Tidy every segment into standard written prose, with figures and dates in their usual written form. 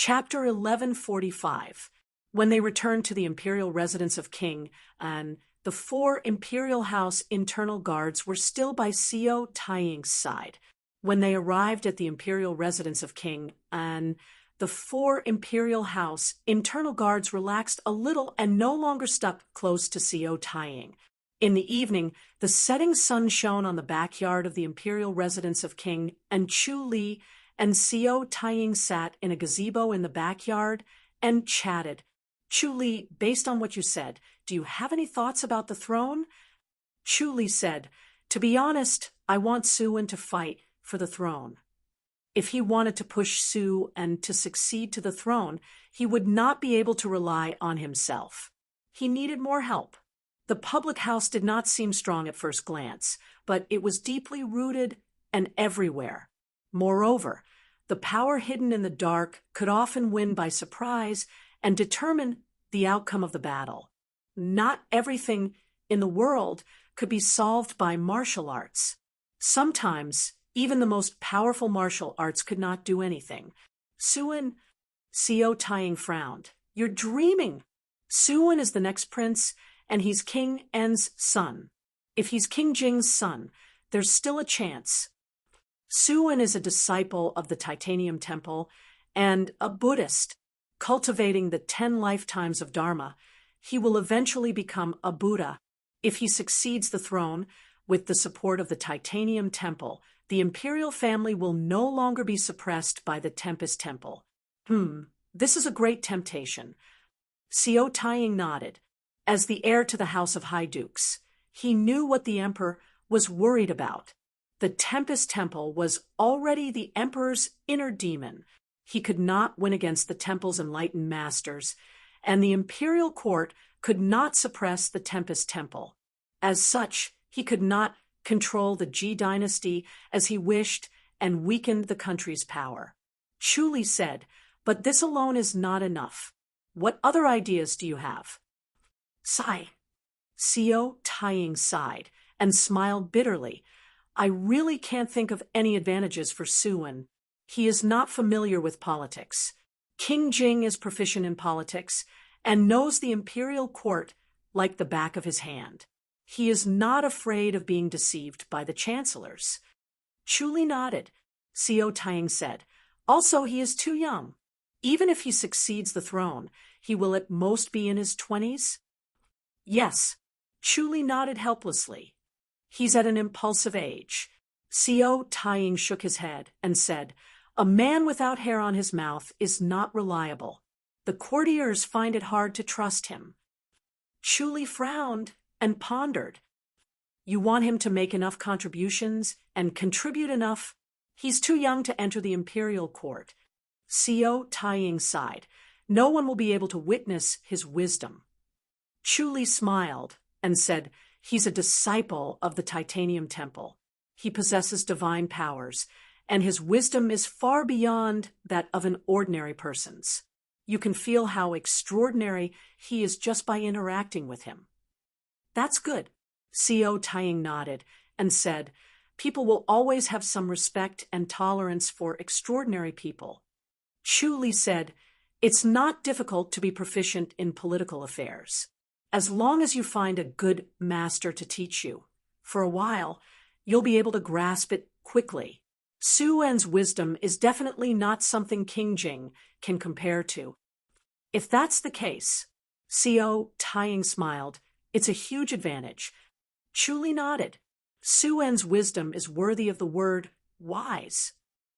Chapter 1145. When they returned to the imperial residence of King An, the 4 imperial house internal guards were still by Xiao Taiying's side. When they arrived at the imperial residence of King An, the 4 imperial house internal guards relaxed a little and no longer stuck close to Xiao Taiying. In the evening, the setting sun shone on the backyard of the imperial residence of King, and Chu Li and Xiao Taiying sat in a gazebo in the backyard and chatted. Chu Li, based on what you said, do you have any thoughts about the throne? Chu Li said, to be honest, I want Su-wen to fight for the throne. If he wanted to push Su-wen to succeed to the throne, he would not be able to rely on himself. He needed more help. The public house did not seem strong at first glance, but it was deeply rooted and everywhere. Moreover, the power hidden in the dark could often win by surprise and determine the outcome of the battle. Not everything in the world could be solved by martial arts. Sometimes, even the most powerful martial arts could not do anything. Su-wen, Xiao Taiying frowned. You're dreaming. Su-wen is the next prince, and he's King An's son. If he's King Jing's son, there's still a chance. Su-wen is a disciple of the Titanium Temple and a Buddhist. Cultivating the 10 lifetimes of Dharma, he will eventually become a Buddha. If he succeeds the throne, with the support of the Titanium Temple, the imperial family will no longer be suppressed by the Tempest Temple. This is a great temptation. Xiao Taiying nodded. As the heir to the House of High Dukes, he knew what the emperor was worried about. The Tempest Temple was already the emperor's inner demon. He could not win against the temple's enlightened masters, and the imperial court could not suppress the Tempest Temple. As such, he could not control the Ji dynasty as he wished and weakened the country's power. Chu Li said, but this alone is not enough. What other ideas do you have? Sigh. Xiao Taiying sighed and smiled bitterly. I really can't think of any advantages for Su-wen. He is not familiar with politics. King Jing is proficient in politics and knows the imperial court like the back of his hand. He is not afraid of being deceived by the chancellors. Chu Li nodded. Xiao Taiying said, also he is too young. Even if he succeeds the throne, he will at most be in his 20s? Yes. Chu Li nodded helplessly. He's at an impulsive age. Xiao Taiying shook his head and said, a man without hair on his mouth is not reliable. The courtiers find it hard to trust him. Chu Li frowned and pondered. You want him to make enough contributions and contribute enough? He's too young to enter the imperial court. Xiao Taiying sighed. No one will be able to witness his wisdom. Chu Li smiled and said, he's a disciple of the Titanium Temple. He possesses divine powers, and his wisdom is far beyond that of an ordinary person's. You can feel how extraordinary he is just by interacting with him. That's good. Xiao Taiying nodded and said, people will always have some respect and tolerance for extraordinary people. Chu Li said, it's not difficult to be proficient in political affairs, as long as you find a good master to teach you. For a while, you'll be able to grasp it quickly. Su-wen's wisdom is definitely not something King Jing can compare to. If that's the case, Xiao Taiying smiled, it's a huge advantage. Chu Li nodded. Su-wen's wisdom is worthy of the word wise.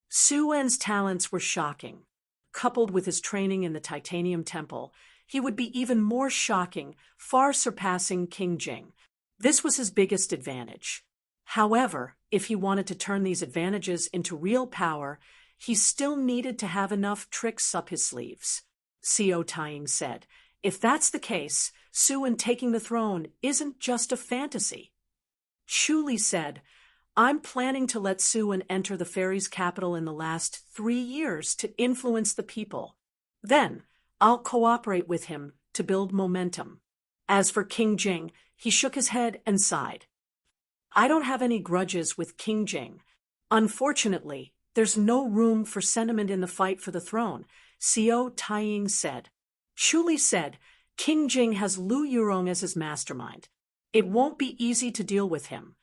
Su-wen's talents were shocking. Coupled with his training in the Titanium Temple, he would be even more shocking, far surpassing King Jing. This was his biggest advantage. However, if he wanted to turn these advantages into real power, he still needed to have enough tricks up his sleeves. Xiao Taiying said, if that's the case, Su-wen taking the throne isn't just a fantasy. Chu Li said, I'm planning to let Su-wen enter the fairies' capital in the last 3 years to influence the people. Then, I'll cooperate with him to build momentum. As for King Jing, he shook his head and sighed. I don't have any grudges with King Jing. Unfortunately, there's no room for sentiment in the fight for the throne, Xiao Taiying said. Chu Li said, King Jing has Lu Yurong as his mastermind. It won't be easy to deal with him.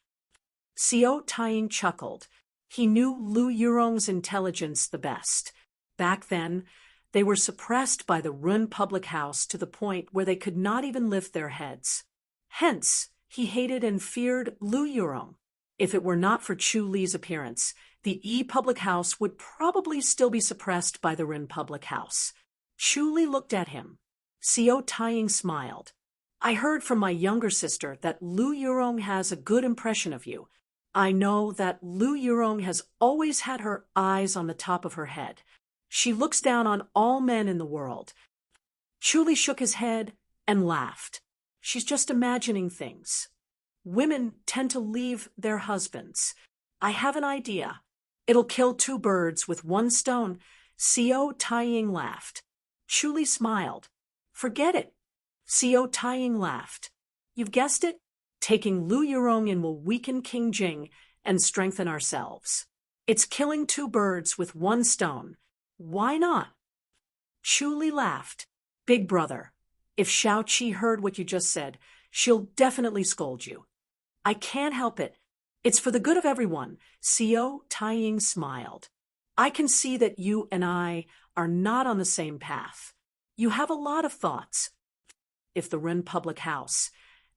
Xiao Taiying chuckled. He knew Lu Yurong's intelligence the best. Back then, they were suppressed by the Run public house to the point where they could not even lift their heads. Hence, he hated and feared Lu Yurong. If it were not for Chu Li's appearance, the public house would probably still be suppressed by the Run public house. Chu Li looked at him. Xiao Taiying smiled. I heard from my younger sister that Lu Yurong has a good impression of you. I know that Lu Yurong has always had her eyes on the top of her head. She looks down on all men in the world. Chu Li shook his head and laughed. She's just imagining things. Women tend to leave their husbands. I have an idea. It'll kill two birds with one stone. Xiao Taiying laughed. Chu Li smiled. Forget it. Xiao Taiying laughed. You've guessed it? Taking Lu Yurong in will weaken King Jing and strengthen ourselves. It's killing two birds with one stone. Why not? Chu Li laughed. Big brother, if Xiao Qi heard what you just said, she'll definitely scold you. I can't help it. It's for the good of everyone. Xiao Taiying smiled. I can see that you and I are not on the same path. You have a lot of thoughts. If the Ren public house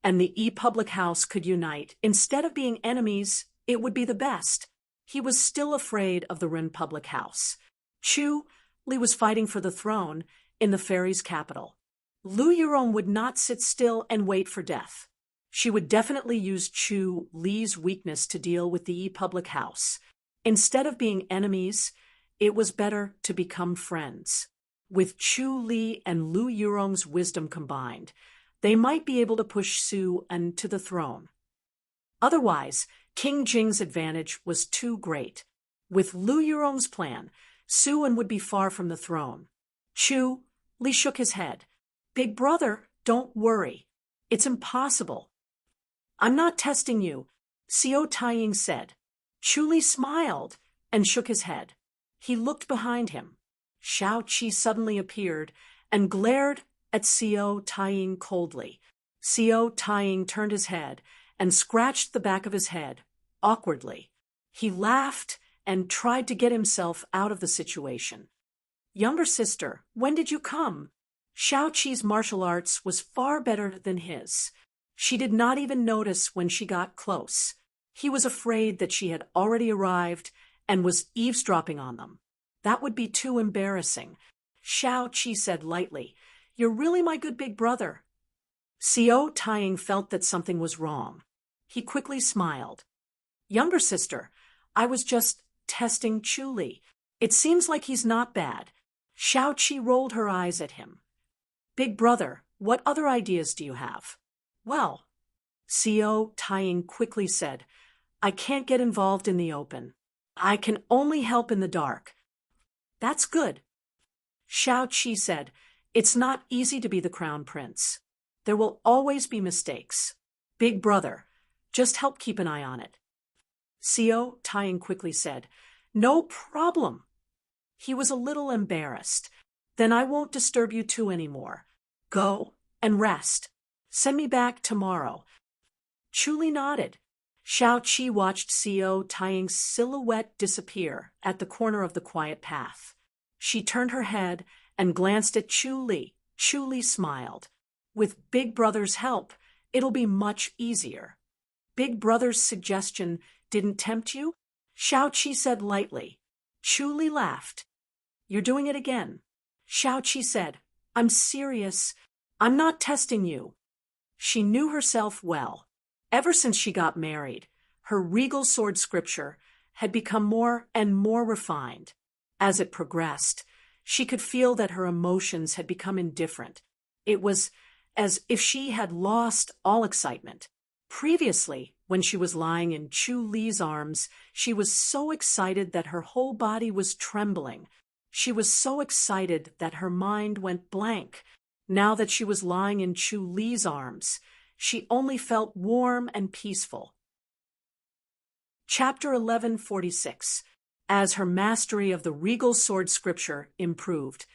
and the public house could unite, instead of being enemies, it would be the best. He was still afraid of the Ren public house. Chu Li was fighting for the throne in the fairy's capital. Lu Yurong would not sit still and wait for death. She would definitely use Chu Li's weakness to deal with the public house. Instead of being enemies, it was better to become friends. With Chu Li and Lu Yurong's wisdom combined, they might be able to push Su An to the throne. Otherwise, King Jing's advantage was too great. With Lu Yurong's plan, Su An would be far from the throne. Chu Li shook his head. Big brother, don't worry. It's impossible. I'm not testing you, Xiao Taiying said. Chu Li smiled and shook his head. He looked behind him. Xiao Qi suddenly appeared and glared at Xiao Taiying coldly. Xiao Taiying turned his head and scratched the back of his head, awkwardly. He laughed and tried to get himself out of the situation. Younger sister, when did you come? Xiao Qi's martial arts was far better than his. She did not even notice when she got close. He was afraid that she had already arrived and was eavesdropping on them. That would be too embarrassing. Xiao Qi said lightly, You're really my good big brother. Xiao Taiying felt that something was wrong. He quickly smiled. Younger sister, I was just testing Chu Li. It seems like he's not bad. Xiao Qi rolled her eyes at him. Big brother, what other ideas do you have? Well, Xiao Taiying quickly said, I can't get involved in the open. I can only help in the dark. That's good. Xiao Qi said, It's not easy to be the crown prince. There will always be mistakes. Big brother, just help keep an eye on it. Xiao Taiying quickly said, No problem. He was a little embarrassed. Then I won't disturb you two anymore. Go and rest. Send me back tomorrow. Chu Li nodded. Xiao Qi watched Xiao Taiying's silhouette disappear at the corner of the quiet path. She turned her head and glanced at Chu Li. Chu Li smiled. With Big Brother's help, it'll be much easier. Big Brother's suggestion didn't tempt you? Xiao Qi said lightly. Chu Li laughed. You're doing it again. Xiao Qi said, I'm serious. I'm not testing you. She knew herself well. Ever since she got married, her regal sword scripture had become more and more refined. As it progressed, she could feel that her emotions had become indifferent. It was as if she had lost all excitement. Previously, when she was lying in Chu Li's arms, she was so excited that her whole body was trembling. She was so excited that her mind went blank. Now that she was lying in Chu Li's arms, she only felt warm and peaceful. Chapter 1146. As her mastery of the regal sword scripture improved,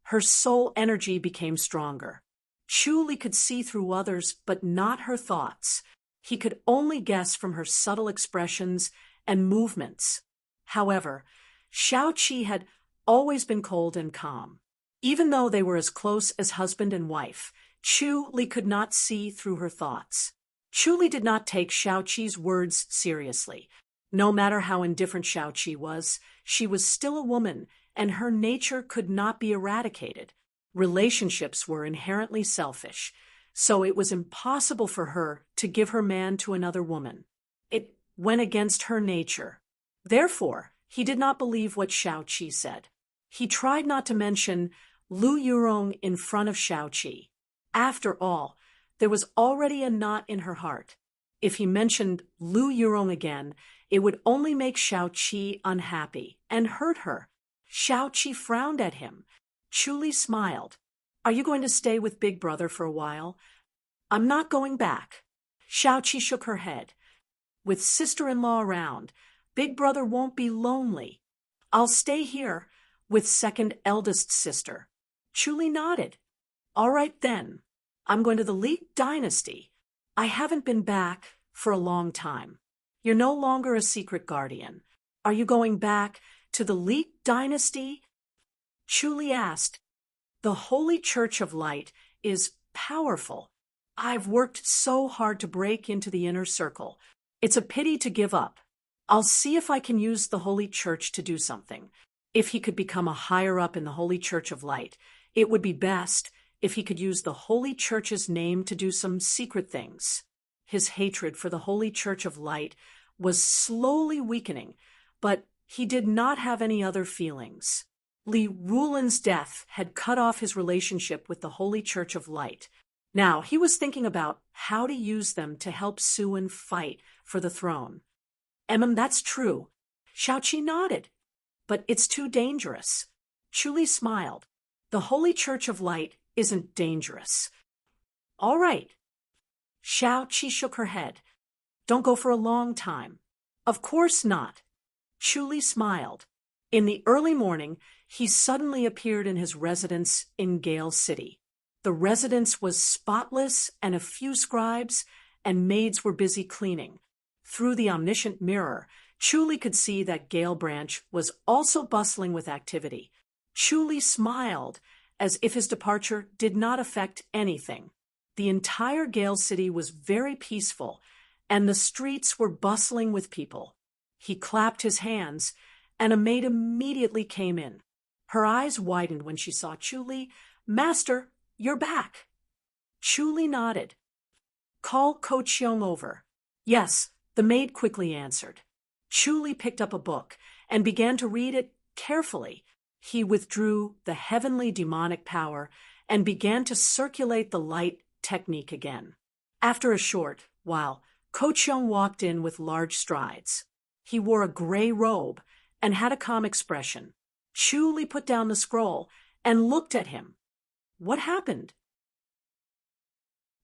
Her soul energy became stronger. Chu Li could see through others, but not her thoughts. He could only guess from her subtle expressions and movements. However, Xiao Qi had always been cold and calm. Even though they were as close as husband and wife, Chu Li could not see through her thoughts. Chu Li did not take Xiao Qi's words seriously. No matter how indifferent Xiao Qi was, she was still a woman, and her nature could not be eradicated. Relationships were inherently selfish, so it was impossible for her to give her man to another woman. It went against her nature. Therefore, he did not believe what Xiao Qi said. He tried not to mention Lu Yurong in front of Xiao Qi. After all, there was already a knot in her heart. If he mentioned Lu Yurong again, it would only make Xiao Qi unhappy and hurt her. Xiao Qi frowned at him. Chu Li smiled. "Are you going to stay with Big Brother for a while?" "I'm not going back." Xiao Qi shook her head. "With sister-in-law around, Big Brother won't be lonely. I'll stay here with second eldest sister." Chu Li nodded. "All right then. I'm going to the Li dynasty. I haven't been back for a long time. You're no longer a secret guardian. Are you going back to the Li dynasty?" Chu Li asked. "The Holy Church of Light is powerful. I've worked so hard to break into the inner circle. It's a pity to give up. I'll see if I can use the Holy Church to do something. If he could become a higher up in the Holy Church of Light, it would be best if he could use the Holy Church's name to do some secret things." His hatred for the Holy Church of Light was slowly weakening, but he did not have any other feelings. Li Rulan's death had cut off his relationship with the Holy Church of Light. Now he was thinking about how to use them to help Suan fight for the throne. That's true." Xiao Qi nodded. "But it's too dangerous." Chu Li smiled. "The Holy Church of Light isn't dangerous." "All right." Xiao Qi shook her head. "Don't go for a long time." "Of course not." Chu Li smiled. In the early morning, he suddenly appeared in his residence in Gale City. The residence was spotless, and a few scribes and maids were busy cleaning. Through the omniscient mirror, Chu Li could see that Gale Branch was also bustling with activity. Chu Li smiled, as if his departure did not affect anything. The entire Gale City was very peaceful, and the streets were bustling with people. He clapped his hands, and a maid immediately came in. Her eyes widened when she saw Chu Li. "Master, you're back." Chu Li nodded. "Call Ko Chiong over." "Yes," the maid quickly answered. Chu Li picked up a book and began to read it carefully. He withdrew the heavenly demonic power and began to circulate the light technique again. After a short while, Ko Chiong walked in with large strides. He wore a gray robe and had a calm expression. Chu Li put down the scroll and looked at him. "What happened?"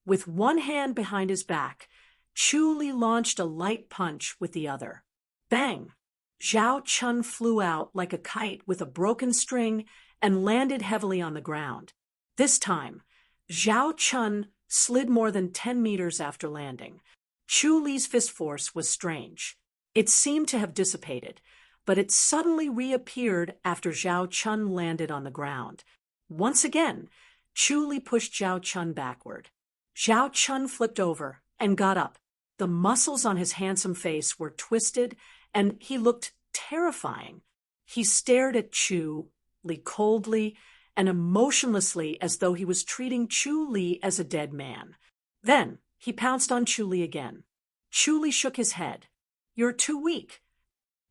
With one hand behind his back, Chu Li launched a light punch with the other. Bang! Zhao Chun flew out like a kite with a broken string and landed heavily on the ground. This time, Zhao Chun slid more than 10 meters after landing. Chu Li's fist force was strange. It seemed to have dissipated, but it suddenly reappeared after Zhao Chun landed on the ground. Once again, Chu Li pushed Zhao Chun backward. Zhao Chun flipped over and got up. The muscles on his handsome face were twisted, and he looked terrifying. He stared at Chu Li coldly and emotionlessly, as though he was treating Chu Li as a dead man. Then he pounced on Chu Li again. Chu Li shook his head. "You're too weak."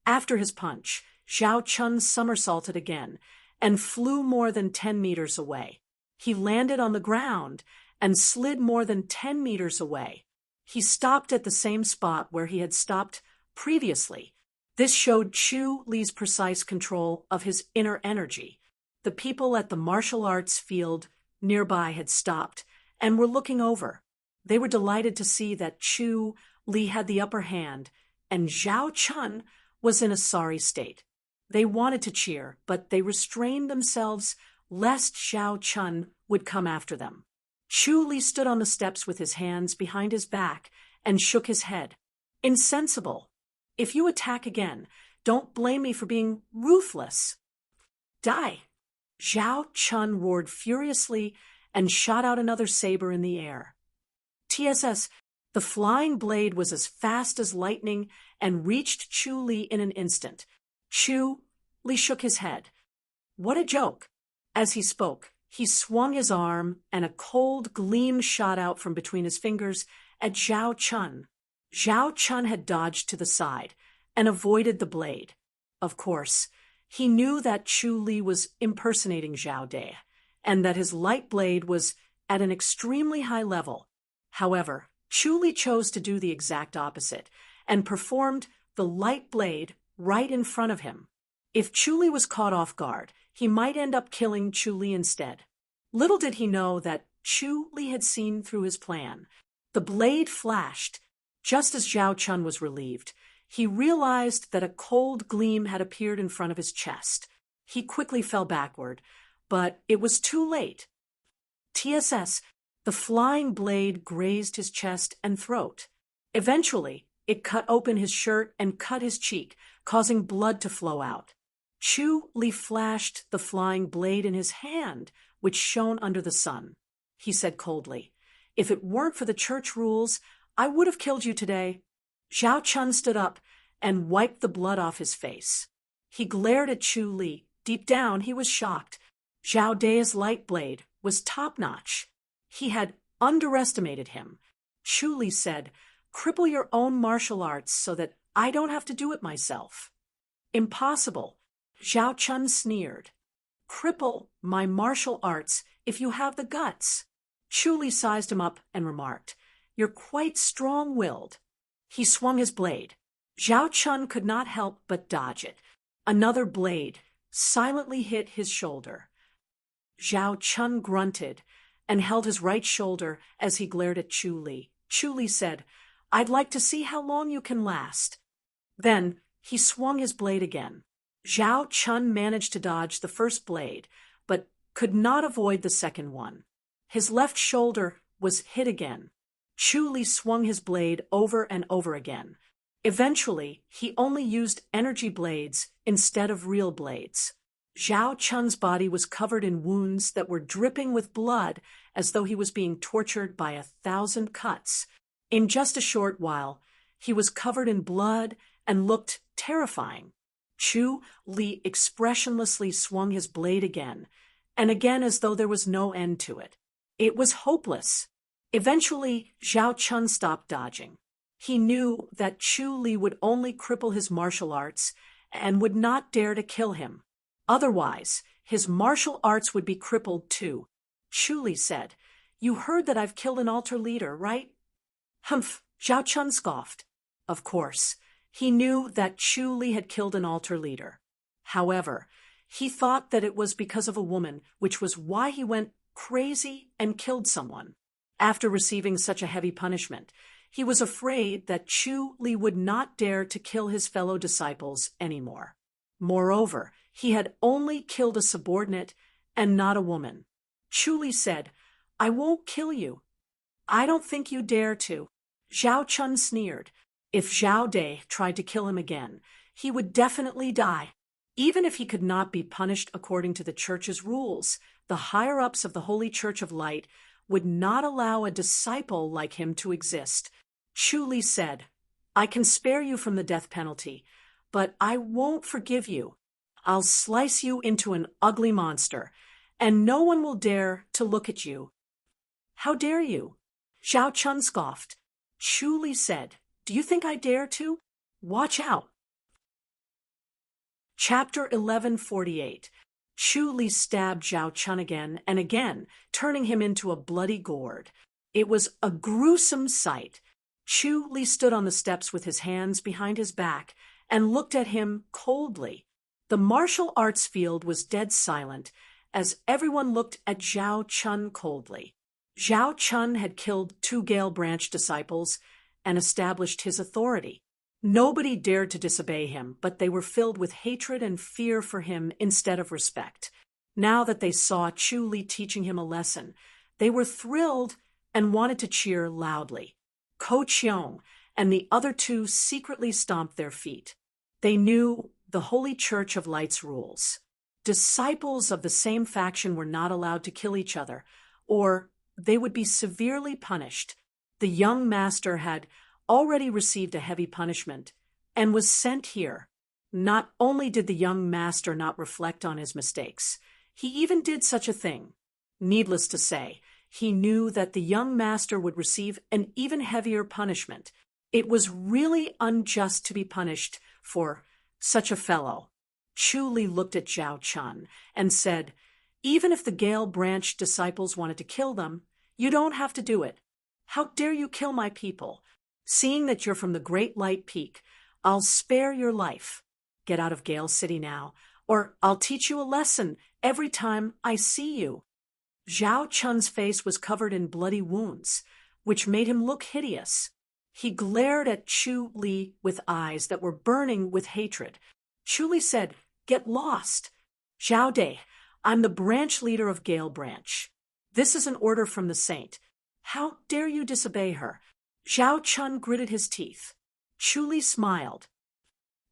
After his punch, Zhao Chun somersaulted again and flew more than 10 meters away. He landed on the ground and slid more than 10 meters away. He stopped at the same spot where he had stopped previously. This showed Chu Li's precise control of his inner energy. The people at the martial arts field nearby had stopped and were looking over. They were delighted to see that Chu Li had the upper hand, and Zhao Chun was in a sorry state. They wanted to cheer, but they restrained themselves, lest Zhao Chun would come after them. Chu Li stood on the steps with his hands behind his back and shook his head. Insensible. If you attack again, don't blame me for being ruthless. Die. Zhao Chun roared furiously and shot out another saber in the air. TSS, the flying blade was as fast as lightning and reached Chu Li in an instant. Chu Li shook his head. What a joke. As he spoke, he swung his arm and a cold gleam shot out from between his fingers at Zhao Chun. Zhao Chun had dodged to the side and avoided the blade. Of course, he knew that Chu Li was impersonating Zhao De, and that his light blade was at an extremely high level. However, Chu Li chose to do the exact opposite and performed the light blade right in front of him. If Chu Li was caught off guard, he might end up killing Chu Li instead. Little did he know that Chu Li had seen through his plan. The blade flashed. Just as Zhao Chun was relieved, he realized that a cold gleam had appeared in front of his chest. He quickly fell backward, but it was too late. TSS, the flying blade grazed his chest and throat. Eventually, it cut open his shirt and cut his cheek, causing blood to flow out. Chu Li flashed the flying blade in his hand, which shone under the sun. He said coldly, "If it weren't for the church rules, I would have killed you today." Zhao Chun stood up and wiped the blood off his face. He glared at Chu Li. Deep down, he was shocked. Zhao De's light blade was top-notch. He had underestimated him. Chu Li said, "Cripple your own martial arts so that I don't have to do it myself." "Impossible." Zhao Chun sneered. "Cripple my martial arts if you have the guts." Chu Li sized him up and remarked, "You're quite strong-willed." He swung his blade. Zhao Chun could not help but dodge it. Another blade silently hit his shoulder. Zhao Chun grunted and held his right shoulder as he glared at Chu Li. Chu Li said, "I'd like to see how long you can last." Then he swung his blade again. Zhao Chun managed to dodge the first blade, but could not avoid the second one. His left shoulder was hit again. Chu Li swung his blade over and over again. Eventually, he only used energy blades instead of real blades. Zhao Chun's body was covered in wounds that were dripping with blood as though he was being tortured by 1,000 cuts. In just a short while, he was covered in blood and looked terrifying. Chu Li expressionlessly swung his blade again, and again as though there was no end to it. It was hopeless. Eventually, Zhao Chun stopped dodging. He knew that Chu Li would only cripple his martial arts and would not dare to kill him. Otherwise, his martial arts would be crippled too. Chu Li said, "You heard that I've killed an altar leader, right?" "Humph," Zhao Chun scoffed. Of course, he knew that Chu Li had killed an altar leader. However, he thought that it was because of a woman, which was why he went crazy and killed someone. After receiving such a heavy punishment, he was afraid that Chu Li would not dare to kill his fellow disciples anymore. Moreover, he had only killed a subordinate and not a woman. Chu Li said, "I won't kill you." "I don't think you dare to." Zhao Chun sneered. If Zhao De tried to kill him again, he would definitely die. Even if he could not be punished according to the church's rules, the higher-ups of the Holy Church of Light would not allow a disciple like him to exist. Chu Li said, "I can spare you from the death penalty, but I won't forgive you. I'll slice you into an ugly monster, and no one will dare to look at you." "How dare you?" Zhao Chun scoffed. Chu Li said, "Do you think I dare to? Watch out." Chapter 1148. Chu Li stabbed Zhao Chun again and again, turning him into a bloody gourd. It was a gruesome sight. Chu Li stood on the steps with his hands behind his back and looked at him coldly. The martial arts field was dead silent as everyone looked at Zhao Chun coldly. Zhao Chun had killed 2 Gale Branch disciples and established his authority. Nobody dared to disobey him, but they were filled with hatred and fear for him instead of respect. Now that they saw Chu Li teaching him a lesson, they were thrilled and wanted to cheer loudly. Ko Chiong and the other two secretly stomped their feet. They knew the Holy Church of Light's rules. Disciples of the same faction were not allowed to kill each other, or they would be severely punished. The young master had already received a heavy punishment and was sent here. Not only did the young master not reflect on his mistakes, he even did such a thing. Needless to say, he knew that the young master would receive an even heavier punishment. It was really unjust to be punished for such a fellow. Chu Li looked at Zhao Chun and said, "Even if the Gale Branch disciples wanted to kill them, you don't have to do it. How dare you kill my people? Seeing that you're from the Great Light Peak, I'll spare your life. Get out of Gale City now, or I'll teach you a lesson every time I see you." Zhao Chun's face was covered in bloody wounds, which made him look hideous. He glared at Chu Li with eyes that were burning with hatred. Chu Li said, "Get lost. Zhao Dai, I'm the branch leader of Gale Branch. This is an order from the saint. How dare you disobey her?" Zhao Chun gritted his teeth. Chu Li smiled.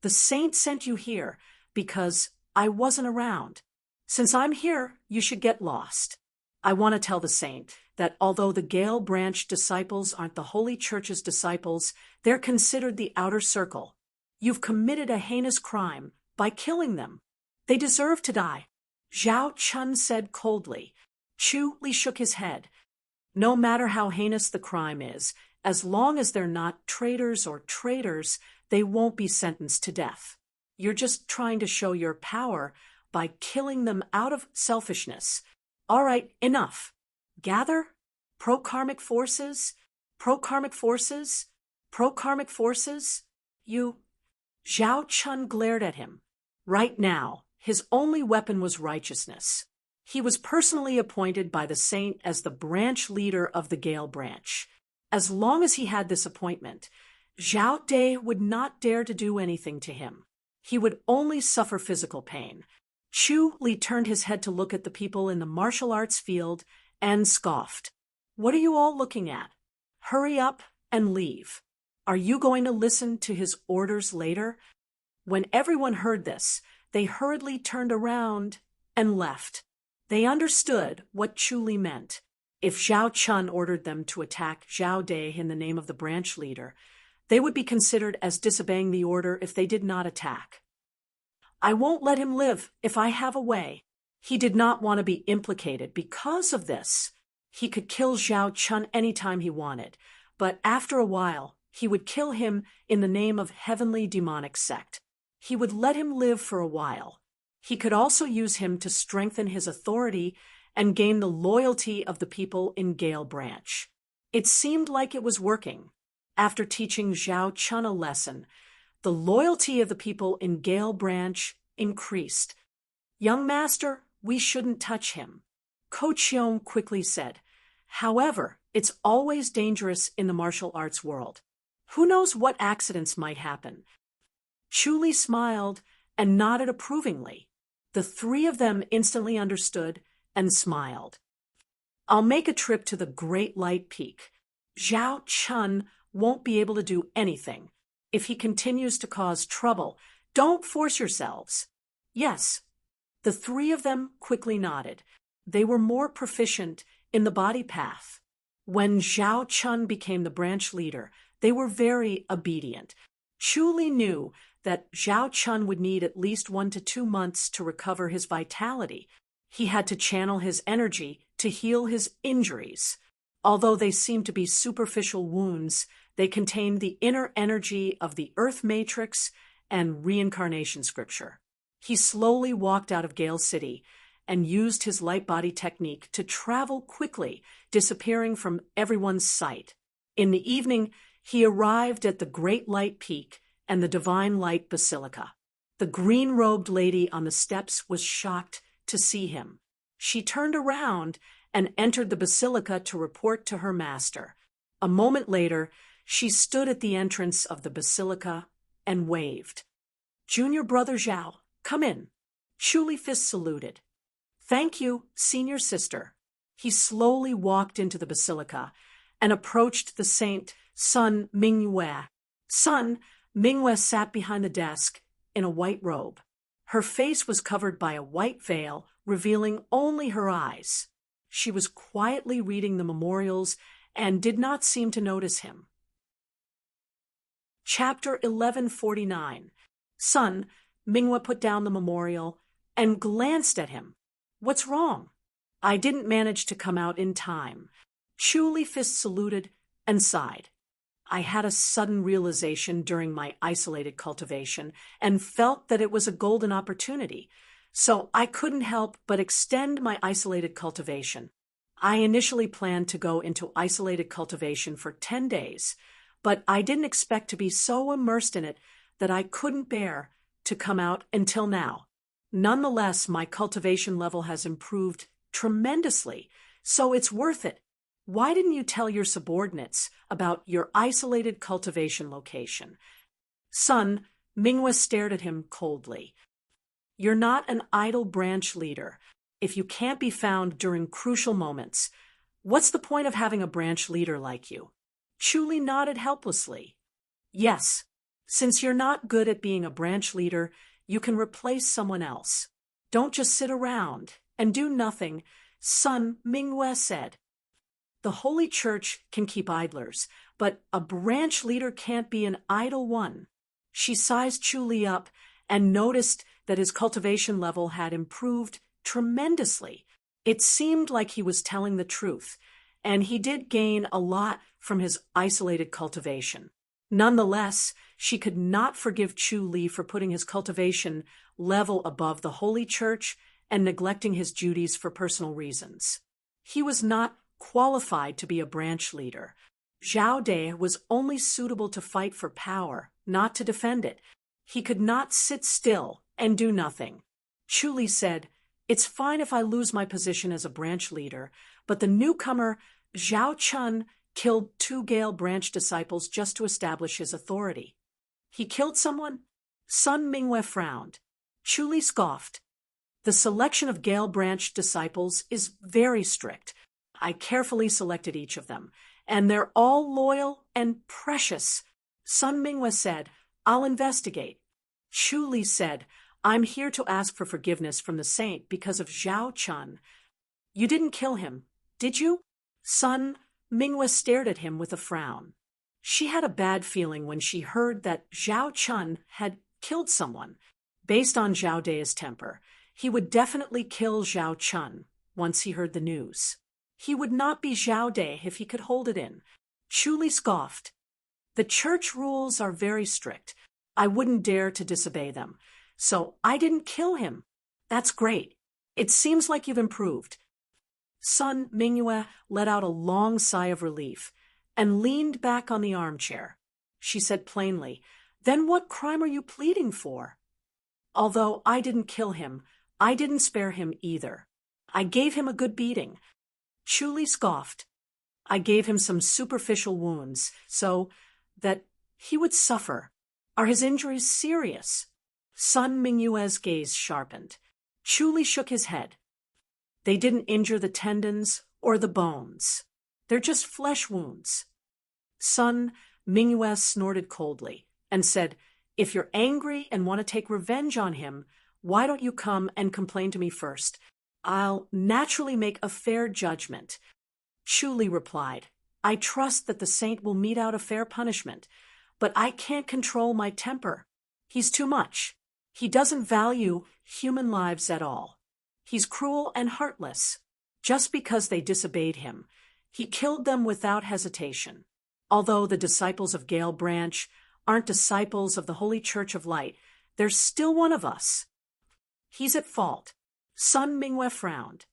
"The saint sent you here because I wasn't around. Since I'm here, you should get lost. I want to tell the saint that although the Gale Branch disciples aren't the Holy Church's disciples, they're considered the outer circle. You've committed a heinous crime by killing them. They deserve to die." Zhao Chun said coldly. Chu Li shook his head. "No matter how heinous the crime is, as long as they're not traitors or traitors, they won't be sentenced to death. You're just trying to show your power by killing them out of selfishness. All right, enough. Gather. Pro-karmic forces. Pro-karmic forces. Pro-karmic forces. You..." Zhao Chun glared at him. Right now, his only weapon was righteousness. He was personally appointed by the saint as the branch leader of the Gale Branch. As long as he had this appointment, Zhao Dai would not dare to do anything to him. He would only suffer physical pain. Chu Li turned his head to look at the people in the martial arts field and scoffed. "What are you all looking at? Hurry up and leave. Are you going to listen to his orders later?" When everyone heard this, they hurriedly turned around and left. They understood what Chu Li meant. If Zhao Chun ordered them to attack Zhao Dai in the name of the branch leader, they would be considered as disobeying the order if they did not attack. "I won't let him live if I have a way." He did not want to be implicated because of this. He could kill Zhao Chun anytime he wanted, but after a while, he would kill him in the name of heavenly demonic sect. He would let him live for a while. He could also use him to strengthen his authority and gain the loyalty of the people in Gale Branch. It seemed like it was working. After teaching Zhao Chun a lesson, the loyalty of the people in Gale Branch increased. "Young master, we shouldn't touch him," Ko Chiong quickly said. "However, it's always dangerous in the martial arts world. Who knows what accidents might happen?" Chu Li smiled and nodded approvingly. The three of them instantly understood and smiled. "I'll make a trip to the Great Light Peak. Zhao Chun won't be able to do anything. If he continues to cause trouble, don't force yourselves." "Yes." The three of them quickly nodded. They were more proficient in the body path. When Zhao Chun became the branch leader, they were very obedient. Chu Li knew that Zhao Chun would need at least 1 to 2 months to recover his vitality. He had to channel his energy to heal his injuries. Although they seemed to be superficial wounds, they contained the inner energy of the Earth Matrix and reincarnation scripture. He slowly walked out of Gale City and used his light body technique to travel quickly, disappearing from everyone's sight. In the evening, he arrived at the Great Light Peak and the Divine Light Basilica. The green-robed lady on the steps was shocked to see him. She turned around and entered the basilica to report to her master. A moment later, she stood at the entrance of the basilica and waved. "Junior brother Zhao, come in." Chu Li Fist saluted. Thank you, senior sister. He slowly walked into the basilica and approached the saint, Sun Mingyue. Sun Mingyue sat behind the desk in a white robe. Her face was covered by a white veil, revealing only her eyes. She was quietly reading the memorials and did not seem to notice him. Chapter 1149. Sun Mingyue put down the memorial and glanced at him. What's wrong? I didn't manage to come out in time. Chu Li Fist saluted and sighed. I had a sudden realization during my isolated cultivation and felt that it was a golden opportunity, so I couldn't help but extend my isolated cultivation. I initially planned to go into isolated cultivation for 10 days, but I didn't expect to be so immersed in it that I couldn't bear to come out until now. Nonetheless, my cultivation level has improved tremendously, so it's worth it. Why didn't you tell your subordinates about your isolated cultivation location? Sun Mingyue stared at him coldly. You're not an idle branch leader. If you can't be found during crucial moments, what's the point of having a branch leader like you? Chu Li nodded helplessly. Yes, since you're not good at being a branch leader, you can replace someone else. Don't just sit around and do nothing, Sun Mingyue said. The Holy Church can keep idlers, but a branch leader can't be an idle one. She sized Chu Li up and noticed that his cultivation level had improved tremendously. It seemed like he was telling the truth, and he did gain a lot from his isolated cultivation. Nonetheless, she could not forgive Chu Li for putting his cultivation level above the Holy Church and neglecting his duties for personal reasons. He was not qualified to be a branch leader. Zhao De was only suitable to fight for power, not to defend it. He could not sit still and do nothing. Chu Li said, "It's fine if I lose my position as a branch leader, but the newcomer, Zhao Chun, killed 2 Gale branch disciples just to establish his authority." He killed someone? Sun Mingyue frowned. Chu Li scoffed. The selection of Gale branch disciples is very strict. I carefully selected each of them, and they're all loyal and precious. Sun Mingyue said, "I'll investigate." Chu Li said, "I'm here to ask for forgiveness from the saint because of Zhao Chun." You didn't kill him, did you? Sun Mingyue stared at him with a frown. She had a bad feeling when she heard that Zhao Chun had killed someone. Based on Zhao De's temper, he would definitely kill Zhao Chun once he heard the news. He would not be Zhao De if he could hold it in. Chu Li scoffed. The church rules are very strict. I wouldn't dare to disobey them. So I didn't kill him. That's great. It seems like you've improved. Sun Mingyue let out a long sigh of relief and leaned back on the armchair. She said plainly, "Then what crime are you pleading for?" "Although I didn't kill him, I didn't spare him either. I gave him a good beating." Chu Li scoffed. "I gave him some superficial wounds, so that he would suffer. Are his injuries serious?" Sun Mingyue's gaze sharpened. Chu Li shook his head. "They didn't injure the tendons or the bones. They're just flesh wounds." Sun Mingyue snorted coldly and said, "If you're angry and want to take revenge on him, why don't you come and complain to me first? I'll naturally make a fair judgment." Chu Li replied, "I trust that the saint will mete out a fair punishment, but I can't control my temper. He's too much. He doesn't value human lives at all. He's cruel and heartless. Just because they disobeyed him, he killed them without hesitation. Although the disciples of Gale Branch aren't disciples of the Holy Church of Light, they're still one of us. He's at fault." Sun Mingyue frowned.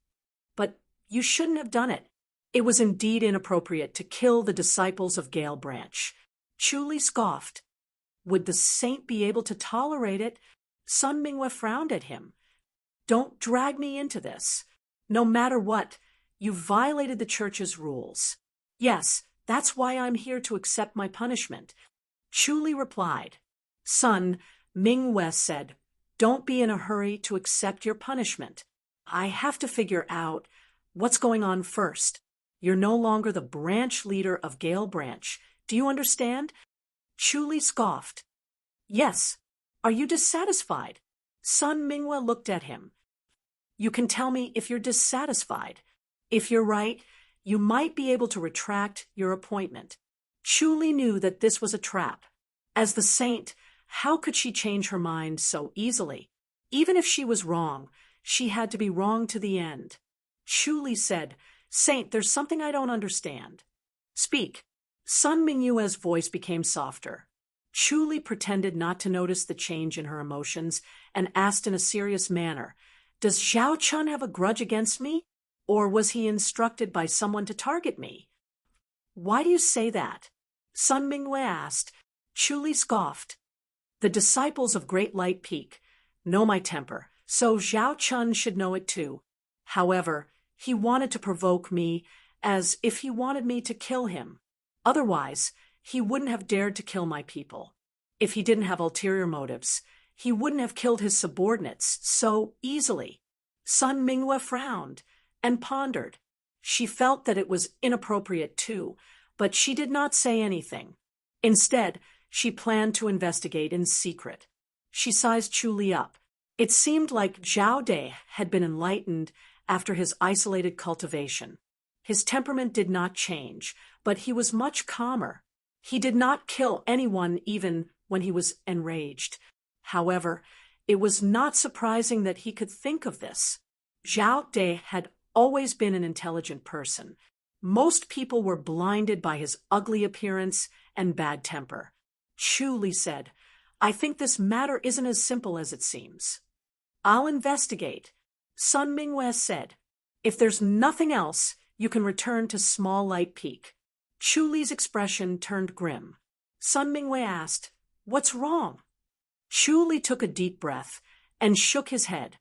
"But you shouldn't have done it. It was indeed inappropriate to kill the disciples of Gale Branch." Chu Li scoffed. "Would the saint be able to tolerate it?" Sun Mingyue frowned at him. "Don't drag me into this. No matter what, you violated the church's rules. Yes, that's why I'm here to accept my punishment." Chu Li replied. Sun Mingyue said, "Don't be in a hurry to accept your punishment. I have to figure out what's going on first. You're no longer the branch leader of Gale Branch. Do you understand? Chu scoffed. Yes. Are you dissatisfied? Sun Mingwe looked at him. You can tell me if you're dissatisfied. If you're right, you might be able to retract your appointment. Chu knew that this was a trap. As the saint, how could she change her mind so easily? Even if she was wrong, she had to be wrong to the end. Chu said, Saint, there's something I don't understand. Speak. Sun Mingyue's voice became softer. Chu pretended not to notice the change in her emotions and asked in a serious manner, Does Zhao Chun have a grudge against me? Or was he instructed by someone to target me? Why do you say that? Sun Mingwe asked. Chu scoffed. The disciples of Great Light Peak know my temper, so Zhao Chun should know it too. However, he wanted to provoke me as if he wanted me to kill him. Otherwise, he wouldn't have dared to kill my people. If he didn't have ulterior motives, he wouldn't have killed his subordinates so easily. Sun Mingwe frowned and pondered. She felt that it was inappropriate too, but she did not say anything. Instead, she planned to investigate in secret. She sized Chu up. It seemed like Zhao De had been enlightened after his isolated cultivation. His temperament did not change, but he was much calmer. He did not kill anyone even when he was enraged. However, it was not surprising that he could think of this. Zhao De had always been an intelligent person. Most people were blinded by his ugly appearance and bad temper. Chu said, I think this matter isn't as simple as it seems. I'll investigate. Sun Mingwe said, If there's nothing else, you can return to Small Light Peak. Chuli's expression turned grim. Sun Mingwe asked, What's wrong? Chu took a deep breath and shook his head.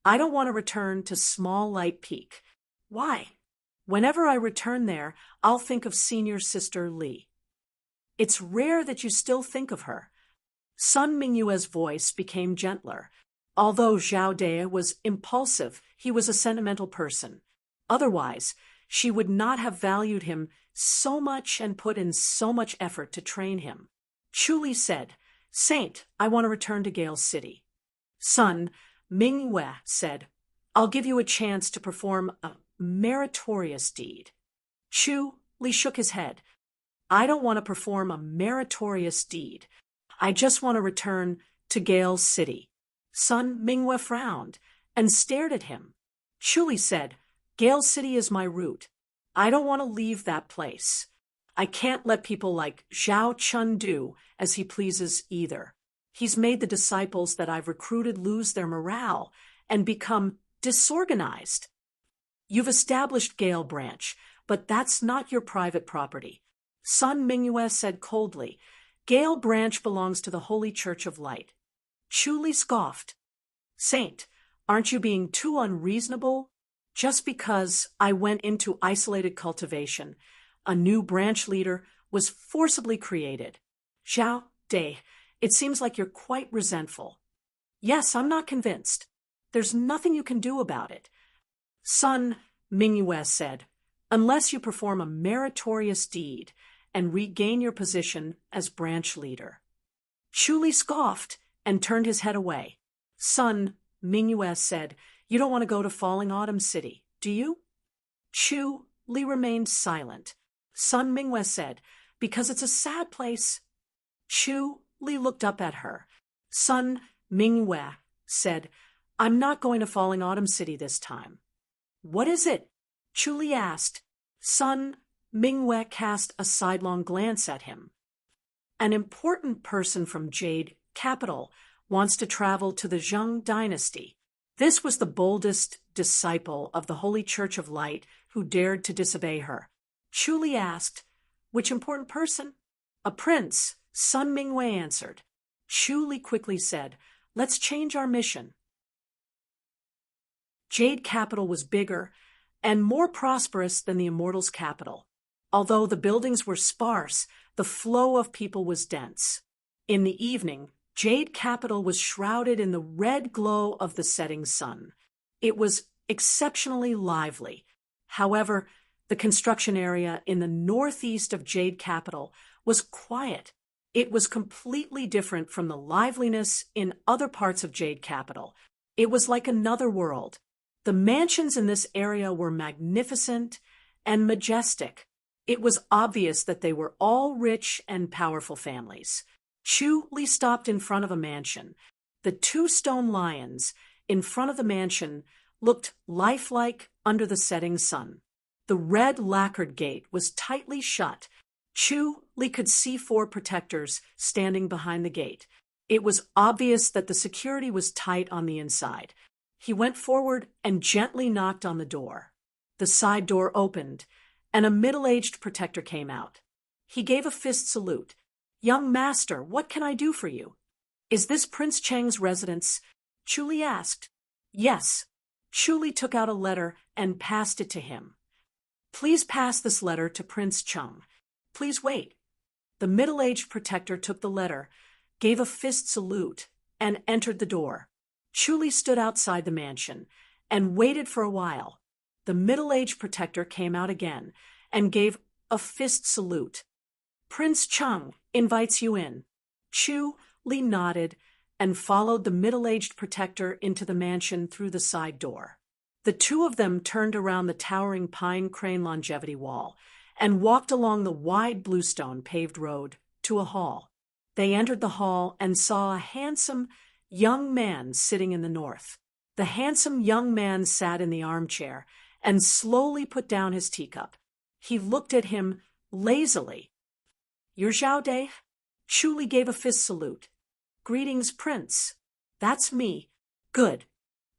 I don't want to return to Small Light Peak. Why? Whenever I return there, I'll think of senior sister Li. It's rare that you still think of her. Sun Mingyue's voice became gentler. Although Zhao De was impulsive, he was a sentimental person. Otherwise, she would not have valued him so much and put in so much effort to train him. Chu said, Saint, I want to return to Gale City. Sun Mingwe said, I'll give you a chance to perform a meritorious deed. Chu shook his head. I don't want to perform a meritorious deed. I just want to return to Gale City. Sun Mingwe frowned and stared at him. Chu said, Gale City is my route. I don't want to leave that place. I can't let people like Zhao Chun do as he pleases either. He's made the disciples that I've recruited lose their morale and become disorganized. You've established Gale Branch, but that's not your private property. Sun Mingyue said coldly, Gale Branch belongs to the Holy Church of Light. Chu scoffed. Saint, aren't you being too unreasonable? Just because I went into isolated cultivation, a new branch leader was forcibly created. Zhao De, it seems like you're quite resentful. Yes, I'm not convinced. There's nothing you can do about it. Sun Mingyue said, unless you perform a meritorious deed and regain your position as branch leader. Chu scoffed and turned his head away. Sun Mingyue said, you don't want to go to Falling Autumn City, do you? Chu remained silent. Sun Mingwe said, because it's a sad place. Chu looked up at her. Sun Mingwe said, I'm not going to Falling Autumn City this time. What is it? Chu asked. Sun Mingwe cast a sidelong glance at him. An important person from Jade Capital wants to travel to the Zheng dynasty. This was the boldest disciple of the Holy Church of Light who dared to disobey her. Chu asked, which important person? A prince, Sun Mingwe answered. Chu quickly said, let's change our mission. Jade Capital was bigger and more prosperous than the Immortals' capital. Although the buildings were sparse, the flow of people was dense. In the evening, Jade Capital was shrouded in the red glow of the setting sun. It was exceptionally lively. However, the construction area in the northeast of Jade Capital was quiet. It was completely different from the liveliness in other parts of Jade Capital. It was like another world. The mansions in this area were magnificent and majestic. It was obvious that they were all rich and powerful families. Chu Li stopped in front of a mansion. The two stone lions in front of the mansion looked lifelike under the setting sun. The red lacquered gate was tightly shut. Chu Li could see 4 protectors standing behind the gate. It was obvious that the security was tight on the inside. He went forward and gently knocked on the door. The side door opened, and a middle-aged protector came out. He gave a fist salute. "Young master, what can I do for you?" "Is this Prince Cheng's residence?" Chu Li asked. "Yes." Chu Li took out a letter and passed it to him. "Please pass this letter to Prince Cheng. Please wait." The middle-aged protector took the letter, gave a fist salute, and entered the door. Chu Li stood outside the mansion and waited for a while. The middle-aged protector came out again and gave a fist salute. "Prince Cheng invites you in." Chu Li nodded and followed the middle-aged protector into the mansion through the side door. The two of them turned around the towering pine crane longevity wall and walked along the wide bluestone paved road to a hall. They entered the hall and saw a handsome young man sitting in the north. The handsome young man sat in the armchair and slowly put down his teacup. He looked at him lazily. "You're Zhao De?" Chu Li gave a fist salute. "Greetings, Prince." "That's me." "Good."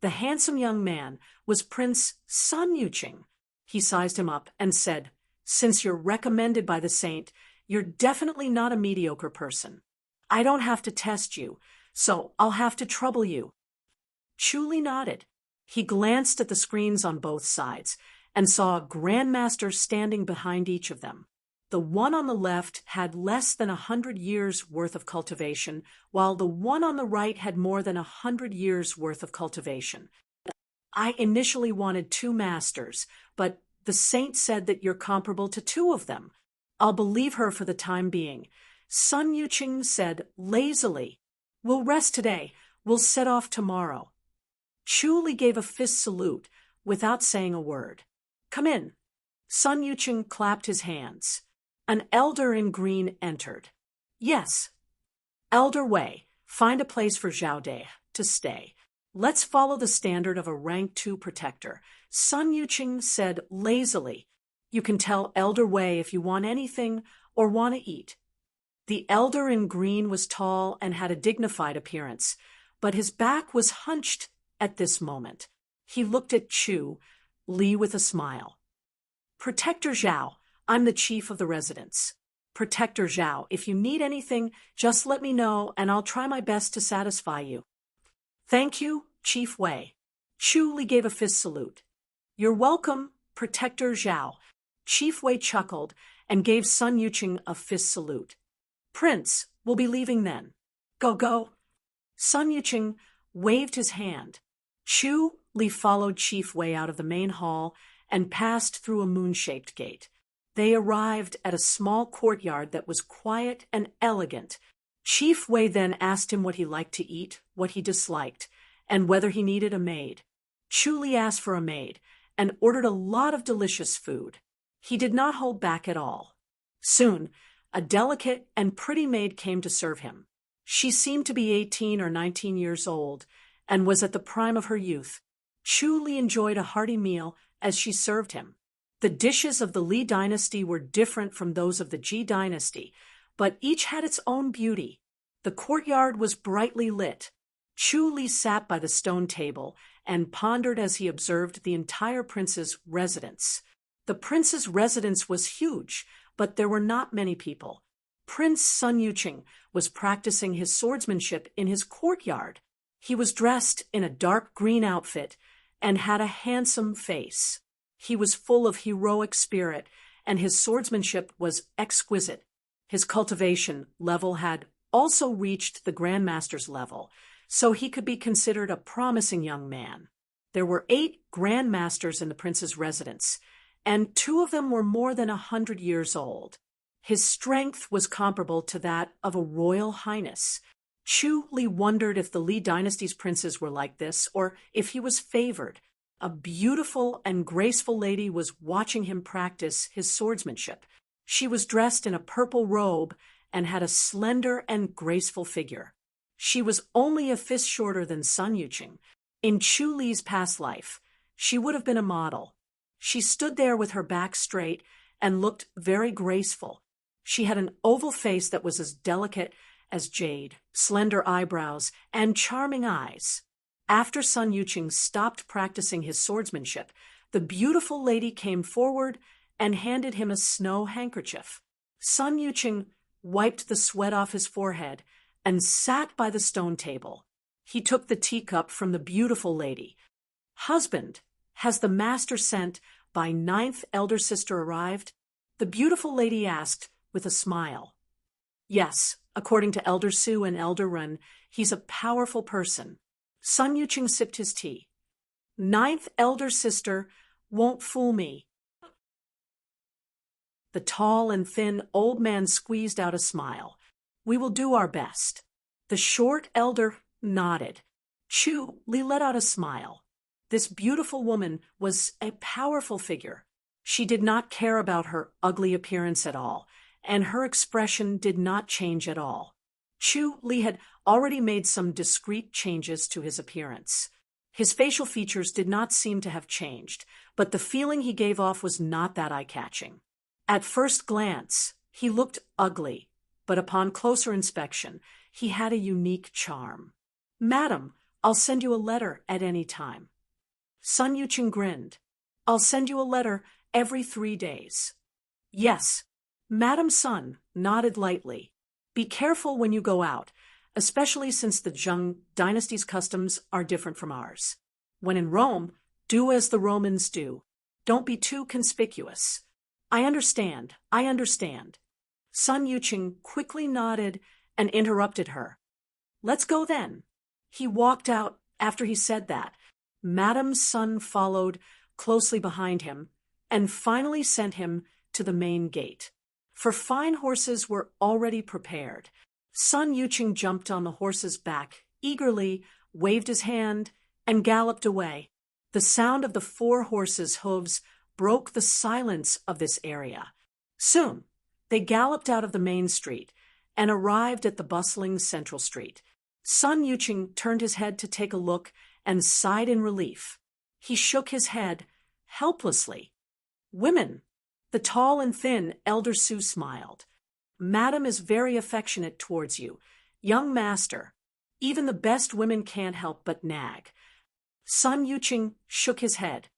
The handsome young man was Prince Sun Yuqing. He sized him up and said, "Since you're recommended by the saint, you're definitely not a mediocre person. I don't have to test you, so I'll have to trouble you." Chu Li nodded. He glanced at the screens on both sides and saw a grandmaster standing behind each of them. The one on the left had less than 100 years' worth of cultivation, while the one on the right had more than 100 years' worth of cultivation. "I initially wanted 2 masters, but the saint said that you're comparable to 2 of them. I'll believe her for the time being." Sun Yuqing said lazily. "We'll rest today. We'll set off tomorrow." Chu Li gave a fist salute without saying a word. "Come in." Sun Yuqing clapped his hands. An elder in green entered. "Yes." "Elder Wei, find a place for Zhao De to stay. Let's follow the standard of a rank 2 protector," Sun Yuqing said lazily. "You can tell Elder Wei if you want anything or want to eat." The elder in green was tall and had a dignified appearance, but his back was hunched at this moment. He looked at Chu Li with a smile. "Protector Zhao, I'm the chief of the residence. Protector Zhao, if you need anything, just let me know and I'll try my best to satisfy you." "Thank you, Chief Wei." Chu Li gave a fist salute. "You're welcome, Protector Zhao." Chief Wei chuckled and gave Sun Yuqing a fist salute. "Prince, we'll be leaving then." Go. Sun Yuqing waved his hand. Chu Li followed Chief Wei out of the main hall and passed through a moon-shaped gate. They arrived at a small courtyard that was quiet and elegant. Chief Wei then asked him what he liked to eat, what he disliked, and whether he needed a maid. Chu Li asked for a maid and ordered a lot of delicious food. He did not hold back at all. Soon, a delicate and pretty maid came to serve him. She seemed to be 18 or 19 years old and was at the prime of her youth. Chu Li enjoyed a hearty meal as she served him. The dishes of the Li dynasty were different from those of the Ji dynasty, but each had its own beauty. The courtyard was brightly lit. Chu Li sat by the stone table and pondered as he observed the entire prince's residence. The prince's residence was huge, but there were not many people. Prince Sun Yuqing was practicing his swordsmanship in his courtyard. He was dressed in a dark green outfit and had a handsome face. He was full of heroic spirit, and his swordsmanship was exquisite. His cultivation level had also reached the Grandmaster's level, so he could be considered a promising young man. There were 8 Grand Masters in the prince's residence, and 2 of them were more than 100 years old. His strength was comparable to that of a royal highness. Chu Li wondered if the Li dynasty's princes were like this, or if he was favored. A beautiful and graceful lady was watching him practice his swordsmanship. She was dressed in a purple robe and had a slender and graceful figure. She was only a fist shorter than Sun Yuqing. In Chu Li's past life, she would have been a model. She stood there with her back straight and looked very graceful. She had an oval face that was as delicate as jade, slender eyebrows, and charming eyes. After Sun Yuqing stopped practicing his swordsmanship, the beautiful lady came forward and handed him a snow handkerchief. Sun Yuqing wiped the sweat off his forehead and sat by the stone table. He took the teacup from the beautiful lady. "Husband, has the master sent by 9th elder sister arrived?" the beautiful lady asked with a smile. "Yes, according to Elder Su and Elder Ren, he's a powerful person." Sun Yuqing sipped his tea. "9th elder sister won't fool me." The tall and thin old man squeezed out a smile. "We will do our best." The short elder nodded. Chu Li let out a smile. This beautiful woman was a powerful figure. She did not care about her ugly appearance at all, and her expression did not change at all. Chu Li had already made some discreet changes to his appearance. His facial features did not seem to have changed, but the feeling he gave off was not that eye-catching. At first glance, he looked ugly, but upon closer inspection, he had a unique charm. "Madam, I'll send you a letter at any time." Sun Yuqing grinned. "I'll send you a letter every 3 days." "Yes." Madam Sun nodded lightly. "Be careful when you go out, especially since the Zheng dynasty's customs are different from ours. When in Rome, do as the Romans do. Don't be too conspicuous." I understand. Sun Yuqing quickly nodded and interrupted her. "Let's go then." He walked out after he said that. Madam Sun followed closely behind him and finally sent him to the main gate. For fine horses were already prepared. Sun Yuqing jumped on the horse's back eagerly, waved his hand, and galloped away. The sound of the 4 horses' hooves broke the silence of this area. Soon, they galloped out of the main street and arrived at the bustling central street. Sun Yuqing turned his head to take a look and sighed in relief. He shook his head helplessly. "Women." The tall and thin Elder Su smiled. "Madam is very affectionate towards you. Young master, even the best women can't help but nag." Sun Yuqing shook his head.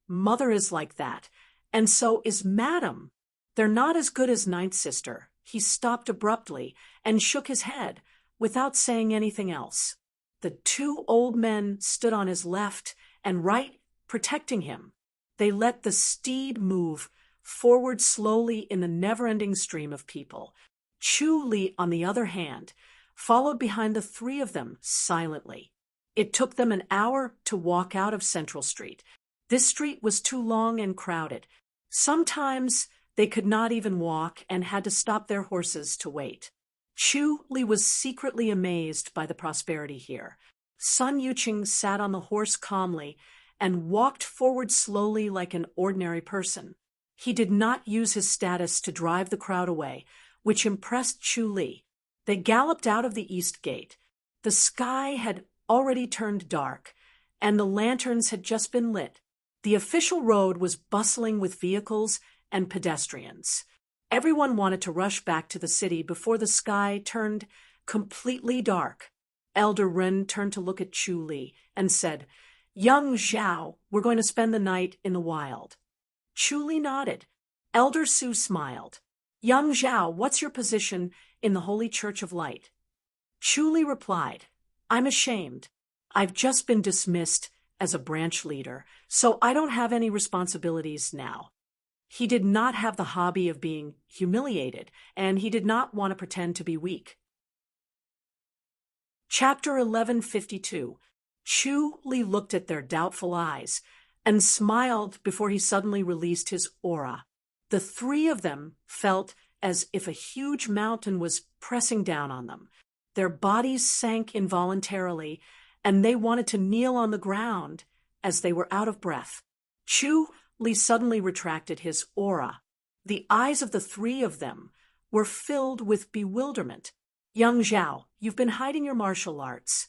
"Mother is like that, and so is Madam. They're not as good as 9th sister." He stopped abruptly and shook his head without saying anything else. The 2 old men stood on his left and right, protecting him. They let the steed move forward slowly in the never-ending stream of people. Chu Li, on the other hand, followed behind the 3 of them silently. It took them an hour to walk out of Central Street. This street was too long and crowded. Sometimes they could not even walk and had to stop their horses to wait. Chu Li was secretly amazed by the prosperity here. Sun Yuqing sat on the horse calmly and walked forward slowly like an ordinary person. He did not use his status to drive the crowd away, which impressed Chu Li. They galloped out of the east gate. The sky had already turned dark, and the lanterns had just been lit. The official road was bustling with vehicles and pedestrians. Everyone wanted to rush back to the city before the sky turned completely dark. Elder Ren turned to look at Chu Li and said, "Young Zhao, we're going to spend the night in the wild." Chu Li nodded. Elder Su smiled. "Young Zhao, what's your position in the Holy Church of Light?" Chu Li replied, "I'm ashamed. I've just been dismissed as a branch leader, so I don't have any responsibilities now." He did not have the hobby of being humiliated, and he did not want to pretend to be weak. Chapter 1152. Chu Li looked at their doubtful eyes and smiled before he suddenly released his aura. The three of them felt as if a huge mountain was pressing down on them. Their bodies sank involuntarily, and they wanted to kneel on the ground as they were out of breath. Chu Li suddenly retracted his aura. The eyes of the three of them were filled with bewilderment. Young Zhao, you've been hiding your martial arts.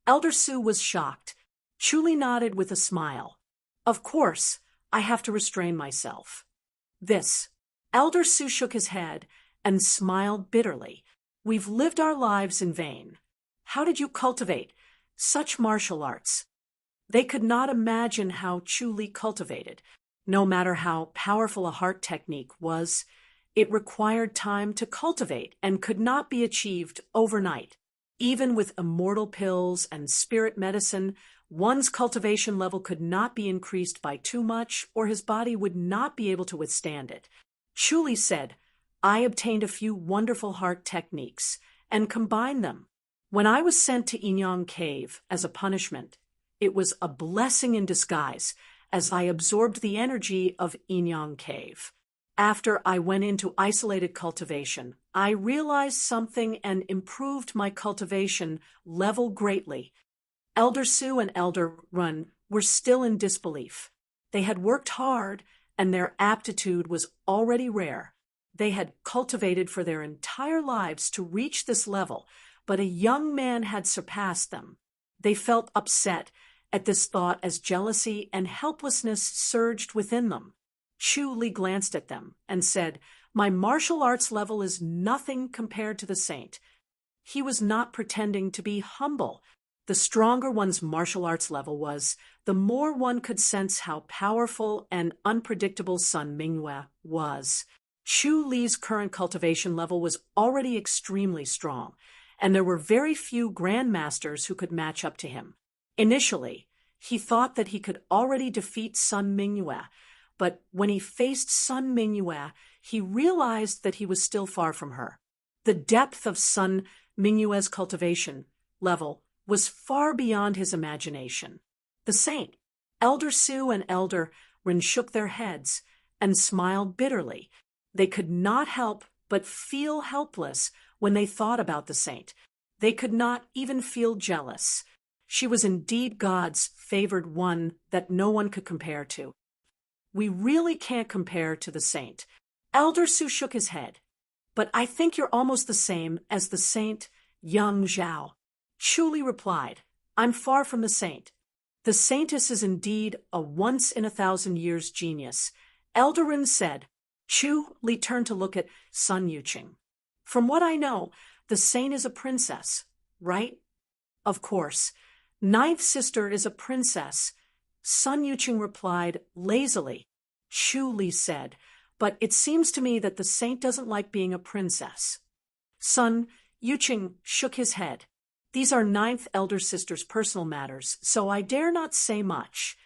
Elder Su was shocked. Chu Li nodded with a smile. Of course, I have to restrain myself. This. Elder Su shook his head and smiled bitterly. We've lived our lives in vain. How did you cultivate such martial arts? They could not imagine how Chu Li cultivated. No matter how powerful a heart technique was, it required time to cultivate and could not be achieved overnight. Even with immortal pills and spirit medicine, one's cultivation level could not be increased by too much, or his body would not be able to withstand it. Chu Li said, I obtained a few wonderful heart techniques and combined them. When I was sent to Inyang Cave as a punishment, it was a blessing in disguise, as I absorbed the energy of Inyang Cave. After I went into isolated cultivation, I realized something and improved my cultivation level greatly. Elder Su and Elder Run were still in disbelief. They had worked hard, and their aptitude was already rare. They had cultivated for their entire lives to reach this level, but a young man had surpassed them. They felt upset at this thought as jealousy and helplessness surged within them. Chu Li glanced at them and said, My martial arts level is nothing compared to the saint. He was not pretending to be humble. The stronger one's martial arts level was, the more one could sense how powerful and unpredictable Sun Mingyue was. Chu Li's current cultivation level was already extremely strong, and there were very few grandmasters who could match up to him. Initially, he thought that he could already defeat Sun Mingyue, but when he faced Sun Mingyue, he realized that he was still far from her. The depth of Sun Mingyue's cultivation level was far beyond his imagination. The saint, Elder Su and Elder Ren shook their heads and smiled bitterly. They could not help but feel helpless when they thought about the saint. They could not even feel jealous. She was indeed God's favored one that no one could compare to. We really can't compare to the saint. Elder Su shook his head. But I think you're almost the same as the saint Young Zhao. Chu Li replied, I'm far from the saint. The saintess is indeed a once-in-a-thousand-years genius. Elder Ren said. Chu Li turned to look at Sun Yuqing. From what I know, the saint is a princess, right? Of course. Ninth sister is a princess. Sun Yuqing replied lazily. Chu Li said, but it seems to me that the saint doesn't like being a princess. Sun Yuqing shook his head. These are ninth elder sister's personal matters, so I dare not say much.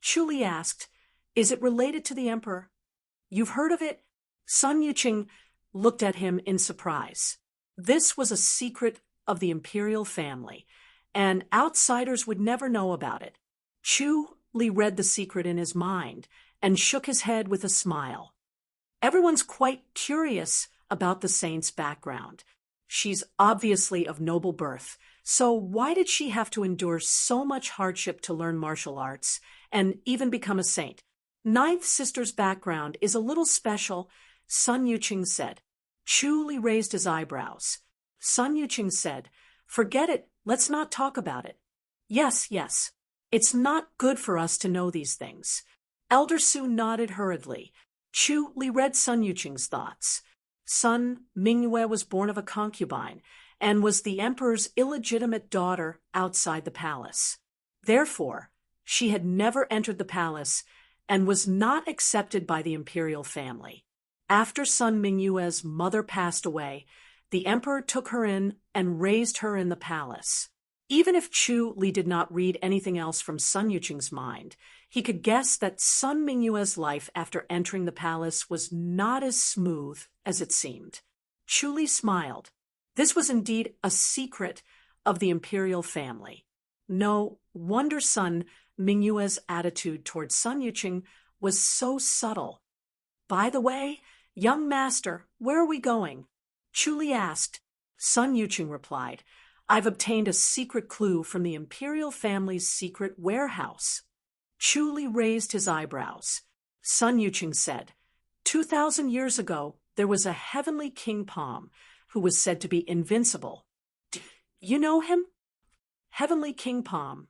Chu Li asked, Is it related to the emperor? You've heard of it? Sun Yuqing looked at him in surprise. This was a secret of the imperial family, and outsiders would never know about it. Chu Li read the secret in his mind and shook his head with a smile. Everyone's quite curious about the saint's background. She's obviously of noble birth, so why did she have to endure so much hardship to learn martial arts and even become a saint? Ninth sister's background is a little special, Sun Yuqing said. Chu Li raised his eyebrows. Sun Yuqing said, Forget it, let's not talk about it. Yes, yes. It's not good for us to know these things. Elder Su nodded hurriedly. Chu Li read Sun Yuqing's thoughts. Sun Mingyue was born of a concubine and was the emperor's illegitimate daughter outside the palace. Therefore, she had never entered the palace and was not accepted by the imperial family. After Sun Mingyue's mother passed away, the emperor took her in and raised her in the palace. Even if Chu Li did not read anything else from Sun Yuqing's mind, he could guess that Sun Mingyue's life after entering the palace was not as smooth as it seemed. Chu Li smiled. This was indeed a secret of the imperial family. No wonder Sun Mingyue's attitude towards Sun Yuqing was so subtle. By the way, young master, where are we going? Chu Li asked. Sun Yuqing replied, I've obtained a secret clue from the imperial family's secret warehouse. Chu Li raised his eyebrows. Sun Yuqing said, 2,000 years ago, there was a heavenly king Palm who was said to be invincible. You know him? Heavenly King Palm.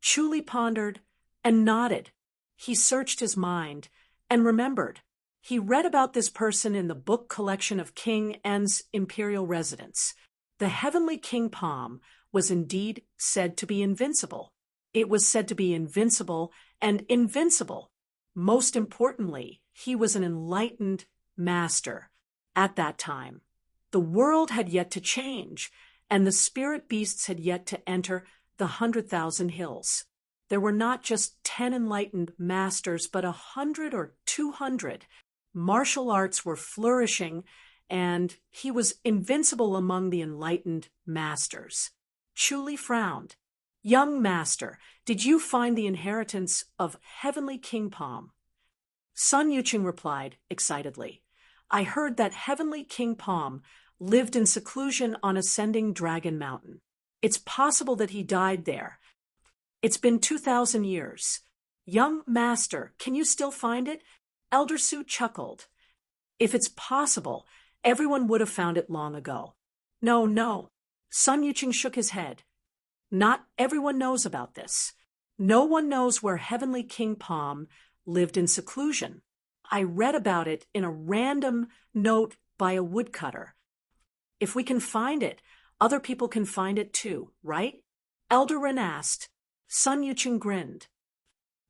Chu Li pondered and nodded. He searched his mind and remembered. He read about this person in the book collection of King En's imperial residence. The Heavenly King Palm was indeed said to be invincible. It was said to be invincible and invincible. Most importantly, he was an enlightened master. At that time, the world had yet to change, and the spirit beasts had yet to enter the 100,000 hills. There were not just 10 enlightened masters, but 100 or 200. Martial arts were flourishing, and he was invincible among the enlightened masters. Chu Li frowned. Young master, did you find the inheritance of Heavenly King Palm? Sun Yuqing replied excitedly, I heard that Heavenly King Palm lived in seclusion on ascending Dragon Mountain. It's possible that he died there. It's been 2,000 years. Young master, can you still find it? Elder Su chuckled. If it's possible, everyone would have found it long ago. No. Sun Yuqing shook his head. Not everyone knows about this. No one knows where Heavenly King Palm lived in seclusion. I read about it in a random note by a woodcutter. If we can find it, other people can find it too, right? Elder Ren asked. Sun Yuqing grinned.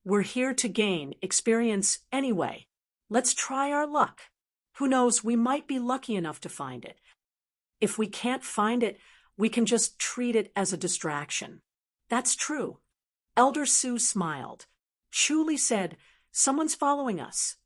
We're here to gain experience anyway. Let's try our luck. Who knows, we might be lucky enough to find it. If we can't find it, we can just treat it as a distraction. That's true. Elder Su smiled. Chu Li said, Someone's following us.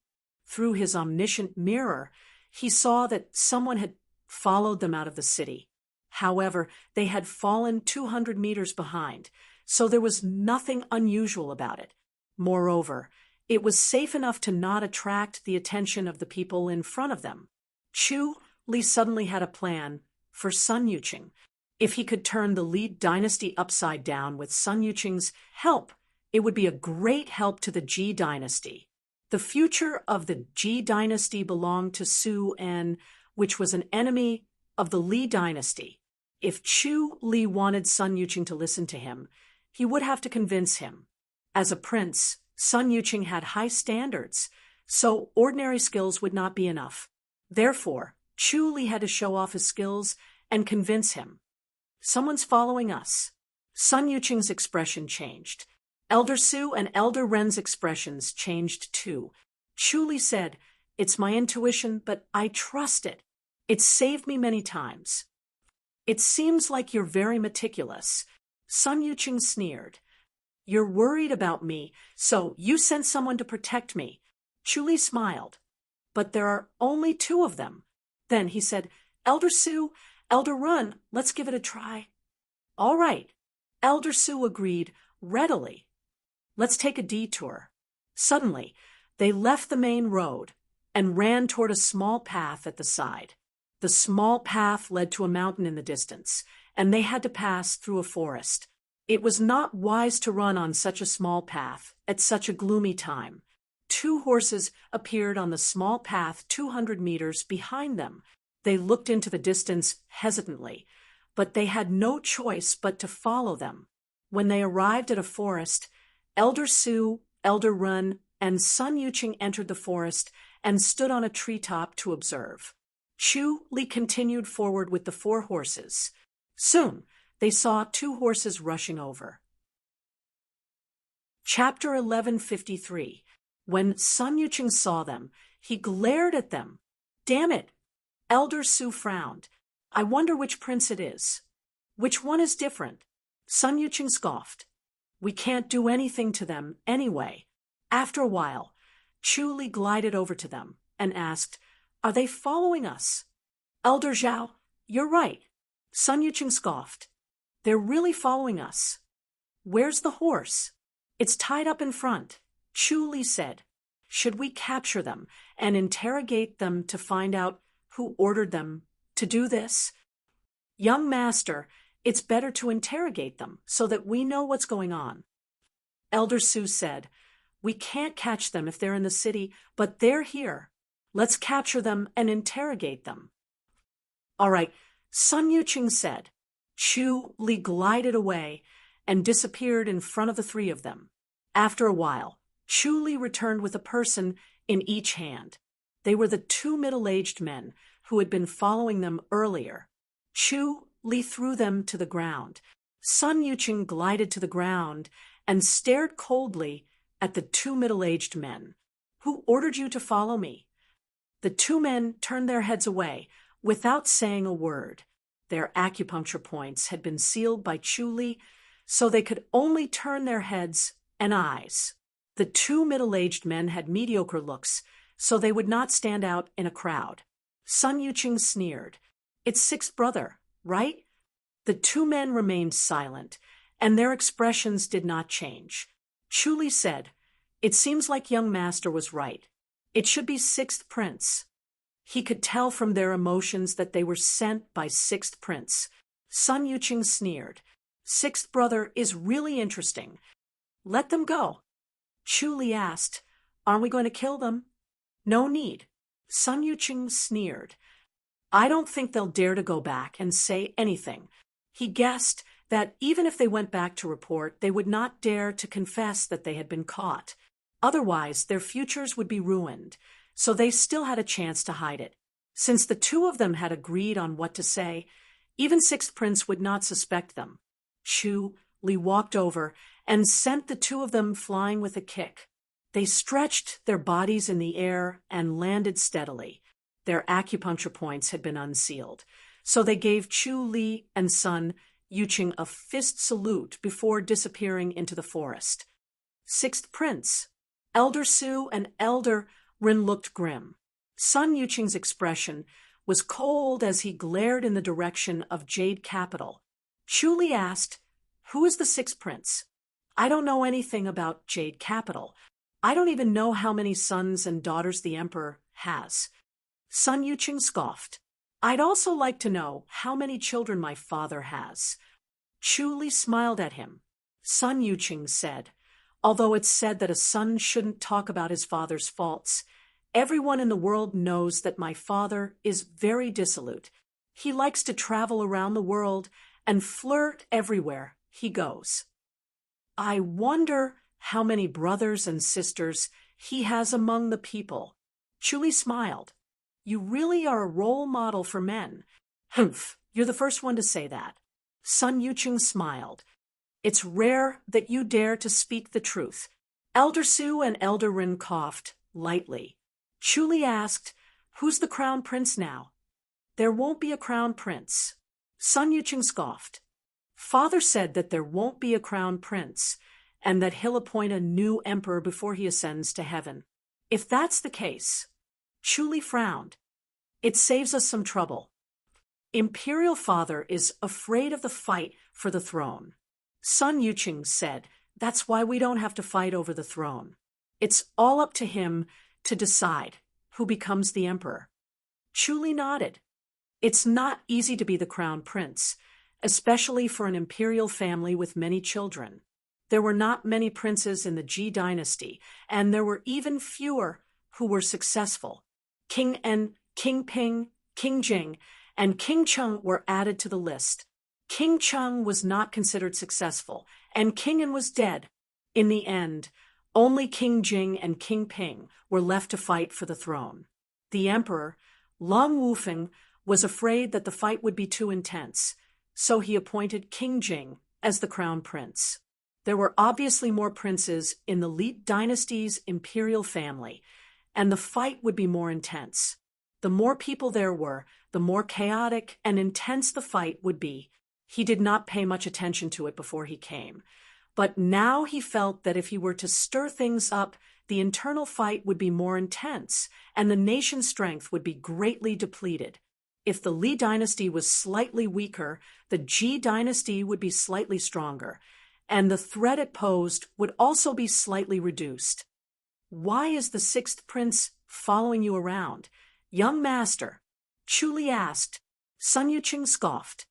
Through his omniscient mirror, he saw that someone had followed them out of the city. However, they had fallen 200 meters behind, so there was nothing unusual about it. Moreover, it was safe enough to not attract the attention of the people in front of them. Chu Li suddenly had a plan for Sun Yuqing. If he could turn the Li dynasty upside down with Sun Yuqing's help, it would be a great help to the Ji dynasty. The future of the Ji dynasty belonged to Su En, which was an enemy of the Li dynasty. If Chu Li wanted Sun Yuqing to listen to him, he would have to convince him. As a prince, Sun Yuqing had high standards, so ordinary skills would not be enough. Therefore, Chu Li had to show off his skills and convince him. Someone's following us. Sun Yuqing's expression changed. Elder Su and Elder Ren's expressions changed too. Chu Li said, It's my intuition, but I trust it. It's saved me many times. It seems like you're very meticulous. Sun Yuqing sneered. You're worried about me, so you sent someone to protect me. Chu Li smiled. But there are only 2 of them. Then he said, Elder Su, Elder Ren, let's give it a try. All right. Elder Su agreed readily. Let's take a detour. Suddenly, they left the main road and ran toward a small path at the side. The small path led to a mountain in the distance, and they had to pass through a forest. It was not wise to run on such a small path at such a gloomy time. 2 horses appeared on the small path 200 meters behind them. They looked into the distance hesitantly, but they had no choice but to follow them. When they arrived at a forest, Elder Su, Elder Ren, and Sun Yuqing entered the forest and stood on a treetop to observe. Chu Li continued forward with the 4 horses. Soon, they saw 2 horses rushing over. Chapter 1153. When Sun Yuqing saw them, he glared at them. Damn it! Elder Su frowned. I wonder which prince it is. Which one is different? Sun Yuqing scoffed. We can't do anything to them anyway. After a while, Chu Li glided over to them and asked, Are they following us? Elder Zhao, you're right. Sun Yuqing scoffed. They're really following us. Where's the horse? It's tied up in front. Chu Li said. Should we capture them and interrogate them to find out who ordered them to do this? Young master, it's better to interrogate them so that we know what's going on. Elder Su said, we can't catch them if they're in the city, but they're here. Let's capture them and interrogate them. All right, Sun Yuqing said. Chu Li glided away and disappeared in front of the three of them. After a while, Chu Li returned with a person in each hand. They were the two middle-aged men who had been following them earlier. Chu Li threw them to the ground. Sun Yuqing glided to the ground and stared coldly at the two middle-aged men. Who ordered you to follow me? The two men turned their heads away without saying a word. Their acupuncture points had been sealed by Chu Li, so they could only turn their heads and eyes. The two middle-aged men had mediocre looks, so they would not stand out in a crowd. Sun Yuqing sneered. It's sixth brother, right? The two men remained silent, and their expressions did not change. Chu Li said, it seems like young master was right. It should be sixth prince. He could tell from their emotions that they were sent by sixth prince. Sun Yuqing sneered. Sixth brother is really interesting. Let them go. Chu Li asked, aren't we going to kill them? No need. Sun Yuqing sneered. I don't think they'll dare to go back and say anything. He guessed that even if they went back to report, they would not dare to confess that they had been caught. Otherwise, their futures would be ruined, so they still had a chance to hide it. Since the two of them had agreed on what to say, even sixth prince would not suspect them. Chu Li walked over and sent the two of them flying with a kick. They stretched their bodies in the air and landed steadily. Their acupuncture points had been unsealed, so they gave Chu Li and Sun Yuqing a fist salute before disappearing into the forest. Sixth prince. Elder Su and Elder Rin looked grim. Sun Yuqing's expression was cold as he glared in the direction of Jade Capital. Chu Li asked, who is the sixth prince? I don't know anything about Jade Capital. I don't even know how many sons and daughters the emperor has. Sun Yuqing scoffed. I'd also like to know how many children my father has. Chu Li smiled at him. Sun Yuqing said, although it's said that a son shouldn't talk about his father's faults, everyone in the world knows that my father is very dissolute. He likes to travel around the world and flirt everywhere he goes. I wonder how many brothers and sisters he has among the people. Chu Li smiled. You really are a role model for men. Humph, you're the first one to say that. Sun Yuqing smiled. It's rare that you dare to speak the truth. Elder Su and Elder Rin coughed lightly. Chu Li asked, who's the crown prince now? There won't be a crown prince. Sun Yuqing scoffed. Father said that there won't be a crown prince, and that he'll appoint a new emperor before he ascends to heaven. If that's the case, Chu Li frowned. It saves us some trouble. Imperial Father is afraid of the fight for the throne. Sun Yuqing said, that's why we don't have to fight over the throne. It's all up to him to decide who becomes the emperor. Chu Li nodded. It's not easy to be the crown prince, especially for an imperial family with many children. There were not many princes in the Ji dynasty, and there were even fewer who were successful. King En, King Ping, King Jing, and King Cheng were added to the list. King Cheng was not considered successful, and King En was dead. In the end, only King Jing and King Ping were left to fight for the throne. The emperor, Long Wufeng, was afraid that the fight would be too intense, so he appointed King Jing as the crown prince. There were obviously more princes in the Li dynasty's imperial family, and the fight would be more intense. The more people there were, the more chaotic and intense the fight would be. He did not pay much attention to it before he came, but now he felt that if he were to stir things up, the internal fight would be more intense, and the nation's strength would be greatly depleted. If the Li dynasty was slightly weaker, the Ji dynasty would be slightly stronger, and the threat it posed would also be slightly reduced. "Why is the sixth prince following you around, young master?" Chu Li asked. Sun Yuqing scoffed.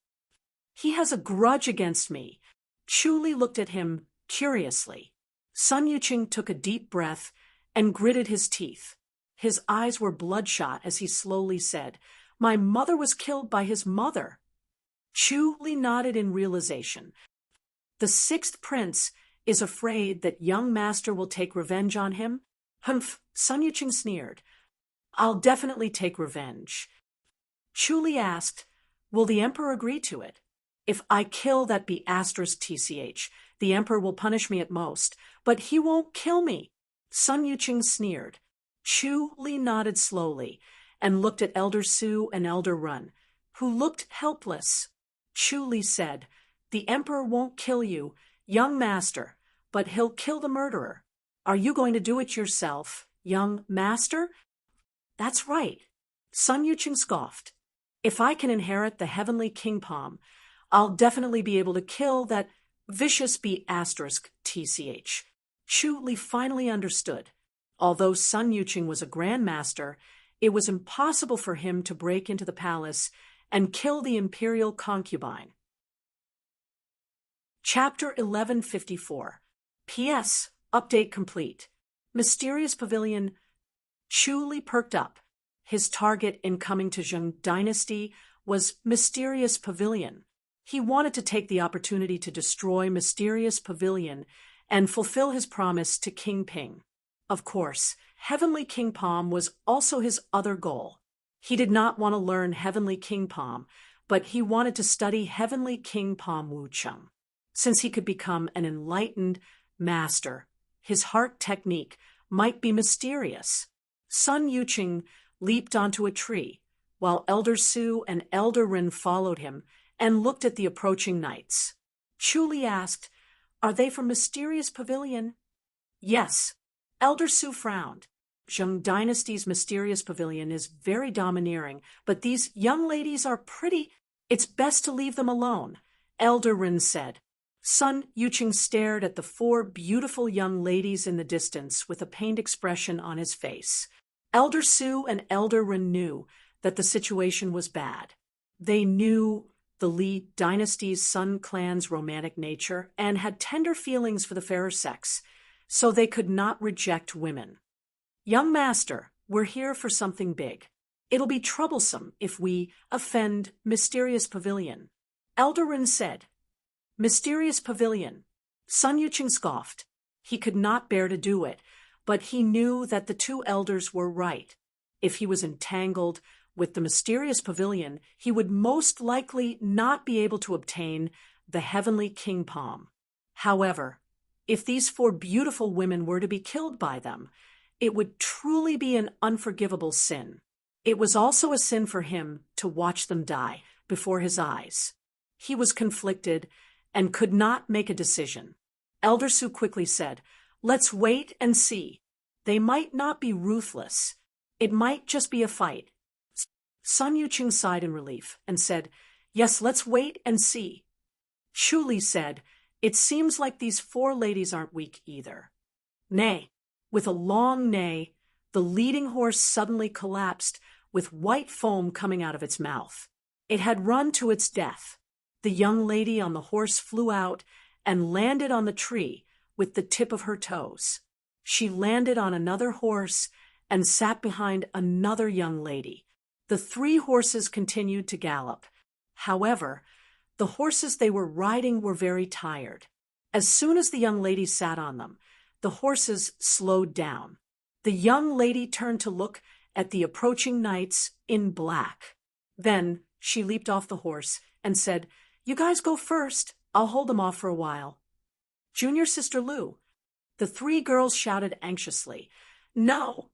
"He has a grudge against me." Chu Li looked at him curiously. Sun Yuqing took a deep breath and gritted his teeth. His eyes were bloodshot as he slowly said, "My mother was killed by his mother." Chu Li nodded in realization. "The sixth prince is afraid that young master will take revenge on him?" "Humph," Sun Yuqing sneered. "I'll definitely take revenge." Chu Li asked, "Will the emperor agree to it?" "If I kill that *tch, the emperor will punish me at most, but he won't kill me." Sun Yuqing sneered. Chu Li nodded slowly and looked at Elder Su and Elder Run, who looked helpless. Chu Li said, "The emperor won't kill you, young master, but he'll kill the murderer. Are you going to do it yourself, young master?" "That's right." Sun Yuqing scoffed. "If I can inherit the heavenly king palm, I'll definitely be able to kill that vicious *tch. Chu Li finally understood. Although Sun Yuqing was a grandmaster, it was impossible for him to break into the palace and kill the imperial concubine. Chapter 1154. P.S. Update complete. Mysterious Pavilion. Chu Li perked up. His target in coming to Zheng Dynasty was Mysterious Pavilion. He wanted to take the opportunity to destroy Mysterious Pavilion and fulfill his promise to King Ping. Of course, Heavenly King Palm was also his other goal. He did not want to learn Heavenly King Palm, but he wanted to study Heavenly King Palm Wucheng. Since he could become an enlightened master, his heart technique might be mysterious. Sun Yuqing leaped onto a tree, while Elder Su and Elder Rin followed him and looked at the approaching knights. Chu Li asked, "Are they from Mysterious Pavilion?" "Yes." Elder Su frowned. Zheng Dynasty's Mysterious Pavilion is very domineering, but these young ladies are pretty. It's best to leave them alone, Elder Rin said. Sun Yuqing stared at the 4 beautiful young ladies in the distance with a pained expression on his face. Elder Su and Elder Rin knew that the situation was bad. They knew the Li Dynasty's Sun clan's romantic nature and had tender feelings for the fairer sex, so they could not reject women. "Young master, we're here for something big. It'll be troublesome if we offend Mysterious Pavilion," Elder Rin said. "Mysterious Pavilion." Sun Yuqing scoffed. He could not bear to do it, but he knew that the 2 elders were right. If he was entangled with the Mysterious Pavilion, he would most likely not be able to obtain the Heavenly King Palm. However, if these 4 beautiful women were to be killed by them, it would truly be an unforgivable sin. It was also a sin for him to watch them die before his eyes. He was conflicted and could not make a decision. Elder Su quickly said, "Let's wait and see. They might not be ruthless. It might just be a fight." Sun Yuqing sighed in relief and said, "Yes, let's wait and see." Chu Li said, "It seems like these 4 ladies aren't weak either." Nay. With a long neigh, the leading horse suddenly collapsed with white foam coming out of its mouth. It had run to its death. The young lady on the horse flew out and landed on the tree with the tip of her toes. She landed on another horse and sat behind another young lady. The 3 horses continued to gallop. However, the horses they were riding were very tired. As soon as the young lady sat on them, the horses slowed down. The young lady turned to look at the approaching knights in black. Then she leaped off the horse and said, "You guys go first. I'll hold them off for a while." "Junior Sister Lu." The 3 girls shouted anxiously, "No!"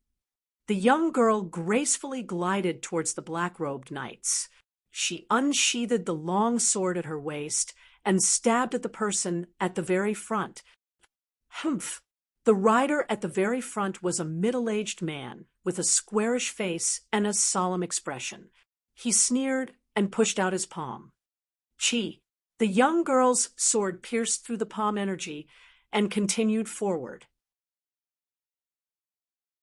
The young girl gracefully glided towards the black-robed knights. She unsheathed the long sword at her waist and stabbed at the person at the very front. Humph! The rider at the very front was a middle-aged man with a squarish face and a solemn expression. He sneered and pushed out his palm. "Chi, The young girl's sword pierced through the palm energy and continued forward.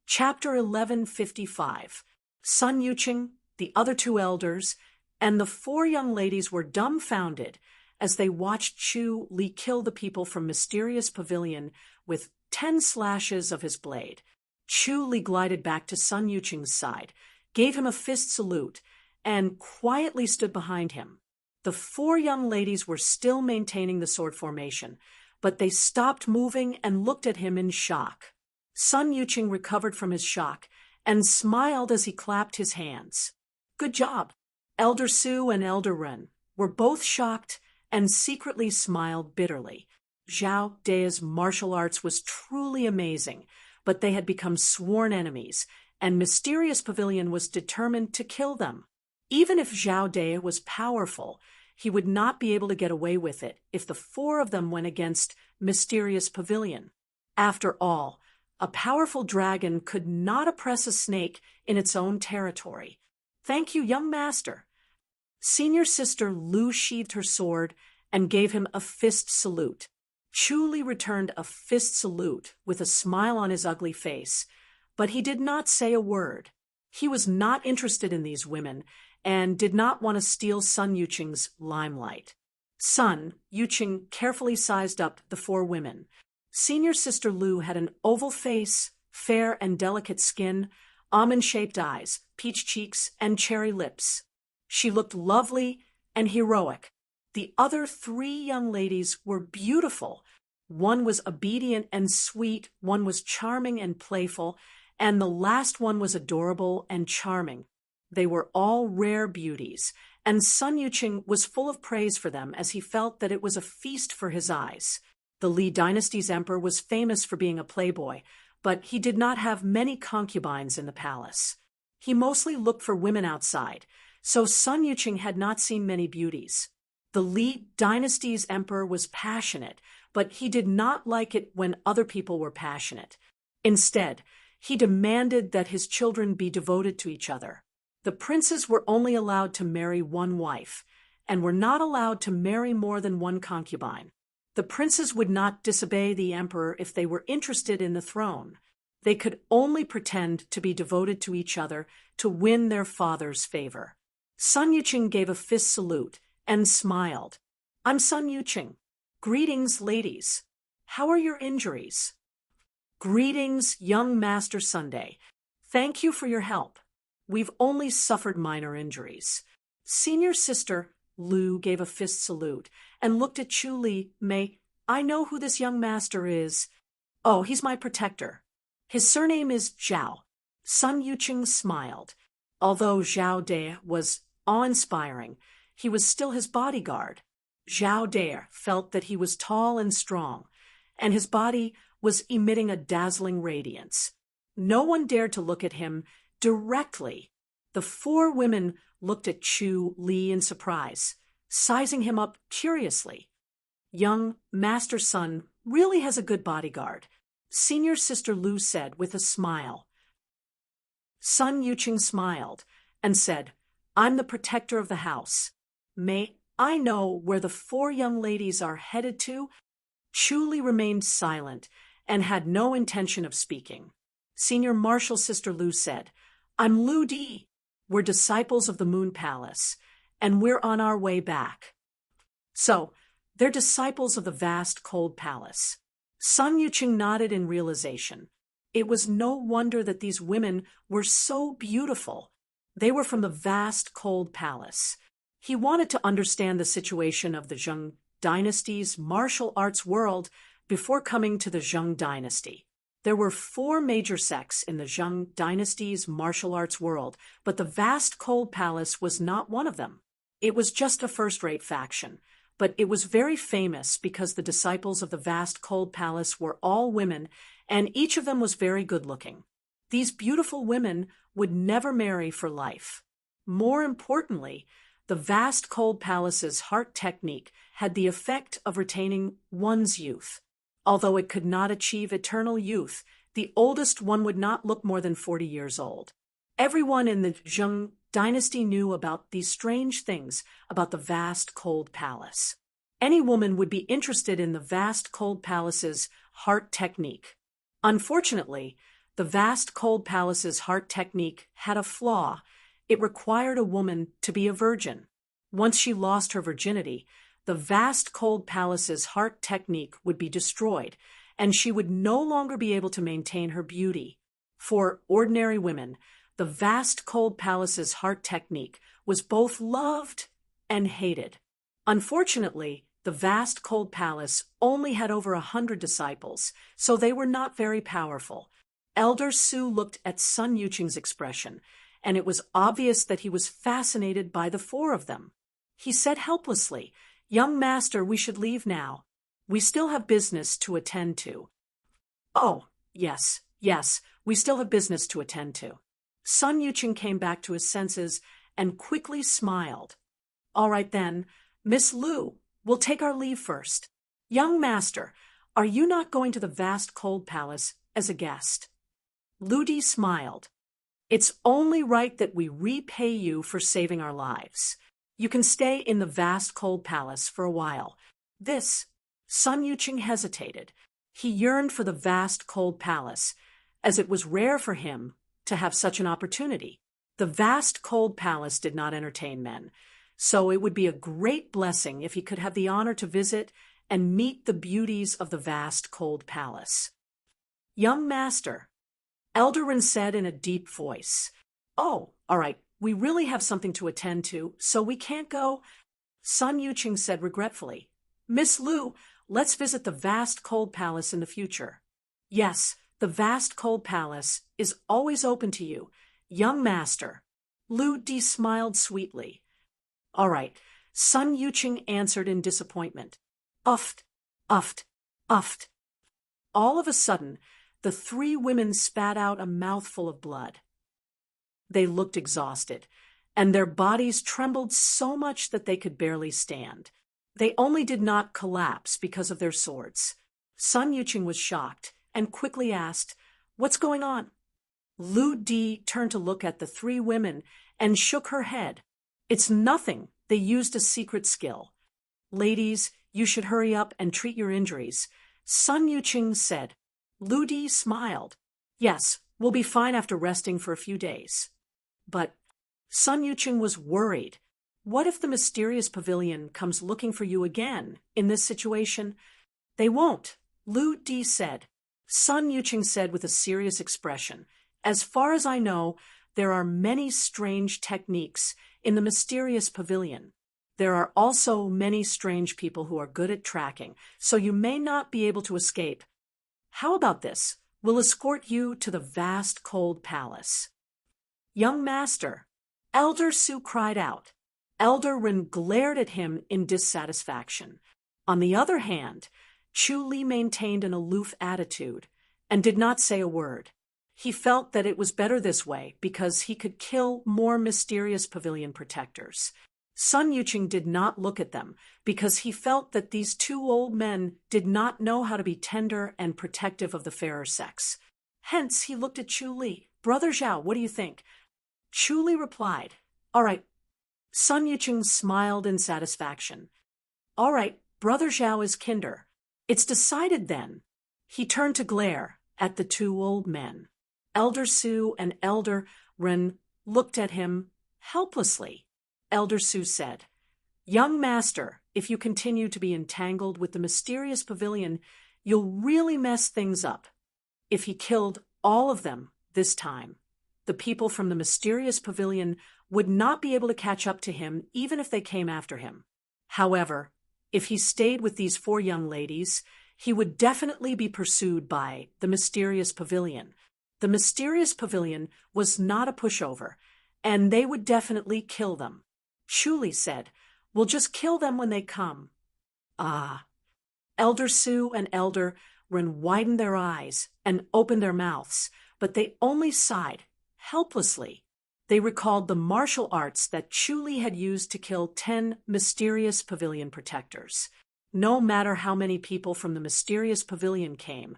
Chapter 1155. Sun Yuqing, the other two elders, and the four young ladies were dumbfounded as they watched Chu Li kill the people from Mysterious Pavilion with 10 slashes of his blade. Chu Li glided back to Sun Yuqing's side, gave him a fist salute, and quietly stood behind him. The four young ladies were still maintaining the sword formation, but they stopped moving and looked at him in shock. Sun Yuqing recovered from his shock and smiled as he clapped his hands. Good job! Elder Su and Elder Ren were both shocked and secretly smiled bitterly. Zhao De's martial arts was truly amazing, but they had become sworn enemies, and Mysterious Pavilion was determined to kill them. Even if Zhao De was powerful, he would not be able to get away with it if the four of them went against Mysterious Pavilion. After all, a powerful dragon could not oppress a snake in its own territory. Thank you, young master. Senior sister Lu sheathed her sword and gave him a fist salute. Chu Li returned a fist salute with a smile on his ugly face, but he did not say a word. He was not interested in these women and did not want to steal Sun Yuqing's limelight. Sun Yuqing carefully sized up the four women. Senior sister Lu had an oval face, fair and delicate skin, almond-shaped eyes, peach cheeks, and cherry lips. She looked lovely and heroic. The other three young ladies were beautiful. One was obedient and sweet, one was charming and playful, and the last one was adorable and charming. They were all rare beauties, and Sun Yuqing was full of praise for them as he felt that it was a feast for his eyes. The Li dynasty's emperor was famous for being a playboy, but he did not have many concubines in the palace. He mostly looked for women outside, so Sun Yuqing had not seen many beauties. The Li dynasty's emperor was passionate, but he did not like it when other people were passionate. Instead, he demanded that his children be devoted to each other. The princes were only allowed to marry one wife, and were not allowed to marry more than one concubine. The princes would not disobey the emperor if they were interested in the throne. They could only pretend to be devoted to each other to win their father's favor. Sun Yuqing gave a fist salute and smiled. I'm Sun Yuqing. Greetings, ladies. How are your injuries? Greetings, young Master Sunday. Thank you for your help. We've only suffered minor injuries. Senior sister Lu gave a fist salute and looked at Chu Li. May I know who this young master is? Oh, he's my protector. His surname is Zhao. Sun Yuqing smiled. Although Zhao De was awe-inspiring, he was still his bodyguard. Zhao De felt that he was tall and strong, and his body was emitting a dazzling radiance. No one dared to look at him directly. The four women looked at Chu Li in surprise, sizing him up curiously. Young Master Sun really has a good bodyguard, Senior Sister Lu said with a smile. Sun Yuqing smiled and said, I'm the protector of the house. May I know where the four young ladies are headed to? Chu Li remained silent and had no intention of speaking. Senior Martial Sister Lu said, I'm Lu Di. We're disciples of the Moon Palace, and we're on our way back. So, they're disciples of the vast cold palace. Sun Yuqing nodded in realization. It was no wonder that these women were so beautiful. They were from the vast cold palace. He wanted to understand the situation of the Zheng dynasty's martial arts world before coming to the Zheng dynasty. There were four major sects in the Zheng dynasty's martial arts world, but the vast cold palace was not one of them. It was just a first-rate faction, but it was very famous because the disciples of the vast cold palace were all women, and each of them was very good-looking. These beautiful women would never marry for life. More importantly, the vast cold palace's heart technique had the effect of retaining one's youth. Although it could not achieve eternal youth, the oldest one would not look more than 40 years old. Everyone in the Zheng dynasty knew about these strange things about the vast cold palace. Any woman would be interested in the vast cold palace's heart technique. Unfortunately, the vast cold palace's heart technique had a flaw. It required a woman to be a virgin. Once she lost her virginity, the vast cold palace's heart technique would be destroyed, and she would no longer be able to maintain her beauty. For ordinary women, the vast cold palace's heart technique was both loved and hated. Unfortunately, the vast cold palace only had over 100 disciples, so they were not very powerful. Elder Su looked at Sun Yuqing's expression, and it was obvious that he was fascinated by the four of them. He said helplessly, "Young master, we should leave now. We still have business to attend to." "Oh, yes, we still have business to attend to." Sun Yuqing came back to his senses and quickly smiled. "All right then, Miss Lu, we'll take our leave first. Young master, are you not going to the vast cold palace as a guest?" Lu Di smiled. "It's only right that we repay you for saving our lives. You can stay in the vast cold palace for a while." Sun Yuqing hesitated. He yearned for the vast cold palace, as it was rare for him to have such an opportunity. The vast cold palace did not entertain men, so it would be a great blessing if he could have the honor to visit and meet the beauties of the vast cold palace. "Young master," Elder Ren said in a deep voice. "Oh, all right, we really have something to attend to, so we can't go." Sun Yuqing said regretfully, "Miss Lu, let's visit the vast cold palace in the future." "Yes, the vast cold palace is always open to you, young master." Lu Di smiled sweetly. "All right," Sun Yuqing answered in disappointment. Uft, uft, uft. All of a sudden, the three women spat out a mouthful of blood. They looked exhausted, and their bodies trembled so much that they could barely stand. They only did not collapse because of their swords. Sun Yuqing was shocked and quickly asked, "What's going on?" Lu Di turned to look at the three women and shook her head. "It's nothing. They used a secret skill." "Ladies, you should hurry up and treat your injuries," Sun Yuqing said. Lu Di smiled. "Yes, we'll be fine after resting for a few days." But Sun Yuqing was worried. What if the mysterious pavilion comes looking for you again in this situation? "They won't," Lu Di said. Sun Yuqing said with a serious expression, "As far as I know, there are many strange techniques in the mysterious pavilion. There are also many strange people who are good at tracking, so you may not be able to escape. How about this? We'll escort you to the vast cold palace." "Young master," Elder Su cried out. Elder Ren glared at him in dissatisfaction. On the other hand, Chu Li maintained an aloof attitude and did not say a word. He felt that it was better this way because he could kill more mysterious pavilion protectors. Sun Yuqing did not look at them because he felt that these two old men did not know how to be tender and protective of the fairer sex. Hence, he looked at Chu Li. "Brother Zhao, what do you think?" Chu Li replied, "All right." Sun Yuqing smiled in satisfaction. "All right, Brother Zhao is kinder. It's decided then." He turned to glare at the two old men. Elder Su and Elder Ren looked at him helplessly. Elder Su said, "Young master, if you continue to be entangled with the mysterious pavilion, you'll really mess things up." If he killed all of them this time, the people from the mysterious pavilion would not be able to catch up to him even if they came after him. However, if he stayed with these four young ladies, he would definitely be pursued by the mysterious pavilion. The mysterious pavilion was not a pushover, and they would definitely kill them. Chu Li said, "We'll just kill them when they come." Ah. Elder Su and Elder Ren widened their eyes and opened their mouths, but they only sighed, helplessly. They recalled the martial arts that Chu Li had used to kill 10 mysterious pavilion protectors. No matter how many people from the mysterious pavilion came,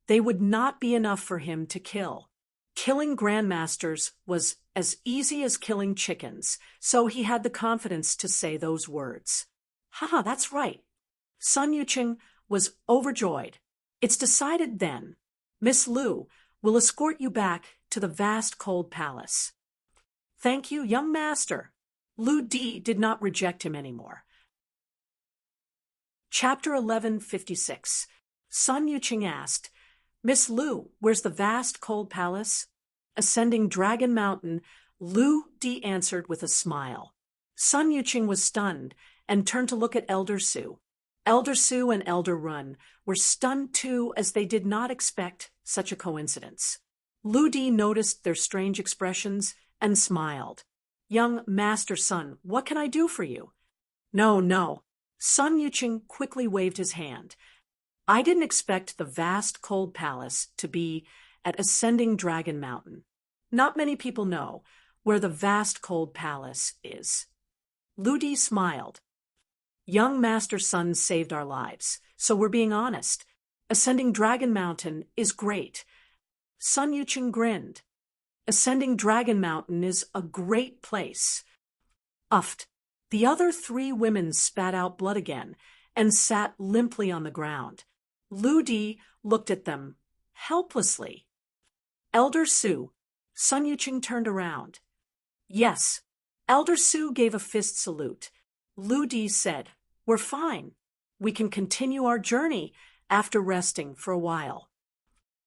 they would not be enough for him to kill. Killing grandmasters was as easy as killing chickens, so he had the confidence to say those words. "Haha, that's right. Sun Yuqing was overjoyed. It's decided then. Miss Lu will escort you back to the vast cold palace. Thank you, young master. Lu Di did not reject him anymore. Chapter 1156. Sun Yuqing asked, Miss Lu, where's the vast cold palace? Ascending Dragon Mountain, Lu Di answered with a smile. Sun Yuqing was stunned and turned to look at Elder Su. Elder Su and Elder Run were stunned too, as they did not expect such a coincidence. Lu Di noticed their strange expressions and smiled. Young Master Sun, what can I do for you? No. Sun Yuqing quickly waved his hand. I didn't expect the vast cold palace to be at Ascending Dragon Mountain. Not many people know where the vast cold palace is. Lu Di smiled. Young Master Sun saved our lives, so we're being honest. Ascending Dragon Mountain is great. Sun Yuqing grinned. Ascending Dragon Mountain is a great place. Uffed. The other 3 women spat out blood again and sat limply on the ground. Lu Di looked at them helplessly. Elder Su. Sun Yuqing turned around. Yes. Elder Su gave a fist salute. Lu Di said, We're fine. We can continue our journey after resting for a while.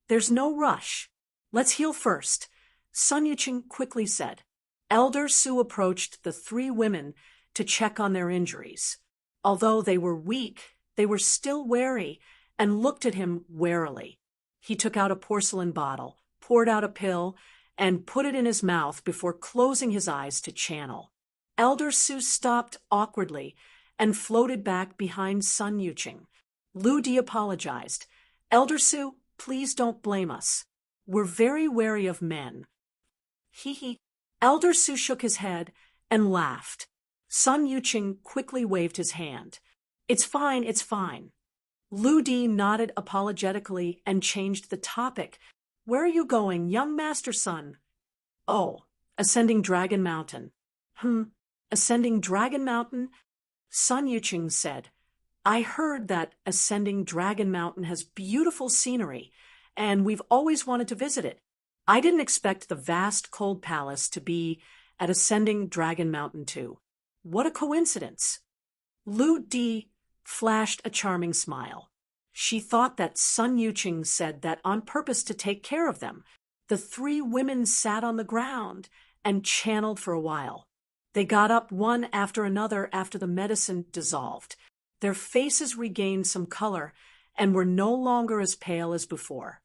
There's no rush. Let's heal first, Sun Yuqing quickly said. Elder Su approached the 3 women to check on their injuries. Although they were weak, they were still wary and looked at him warily. He took out a porcelain bottle, poured out a pill, and put it in his mouth before closing his eyes to channel. Elder Su stopped awkwardly and floated back behind Sun Yuqing. Lu Di apologized. Elder Su, please don't blame us. We're very wary of men. He. Elder Su shook his head and laughed. Sun Yuqing quickly waved his hand. It's fine. Lu Di nodded apologetically and changed the topic. Where are you going, young Master Sun? Oh, Ascending Dragon Mountain. Ascending Dragon Mountain? Sun Yuqing said. I heard that Ascending Dragon Mountain has beautiful scenery, and we've always wanted to visit it. I didn't expect the vast cold palace to be at Ascending Dragon Mountain too. What a coincidence. Lu Di flashed a charming smile. She thought that Sun Yuqing said that on purpose to take care of them. The 3 women sat on the ground and channeled for a while. They got up one after another after the medicine dissolved. Their faces regained some color and were no longer as pale as before.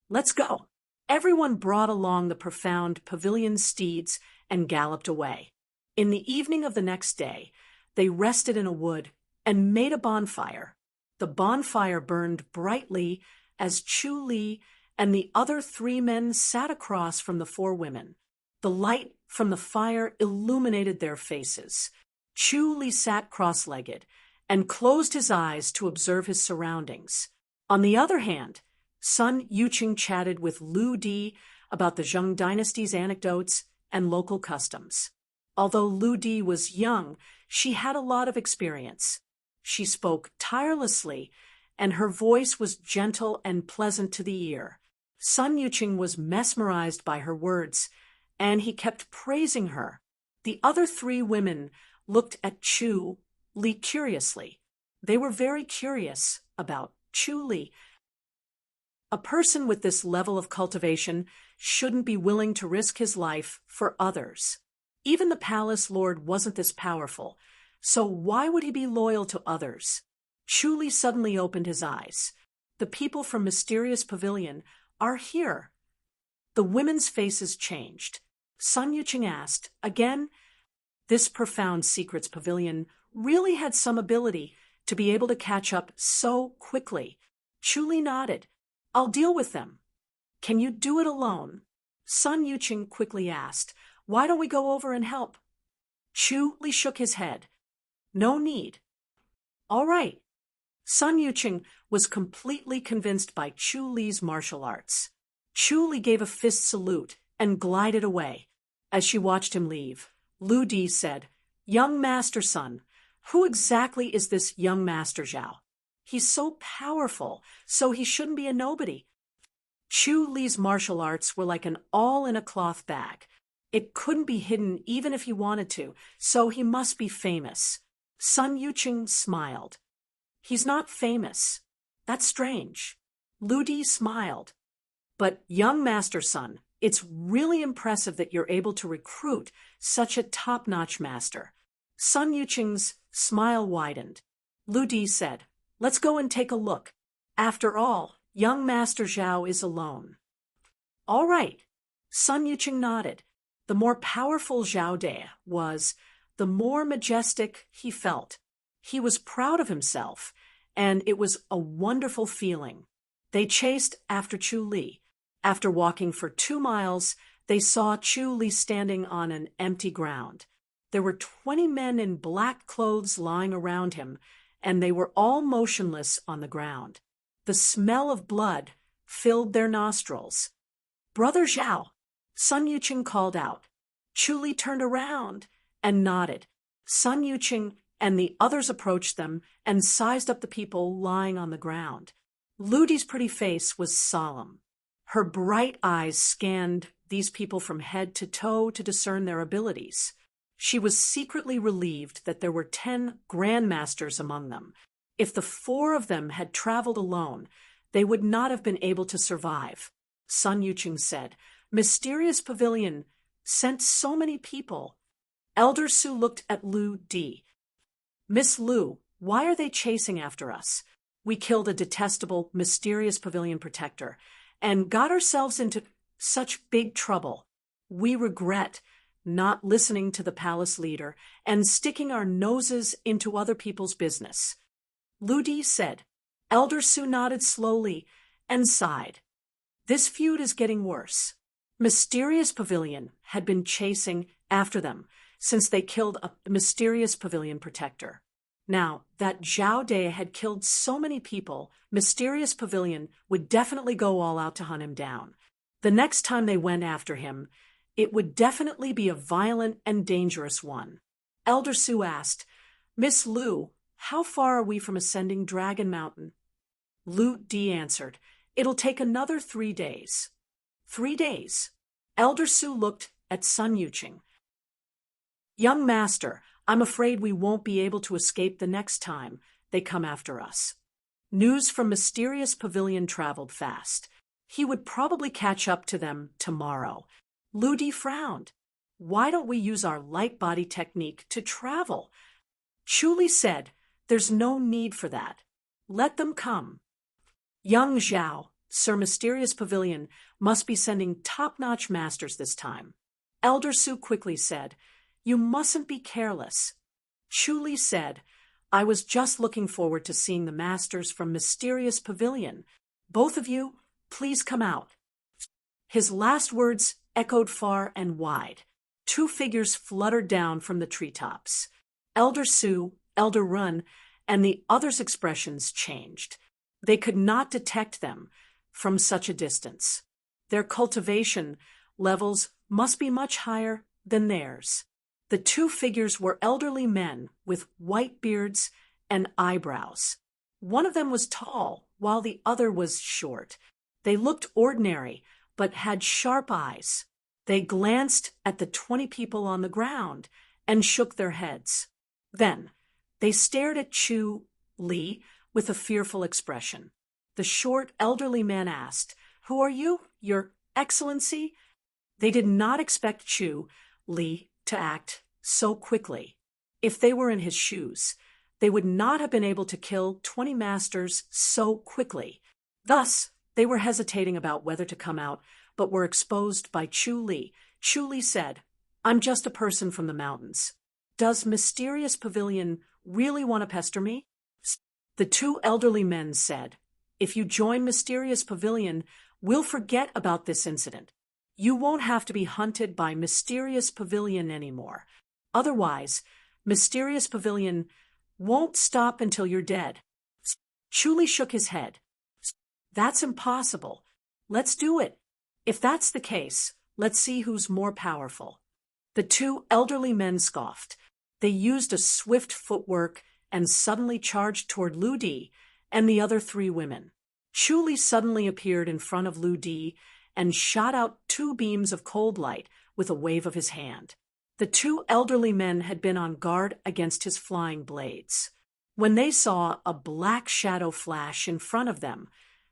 Let's go. Everyone brought along the profound pavilion steeds and galloped away. In the evening of the next day, they rested in a wood and made a bonfire. The bonfire burned brightly as Chu Li and the other 3 men sat across from the 4 women. The light from the fire illuminated their faces. Chu Li sat cross-legged and closed his eyes to observe his surroundings. On the other hand, Sun Yuqing chatted with Lu Di about the Zheng dynasty's anecdotes and local customs. Although Lu Di was young, she had a lot of experience. She spoke tirelessly, and her voice was gentle and pleasant to the ear. Sun Yuqing was mesmerized by her words, and he kept praising her. The other 3 women looked at Chu Li curiously. They were very curious about Chu Li. A person with this level of cultivation shouldn't be willing to risk his life for others. Even the palace lord wasn't this powerful, so why would he be loyal to others? Chu Li suddenly opened his eyes. The people from Mysterious Pavilion are here. The women's faces changed. Sun Yuqing asked, again, this profound secrets pavilion really had some ability to be able to catch up so quickly. Chu Li nodded. I'll deal with them. Can you do it alone? Sun Yuqing quickly asked. Why don't we go over and help? Chu Li shook his head. No need. All right. Sun Yuqing was completely convinced by Chu Li's martial arts. Chu Li gave a fist salute and glided away. As she watched him leave, Lu Di said, Young Master Sun, who exactly is this young Master Zhao? He's so powerful, so he shouldn't be a nobody. Chu Li's martial arts were like an all-in-a-cloth bag. It couldn't be hidden even if he wanted to, so he must be famous. Sun Yuqing smiled. He's not famous. That's strange. Lu Di smiled. But young Master Sun, it's really impressive that you're able to recruit such a top-notch master. Sun Yuqing's smile widened. Lu Di said, let's go and take a look. After all, young Master Zhao is alone. All right. Sun Yuqing nodded. The more powerful Zhao De was, the more majestic he felt. He was proud of himself, and it was a wonderful feeling. They chased after Chu Li. After walking for 2 miles, they saw Chu Li standing on an empty ground. There were 20 men in black clothes lying around him, and they were all motionless on the ground. The smell of blood filled their nostrils. Brother Zhao, Sun Yuqing called out. Chu Li turned around and nodded. Sun Yuqing and the others approached them and sized up the people lying on the ground. Lu Di's pretty face was solemn. Her bright eyes scanned these people from head to toe to discern their abilities. She was secretly relieved that there were 10 grandmasters among them. If the 4 of them had traveled alone, they would not have been able to survive. Sun Yuqing said, Mysterious Pavilion sent so many people. Elder Su looked at Lu Di. Miss Lu, why are they chasing after us? We killed a detestable Mysterious Pavilion protector and got ourselves into such big trouble. We regret not listening to the palace leader and sticking our noses into other people's business. Lu Di said. Elder Su nodded slowly and sighed. This feud is getting worse. Mysterious Pavilion had been chasing after them since they killed a Mysterious Pavilion protector. Now that Zhao De had killed so many people, Mysterious Pavilion would definitely go all out to hunt him down. The next time they went after him, it would definitely be a violent and dangerous one. Elder Su asked, Miss Lu, how far are we from ascending Dragon Mountain? Lu Di answered, It'll take another 3 days. 3 days. Elder Su looked at Sun Yuqing. Young master, I'm afraid we won't be able to escape the next time they come after us. News from Mysterious Pavilion traveled fast. He would probably catch up to them tomorrow. Lu Di frowned. Why don't we use our light body technique to travel? Chu Li said, There's no need for that. Let them come. Young Zhao, Sir Mysterious Pavilion, must be sending top-notch masters this time. Elder Su quickly said, You mustn't be careless. Chu Li said, I was just looking forward to seeing the masters from Mysterious Pavilion. Both of you, please come out. His last words echoed far and wide. 2 figures fluttered down from the treetops. Elder Su, Elder Run, and the others' expressions changed. They could not detect them from such a distance. Their cultivation levels must be much higher than theirs. The 2 figures were elderly men with white beards and eyebrows. One of them was tall, while the other was short. They looked ordinary, but had sharp eyes. They glanced at the 20 people on the ground and shook their heads. Then they stared at Chu Li with a fearful expression. The short, elderly man asked, Who are you, Your Excellency? They did not expect Chu Li to act so quickly. If they were in his shoes, they would not have been able to kill 20 masters so quickly. Thus, they were hesitating about whether to come out, but were exposed by Chu Li. Chu Li said, I'm just a person from the mountains. Does Mysterious Pavilion really want to pester me? The 2 elderly men said, If you join Mysterious Pavilion, we'll forget about this incident. You won't have to be hunted by Mysterious Pavilion anymore. Otherwise, Mysterious Pavilion won't stop until you're dead. Chu Li shook his head. That's impossible. Let's do it. If that's the case, let's see who's more powerful. The 2 elderly men scoffed. They used a swift footwork and suddenly charged toward Lu Di and the other 3 women. Chu Li suddenly appeared in front of Lu Di and shot out 2 beams of cold light with a wave of his hand. The 2 elderly men had been on guard against his flying blades. When they saw a black shadow flash in front of them,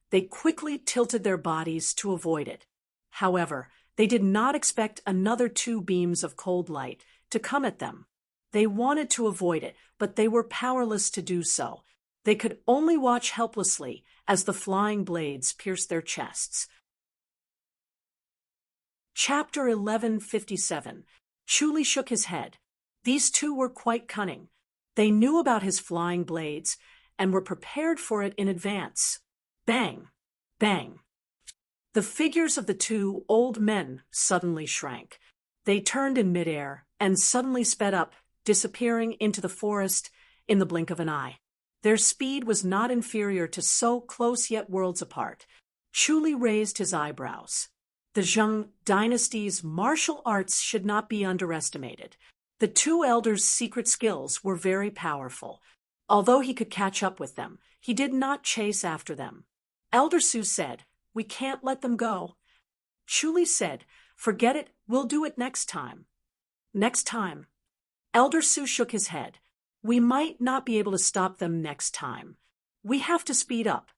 they quickly tilted their bodies to avoid it. However, they did not expect another 2 beams of cold light to come at them. They wanted to avoid it, but they were powerless to do so. They could only watch helplessly as the flying blades pierced their chests. Chapter 1157. Chu Li shook his head. These 2 were quite cunning. They knew about his flying blades and were prepared for it in advance. Bang! Bang! The figures of the 2 old men suddenly shrank. They turned in midair and suddenly sped up, disappearing into the forest in the blink of an eye. Their speed was not inferior to so close yet worlds apart. Chu Li raised his eyebrows. The Zheng dynasty's martial arts should not be underestimated. The 2 elders' secret skills were very powerful. Although he could catch up with them, he did not chase after them. Elder Su said, "We can't let them go." Chu Li said, "Forget it, we'll do it next time." Next time. Elder Su shook his head. "We might not be able to stop them next time. We have to speed up."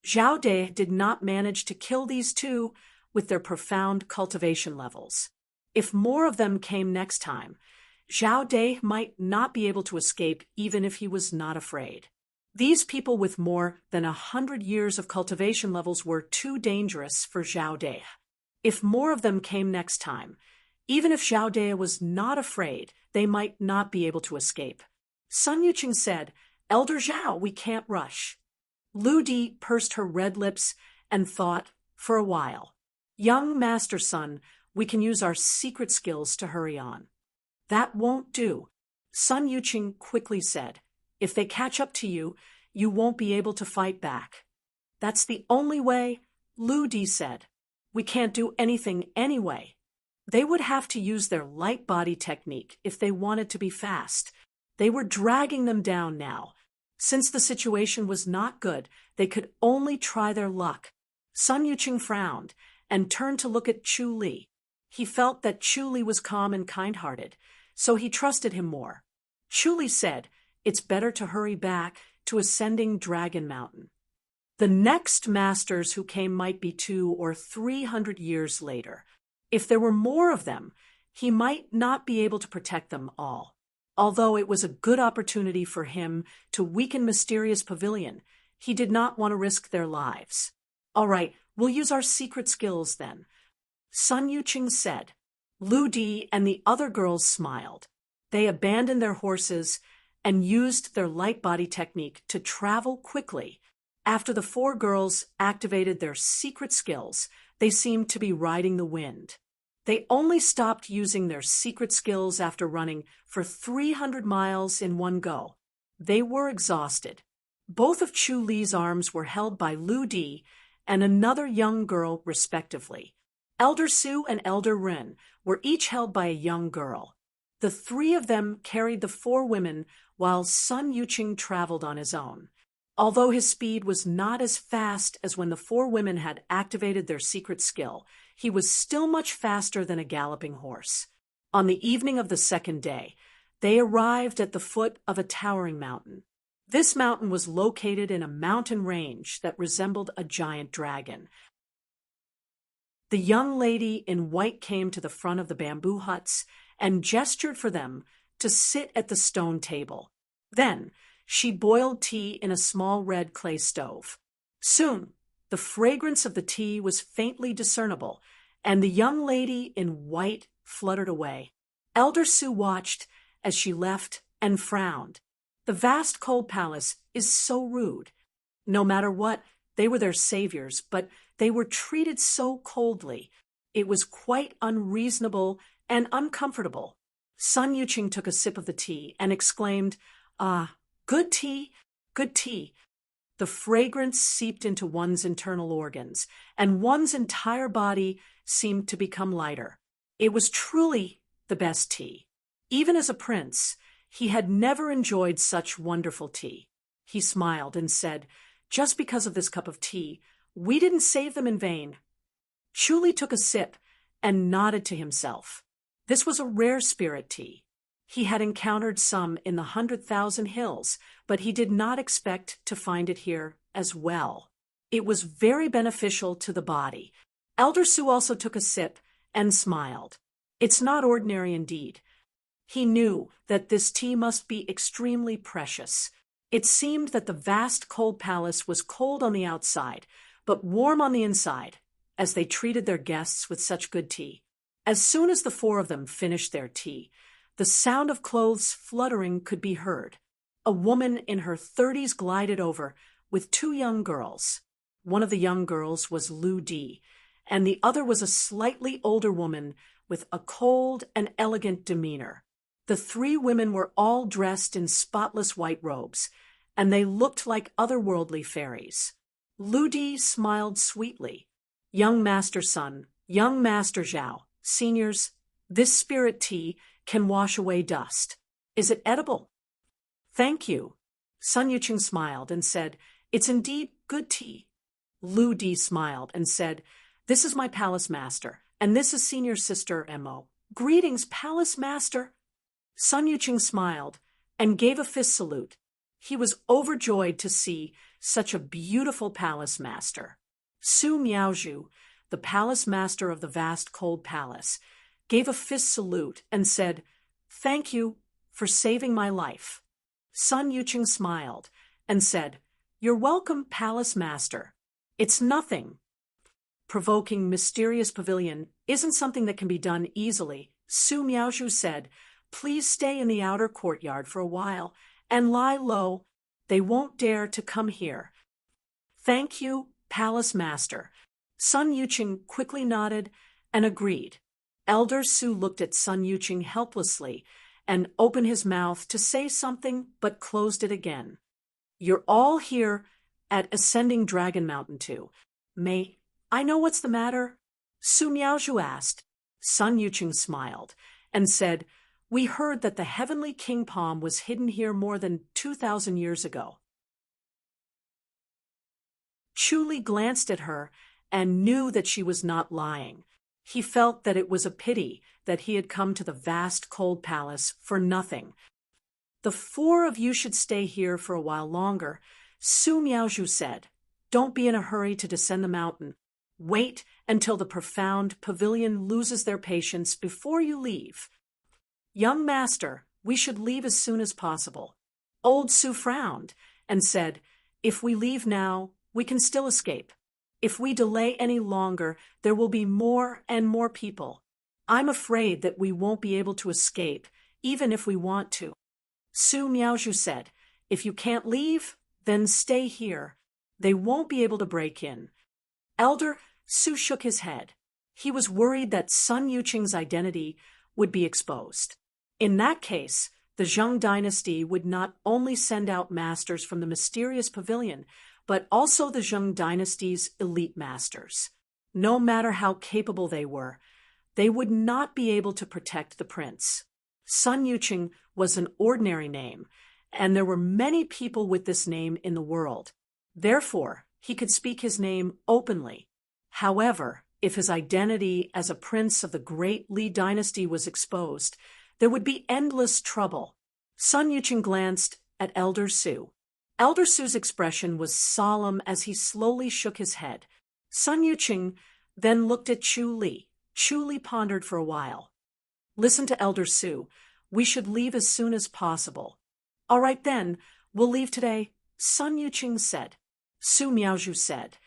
Zhao De did not manage to kill these 2 with their profound cultivation levels. If more of them came next time, Zhao De might not be able to escape even if he was not afraid. These people with more than 100 years of cultivation levels were too dangerous for Zhao De. If more of them came next time, even if Zhao De was not afraid, they might not be able to escape. Sun Yuqing said, "Elder Zhao, we can't rush." Lu Di pursed her red lips and thought for a while. "Young Master Sun, we can use our secret skills to hurry on." "That won't do," Sun Yuqing quickly said. "If they catch up to you, you won't be able to fight back." "That's the only way," Lu Di said. "We can't do anything anyway." They would have to use their light body technique if they wanted to be fast. They were dragging them down now. Since the situation was not good, they could only try their luck. Sun Yuqing frowned and turned to look at Chu Li. He felt that Chu Li was calm and kind-hearted, so he trusted him more. Chu Li said, "It's better to hurry back to ascending Dragon Mountain." The next masters who came might be 200 or 300 years later. If there were more of them, he might not be able to protect them all. Although it was a good opportunity for him to weaken Mysterious Pavilion, he did not want to risk their lives. "All right, we'll use our secret skills then," Sun Yuqing said. Lu Di and the other girls smiled. They abandoned their horses and used their light body technique to travel quickly. After the 4 girls activated their secret skills, they seemed to be riding the wind. They only stopped using their secret skills after running for 300 miles in one go. They were exhausted. Both of Chu Li's arms were held by Lu Di and another young girl, respectively. Elder Su and Elder Ren were each held by a young girl. The 3 of them carried the 4 women while Sun Yuqing traveled on his own. Although his speed was not as fast as when the 4 women had activated their secret skill, he was still much faster than a galloping horse. On the evening of the 2nd day, they arrived at the foot of a towering mountain. This mountain was located in a mountain range that resembled a giant dragon. The young lady in white came to the front of the bamboo huts and gestured for them to sit at the stone table. Then, she boiled tea in a small red clay stove. Soon, the fragrance of the tea was faintly discernible, and the young lady in white fluttered away. Elder Su watched as she left and frowned. The vast cold palace is so rude. No matter what, they were their saviors, but they were treated so coldly. It was quite unreasonable and uncomfortable. Sun Yuqing took a sip of the tea and exclaimed, "Ah, good tea, good tea." The fragrance seeped into one's internal organs, and one's entire body seemed to become lighter. It was truly the best tea. Even as a prince, he had never enjoyed such wonderful tea. He smiled and said, "Just because of this cup of tea, we didn't save them in vain." Chuli took a sip and nodded to himself. This was a rare spirit tea. He had encountered some in the 100,000 Hills, but he did not expect to find it here as well. It was very beneficial to the body. Elder Su also took a sip and smiled. It's not ordinary indeed. He knew that this tea must be extremely precious. It seemed that the vast cold palace was cold on the outside, but warm on the inside, as they treated their guests with such good tea. As soon as the four of them finished their tea, the sound of clothes fluttering could be heard. A woman in her 30s glided over with two young girls. One of the young girls was Lu Di, and the other was a slightly older woman with a cold and elegant demeanor. The three women were all dressed in spotless white robes, and they looked like otherworldly fairies. Lu Di smiled sweetly. "Young Master Sun, young Master Zhao, seniors, this spirit tea can wash away dust. Is it edible?" "Thank you." Sun Yuqing smiled and said, "It's indeed good tea." Lu Di smiled and said, "This is my palace master, and this is senior sister Mo. Greetings, palace master." Sun Yuqing smiled and gave a fist salute. He was overjoyed to see such a beautiful palace master. Su Miaozhu, the palace master of the vast cold palace, gave a fist salute and said, "Thank you for saving my life." Sun Yuqing smiled and said, "You're welcome, palace master. It's nothing." Provoking mysterious pavilion isn't something that can be done easily. Su Miaozhu said, "Please stay in the outer courtyard for a while and lie low. They won't dare to come here." "Thank you, palace master." Sun Yuqing quickly nodded and agreed. Elder Su looked at Sun Yuqing helplessly and opened his mouth to say something but closed it again. "You're all here at Ascending Dragon Mountain too. May I know what's the matter?" Su Miaozhu asked. Sun Yuqing smiled and said, "We heard that the heavenly king palm was hidden here more than 2,000 years ago." Chuli glanced at her and knew that she was not lying. He felt that it was a pity that he had come to the vast cold palace for nothing. "The four of you should stay here for a while longer," Su Miaozhu said. "Don't be in a hurry to descend the mountain. Wait until the profound pavilion loses their patience before you leave." "Young master, we should leave as soon as possible." Old Su frowned and said, "If we leave now, we can still escape. If we delay any longer, there will be more and more people. I'm afraid that we won't be able to escape, even if we want to." Su Miaozhu said, "If you can't leave, then stay here. They won't be able to break in." Elder Su shook his head. He was worried that Sun Yuqing's identity would be exposed. In that case, the Zheng dynasty would not only send out masters from the mysterious pavilion, but also the Zheng dynasty's elite masters. No matter how capable they would not be able to protect the prince. Sun Yuqing was an ordinary name, and there were many people with this name in the world. Therefore, he could speak his name openly. However, if his identity as a prince of the great Li dynasty was exposed, there would be endless trouble. Sun Yuqing glanced at Elder Su. Elder Su's expression was solemn as he slowly shook his head. Sun Yuqing then looked at Chu Li. Chu Li pondered for a while. "Listen to Elder Su. We should leave as soon as possible." "All right then, we'll leave today," Sun Yuqing said. Su Miaozhu said,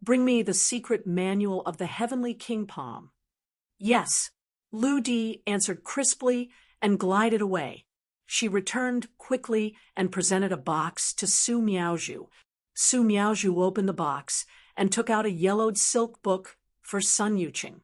Bring me the secret manual of the heavenly king palm." "Yes." Lu Di answered crisply and glided away. She returned quickly and presented a box to Su Miaozhu. Su Miaozhu opened the box and took out a yellowed silk book for Sun Yuqing.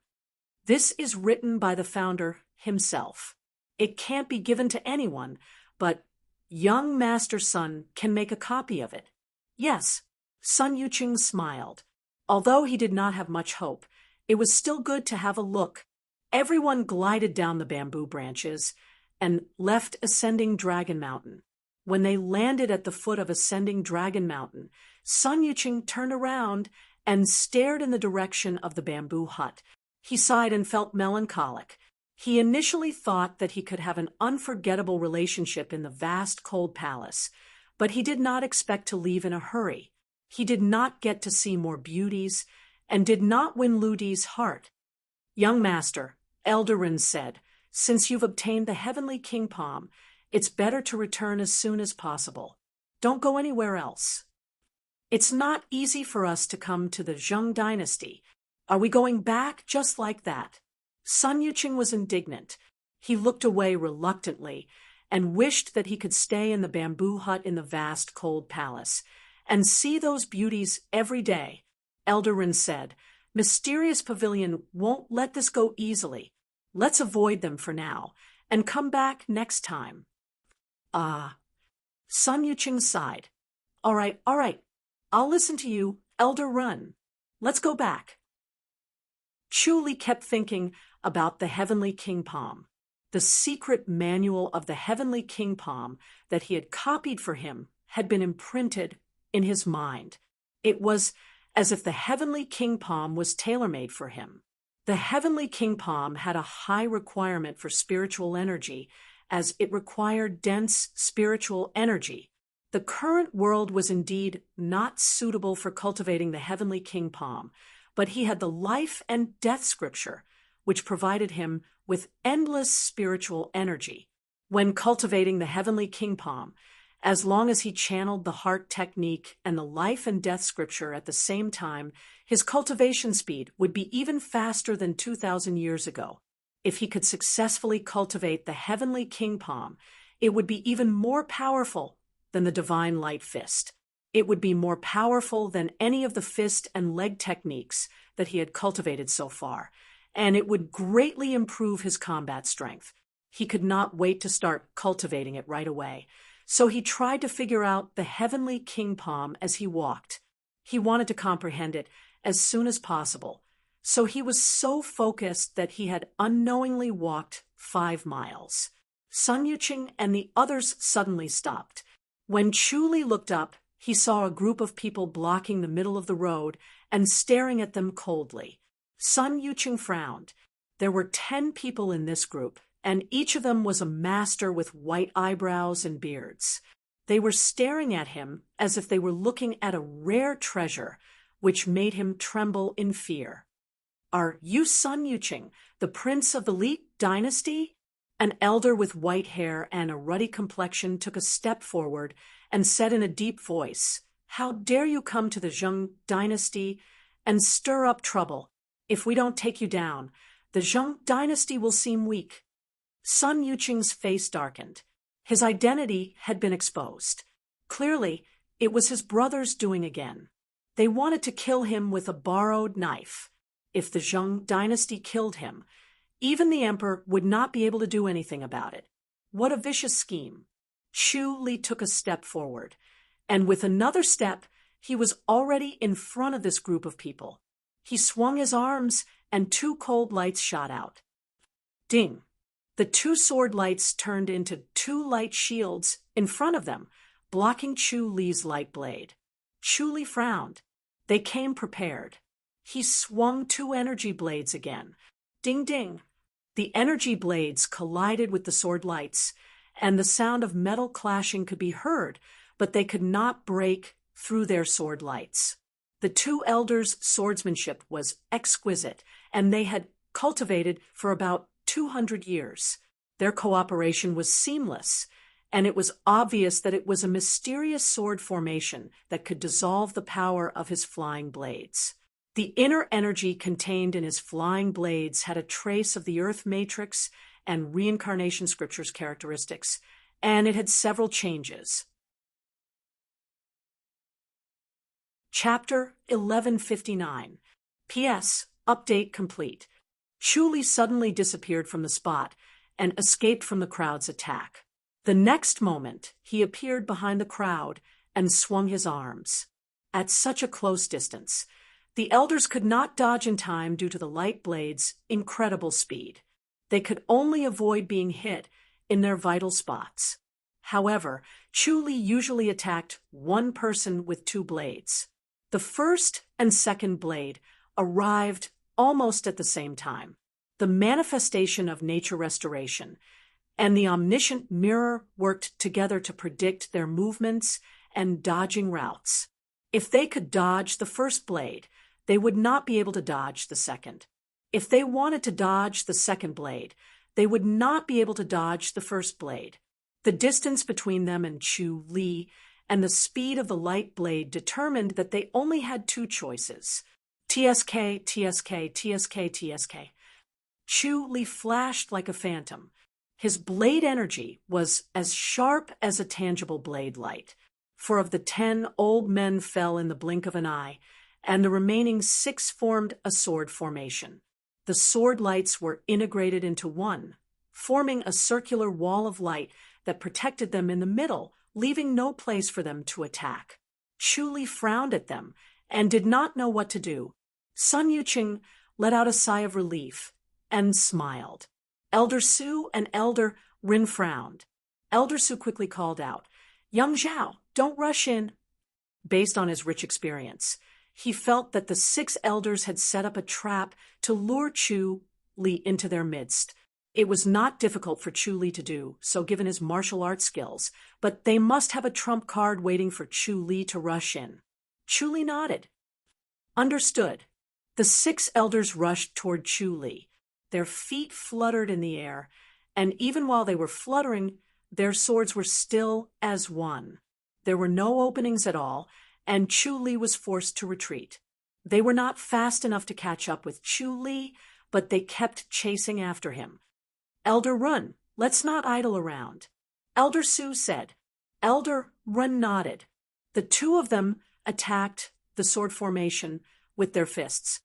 "This is written by the founder himself. It can't be given to anyone, but young Master Sun can make a copy of it." "Yes." Sun Yuqing smiled. Although he did not have much hope, it was still good to have a look. Everyone glided down the bamboo branches and left Ascending Dragon Mountain. When they landed at the foot of ascending Dragon Mountain, Sun Yuching turned around and stared in the direction of the bamboo hut. He sighed and felt melancholic. He initially thought that he could have an unforgettable relationship in the vast cold palace, but he did not expect to leave in a hurry. He did not get to see more beauties, and did not win Lu Di's heart. "Young master," Eldarin said, "since you've obtained the heavenly king palm, it's better to return as soon as possible. Don't go anywhere else. It's not easy for us to come to the Zheng dynasty. Are we going back just like that?" Sun Yuching was indignant. He looked away reluctantly and wished that he could stay in the bamboo hut in the vast cold palace and see those beauties every day. Eldarin said, "Mysterious Pavilion won't let this go easily. Let's avoid them for now and come back next time." "Ah." Sun Yuching sighed. All right. I'll listen to you, Elder Run. Let's go back." Chu Li kept thinking about the Heavenly King Palm. The secret manual of the Heavenly King Palm that he had copied for him had been imprinted in his mind. It was as if the Heavenly King Palm was tailor-made for him. The Heavenly King Palm had a high requirement for spiritual energy, as it required dense spiritual energy. The current world was indeed not suitable for cultivating the Heavenly King Palm, but he had the life and death scripture, which provided him with endless spiritual energy. When cultivating the Heavenly King Palm, as long as he channeled the heart technique and the life and death scripture at the same time, his cultivation speed would be even faster than 2,000 years ago. If he could successfully cultivate the Heavenly King Palm, it would be even more powerful than the Divine Light Fist. It would be more powerful than any of the fist and leg techniques that he had cultivated so far, and it would greatly improve his combat strength. He could not wait to start cultivating it right away, so he tried to figure out the Heavenly King Palm as he walked. He wanted to comprehend it as soon as possible, so he was so focused that he had unknowingly walked 5 miles. Sun Yuching and the others suddenly stopped. When Chu Li looked up, he saw a group of people blocking the middle of the road and staring at them coldly. Sun Yuching frowned. There were 10 people in this group, and each of them was a master with white eyebrows and beards. They were staring at him as if they were looking at a rare treasure, which made him tremble in fear. "Are you Sun Yuching, the prince of the Li dynasty?" An elder with white hair and a ruddy complexion took a step forward and said in a deep voice, "How dare you come to the Zheng dynasty and stir up trouble? If we don't take you down, the Zheng dynasty will seem weak." Sun Yuching's face darkened. His identity had been exposed. Clearly, it was his brother's doing again. They wanted to kill him with a borrowed knife. If the Zheng dynasty killed him, even the emperor would not be able to do anything about it. What a vicious scheme. Chu Li took a step forward, and with another step, he was already in front of this group of people. He swung his arms, and 2 cold lights shot out. Ding! The 2 sword lights turned into 2 light shields in front of them, blocking Chu Li's light blade. Chu Li frowned. They came prepared. He swung 2 energy blades again. Ding ding! The energy blades collided with the sword lights, and the sound of metal clashing could be heard, but they could not break through their sword lights. The 2 elders' swordsmanship was exquisite, and they had cultivated for about 200 years. Their cooperation was seamless, and it was obvious that it was a mysterious sword formation that could dissolve the power of his flying blades. The inner energy contained in his flying blades had a trace of the Earth Matrix and Reincarnation Scripture's characteristics, and it had several changes. Chapter 1159. P.S. Update complete. Chu Li suddenly disappeared from the spot and escaped from the crowd's attack. The next moment, he appeared behind the crowd and swung his arms. At such a close distance, the elders could not dodge in time due to the light blades' incredible speed. They could only avoid being hit in their vital spots. However, Chu Li usually attacked one person with two blades. The first and second blade arrived almost at the same time. The manifestation of nature restoration and the omniscient mirror worked together to predict their movements and dodging routes. If they could dodge the first blade, they would not be able to dodge the second. If they wanted to dodge the second blade, they would not be able to dodge the first blade. The distance between them and Chu Li and the speed of the light blade determined that they only had two choices. TSK, TSK, TSK, TSK. Chu Li flashed like a phantom. His blade energy was as sharp as a tangible blade light. 4 of the 10 old men fell in the blink of an eye, and the remaining 6 formed a sword formation. The sword lights were integrated into one, forming a circular wall of light that protected them in the middle, leaving no place for them to attack. Chu Li frowned at them and did not know what to do. Sun Yuqing let out a sigh of relief and smiled. Elder Su and Elder Rin frowned. Elder Su quickly called out, "Young Zhao, don't rush in." Based on his rich experience, he felt that the 6 elders had set up a trap to lure Chu Li into their midst. It was not difficult for Chu Li to do so given his martial arts skills, but they must have a trump card waiting for Chu Li to rush in. Chu Li nodded. Understood. The 6 elders rushed toward Chu Li. Their feet fluttered in the air, and even while they were fluttering, their swords were still as one. There were no openings at all, and Chu Li was forced to retreat. They were not fast enough to catch up with Chu Li, but they kept chasing after him. "Elder Run, let's not idle around," Elder Su said. Elder Run nodded. The 2 of them attacked the sword formation with their fists.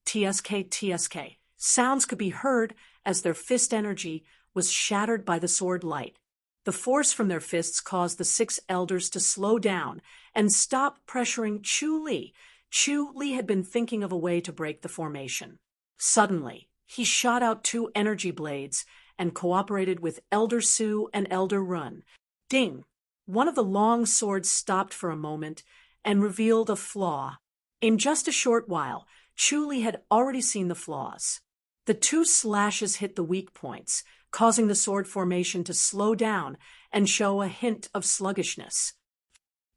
TSK, TSK. Sounds could be heard as their fist energy was shattered by the sword light. The force from their fists caused the 6 elders to slow down and stop pressuring Chu Li. Chu Li had been thinking of a way to break the formation. Suddenly, he shot out 2 energy blades and cooperated with Elder Su and Elder Run. Ding! One of the long swords stopped for a moment and revealed a flaw. In just a short while, Chu Li had already seen the flaws. The 2 slashes hit the weak points, causing the sword formation to slow down and show a hint of sluggishness.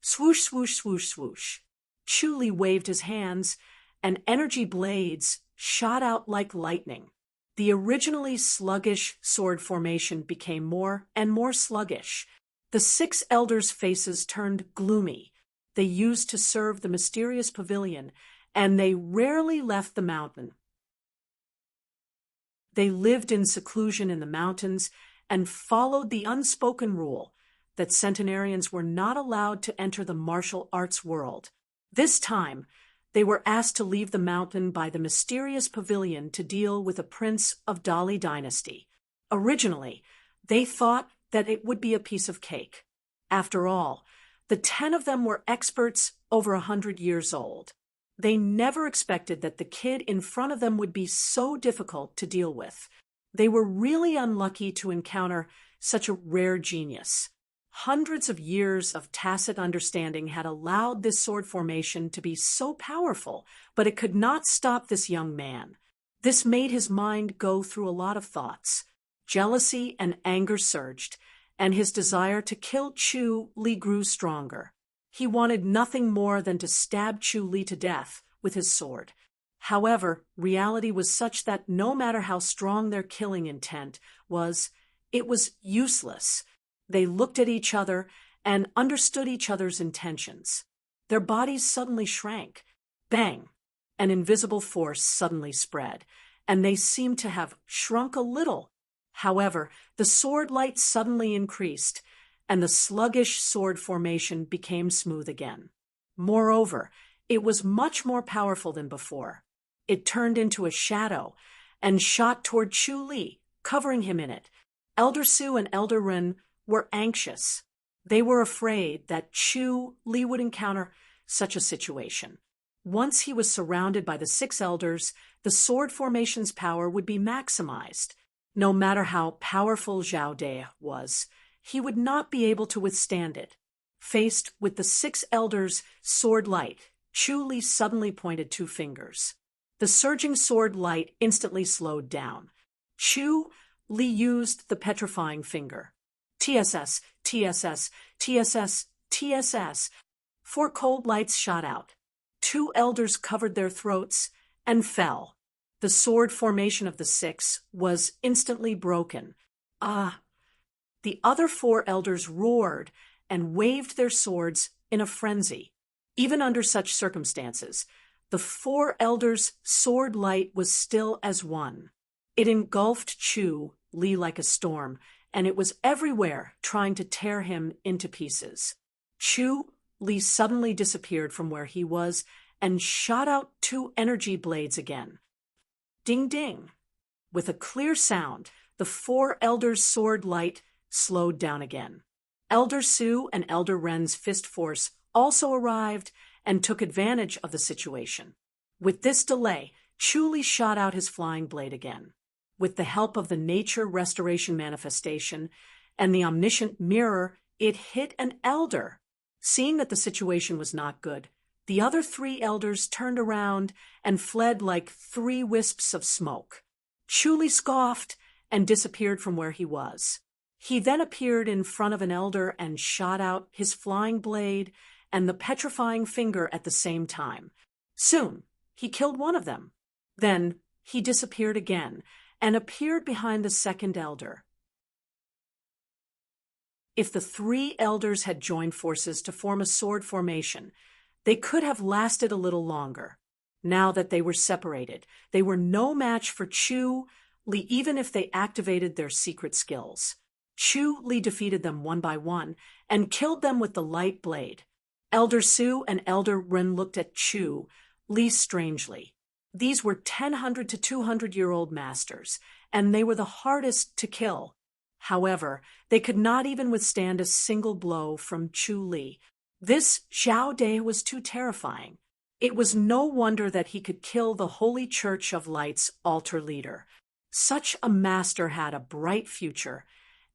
Swoosh, swoosh, swoosh, swoosh. Chu Li waved his hands, and energy blades shot out like lightning. The originally sluggish sword formation became more and more sluggish. The 6 elders' faces turned gloomy. They used to serve the mysterious pavilion, and they rarely left the mountain. They lived in seclusion in the mountains and followed the unspoken rule that centenarians were not allowed to enter the martial arts world. This time, they were asked to leave the mountain by the mysterious pavilion to deal with a prince of Dali dynasty. Originally, they thought that it would be a piece of cake. After all, the 10 of them were experts over 100 years old. They never expected that the kid in front of them would be so difficult to deal with. They were really unlucky to encounter such a rare genius. Hundreds of years of tacit understanding had allowed this sword formation to be so powerful, but it could not stop this young man. This made his mind go through a lot of thoughts. Jealousy and anger surged, and his desire to kill Chu Li grew stronger. He wanted nothing more than to stab Chu Li to death with his sword. However, reality was such that no matter how strong their killing intent was, it was useless. They looked at each other and understood each other's intentions. Their bodies suddenly shrank. Bang! An invisible force suddenly spread, and they seemed to have shrunk a little. However, the sword light suddenly increased, and the sluggish sword formation became smooth again. Moreover, it was much more powerful than before. It turned into a shadow and shot toward Chu Li, covering him in it. Elder Su and Elder Ren were anxious. They were afraid that Chu Li would encounter such a situation. Once he was surrounded by the 6 elders, the sword formation's power would be maximized. No matter how powerful Zhao De was, he would not be able to withstand it. Faced with the 6 elders' sword light, Chu Li suddenly pointed 2 fingers. The surging sword light instantly slowed down. Chu Li used the petrifying finger. TSS, TSS, TSS, TSS. 4 cold lights shot out. 2 elders covered their throats and fell. The sword formation of the 6 was instantly broken. Ah! The other 4 elders roared and waved their swords in a frenzy. Even under such circumstances, the 4 elders' sword light was still as one. It engulfed Chu Li like a storm, and it was everywhere trying to tear him into pieces. Chu Li suddenly disappeared from where he was and shot out 2 energy blades again. Ding ding! With a clear sound, the 4 elders' sword light slowed down again. Elder Su and Elder Ren's fist force also arrived and took advantage of the situation. With this delay, Chu Li shot out his flying blade again. With the help of the nature restoration manifestation and the omniscient mirror, it hit an elder. Seeing that the situation was not good, the other 3 elders turned around and fled like 3 wisps of smoke. Chu Li scoffed and disappeared from where he was. He then appeared in front of an elder and shot out his flying blade and the petrifying finger at the same time. Soon, he killed one of them. Then, he disappeared again and appeared behind the 2nd elder. If the 3 elders had joined forces to form a sword formation, they could have lasted a little longer. Now that they were separated, they were no match for Chu Li even if they activated their secret skills. Chu Li defeated them one by one and killed them with the light blade. Elder Su and Elder Ren looked at Chu Li strangely. These were 100 to 200-year-old masters, and they were the hardest to kill. However, they could not even withstand a single blow from Chu Li. This Zhao De was too terrifying. It was no wonder that he could kill the Holy Church of Light's altar leader. Such a master had a bright future,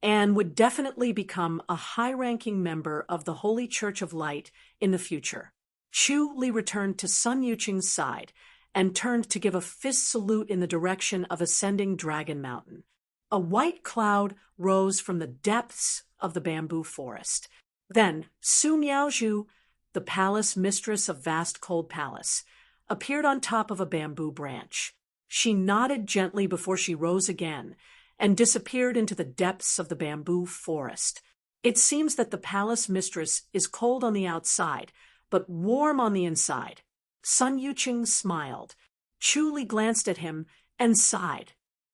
and would definitely become a high-ranking member of the Holy Church of Light in the future. Chu Li returned to Sun Yuqing's side and turned to give a fist salute in the direction of ascending Dragon Mountain. A white cloud rose from the depths of the bamboo forest. Then Su Miaozhu, the palace mistress of Vast Cold Palace, appeared on top of a bamboo branch. She nodded gently before she rose again and disappeared into the depths of the bamboo forest. It seems that the palace mistress is cold on the outside, but warm on the inside. Sun Yuqing smiled. Chu Li glanced at him and sighed.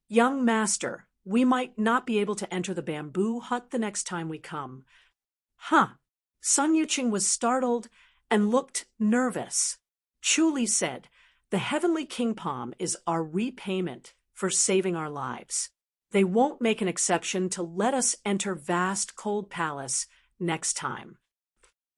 Young master, we might not be able to enter the bamboo hut the next time we come. Huh. Sun Yuqing was startled and looked nervous. Chu Li said, the Heavenly King Palm is our repayment for saving our lives. They won't make an exception to let us enter Vast Cold Palace next time.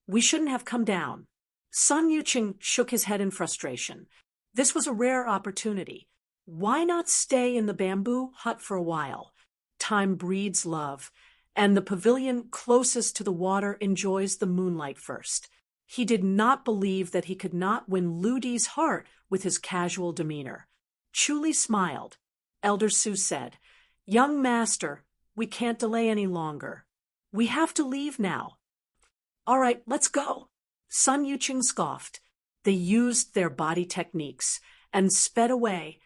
We shouldn't have come down. Sun Yuqing shook his head in frustration. This was a rare opportunity. Why not stay in the bamboo hut for a while? Time breeds love, and the pavilion closest to the water enjoys the moonlight first. He did not believe that he could not win Lu Di's heart with his casual demeanor. Chu Li smiled. Elder Su said, Young master, we can't delay any longer. We have to leave now. All right, let's go. Sun Yuqing scoffed. They used their body techniques and sped away,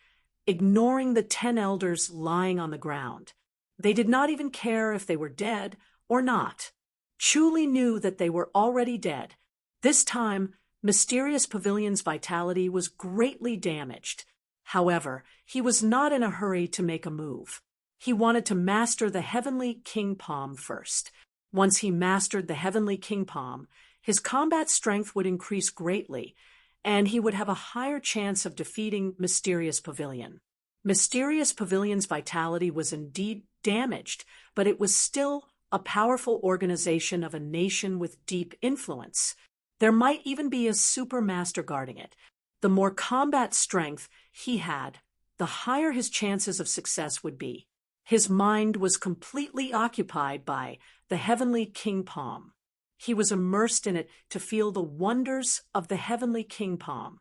ignoring the 10 elders lying on the ground. They did not even care if they were dead or not. Chu Li knew that they were already dead. This time, Mysterious Pavilion's vitality was greatly damaged. However, he was not in a hurry to make a move. He wanted to master the Heavenly King Palm first. Once he mastered the Heavenly King Palm, his combat strength would increase greatly, and he would have a higher chance of defeating Mysterious Pavilion. Mysterious Pavilion's vitality was indeed damaged, but it was still a powerful organization of a nation with deep influence. There might even be a super master guarding it. The more combat strength he had, the higher his chances of success would be. His mind was completely occupied by the heavenly king palm. He was immersed in it to feel the wonders of the heavenly king palm.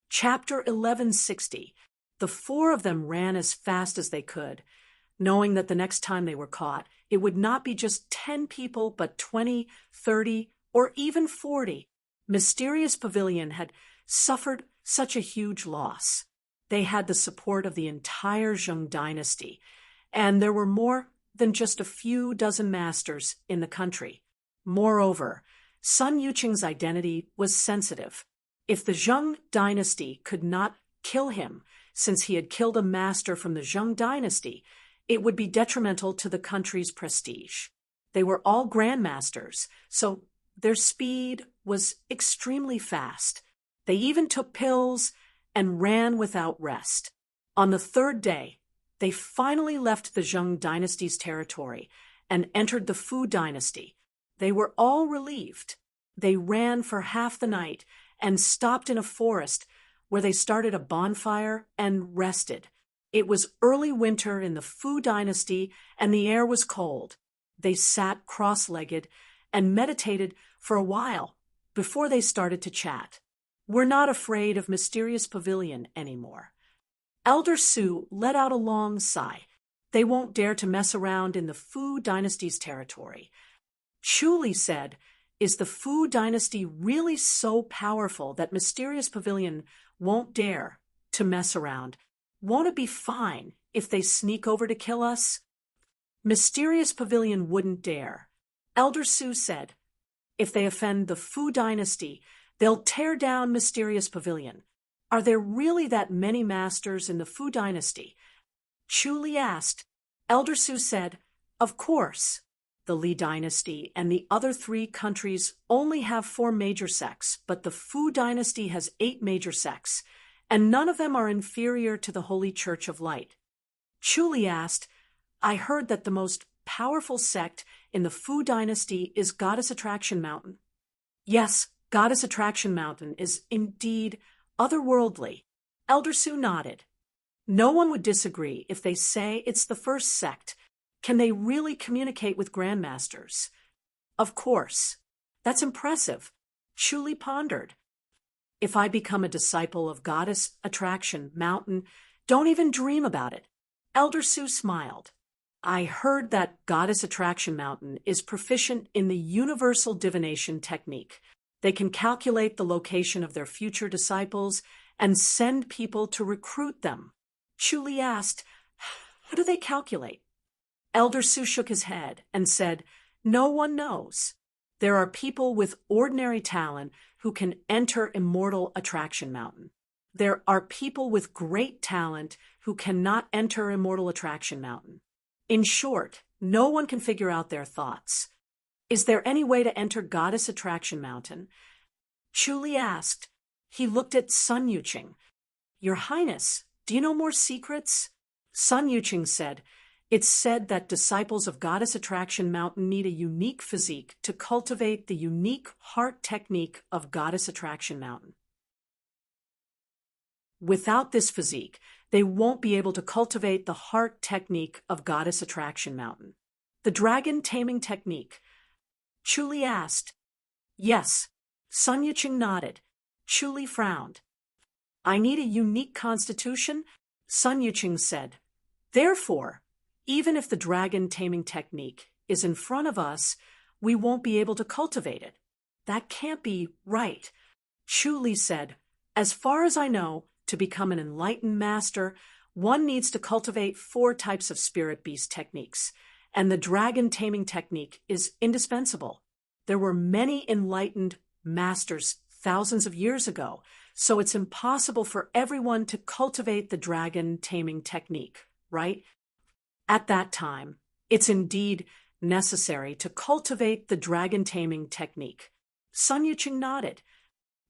Chapter 1160. The four of them ran as fast as they could, knowing that the next time they were caught, it would not be just 10 people, but 20, 30, or even 40. Mysterious Pavilion had suffered such a huge loss. They had the support of the entire Zheng dynasty, and there were more than just a few dozen masters in the country. Moreover, Sun Yuqing's identity was sensitive. If the Zheng dynasty could not kill him, since he had killed a master from the Zheng dynasty, it would be detrimental to the country's prestige. They were all grandmasters, so their speed was extremely fast. They even took pills and ran without rest. On the third day, they finally left the Zheng dynasty's territory and entered the Fu dynasty. They were all relieved. They ran for half the night and stopped in a forest where they started a bonfire and rested. It was early winter in the Fu dynasty and the air was cold. They sat cross-legged and meditated for a while before they started to chat. We're not afraid of Mysterious Pavilion anymore. Elder Su let out a long sigh. They won't dare to mess around in the Fu dynasty's territory. Chuli said, "Is the Fu dynasty really so powerful that Mysterious Pavilion won't dare to mess around? Won't it be fine if they sneak over to kill us?" Mysterious Pavilion wouldn't dare. Elder Su said, "If they offend the Fu dynasty, they'll tear down Mysterious Pavilion. Are there really that many masters in the Fu dynasty?" Chuli asked. Elder Su said, "Of course. The Li dynasty and the other 3 countries only have 4 major sects, but the Fu dynasty has 8 major sects, and none of them are inferior to the Holy Church of Light." Chuli asked, "I heard that the most powerful sect in the Fu dynasty is Goddess Attraction Mountain." "Yes, Goddess Attraction Mountain is indeed otherworldly." Elder Su nodded. "No one would disagree if they say it's the first sect. Can they really communicate with grandmasters?" "Of course." "That's impressive." Chuli pondered. "If I become a disciple of Goddess Attraction Mountain, don't even dream about it." Elder Su smiled. "I heard that Goddess Attraction Mountain is proficient in the universal divination technique. They can calculate the location of their future disciples and send people to recruit them." Chuli asked, "How do they calculate?" Elder Su shook his head and said, "No one knows. There are people with ordinary talent who can enter Immortal Attraction Mountain. There are people with great talent who cannot enter Immortal Attraction Mountain. In short, no one can figure out their thoughts. Is there any way to enter Goddess Attraction Mountain?" Chuli asked. He looked at Sun Yuqing. "Your Highness, do you know more secrets?" Sun Yuqing said, "It's said that disciples of Goddess Attraction Mountain need a unique physique to cultivate the unique heart technique of Goddess Attraction Mountain. Without this physique, they won't be able to cultivate the heart technique of Goddess Attraction Mountain." "The dragon taming technique?" Chuli asked. "Yes." Sun Yuqing nodded. Chuli frowned. "I need a unique constitution," Sun Yuqing said. "Therefore, even if the dragon taming technique is in front of us, we won't be able to cultivate it." "That can't be right." Chuli said, "As far as I know, to become an enlightened master, one needs to cultivate 4 types of spirit beast techniques, and the dragon taming technique is indispensable. There were many enlightened masters thousands of years ago, so it's impossible for everyone to cultivate the dragon taming technique, right? At that time, it's indeed necessary to cultivate the dragon taming technique." Sun Yuqing nodded.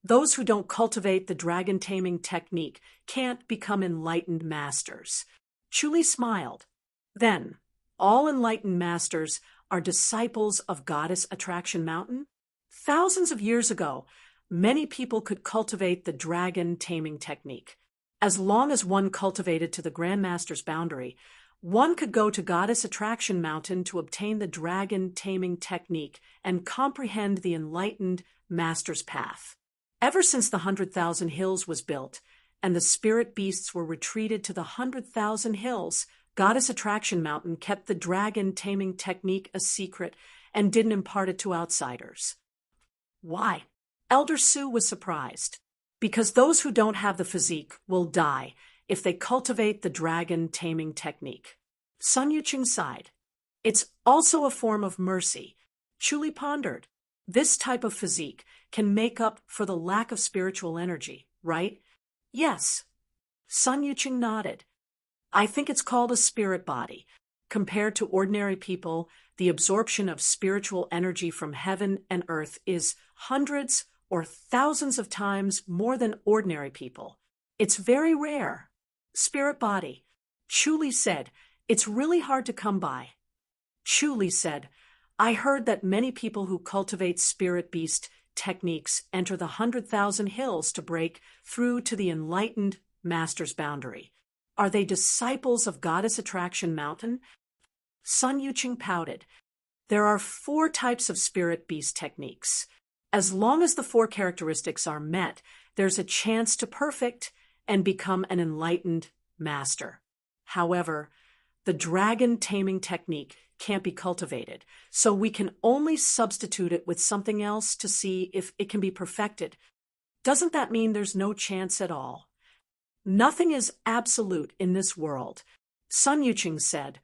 "Those who don't cultivate the dragon taming technique can't become enlightened masters." Chuli smiled. "Then, all enlightened masters are disciples of Goddess Attraction Mountain? Thousands of years ago, many people could cultivate the dragon taming technique. As long as one cultivated to the Grand Master's boundary, one could go to Goddess Attraction Mountain to obtain the dragon taming technique and comprehend the enlightened Master's path. Ever since the 100,000 Hills was built, and the spirit beasts were retreated to the 100,000 Hills, Goddess Attraction Mountain kept the dragon taming technique a secret and didn't impart it to outsiders. Why? Elder Sue was surprised. Because those who don't have the physique will die if they cultivate the dragon taming technique. Sun Yuching sighed. It's also a form of mercy. Chuli pondered. This type of physique can make up for the lack of spiritual energy, right? Yes. Sun Yuching nodded. I think it's called a spirit body. Compared to ordinary people, the absorption of spiritual energy from heaven and earth is hundreds or thousands of times more than ordinary people. It's very rare. Spirit body. Chuli said, it's really hard to come by. Chuli said, I heard that many people who cultivate spirit beast techniques enter the 100,000 Hills to break through to the enlightened Master's boundary. Are they disciples of Goddess Attraction Mountain? Sun Yuching pouted. There are 4 types of spirit beast techniques. As long as the 4 characteristics are met, there's a chance to perfect and become an enlightened master. However, the dragon taming technique can't be cultivated, so we can only substitute it with something else to see if it can be perfected. Doesn't that mean there's no chance at all? Nothing is absolute in this world. Sun Yuching said,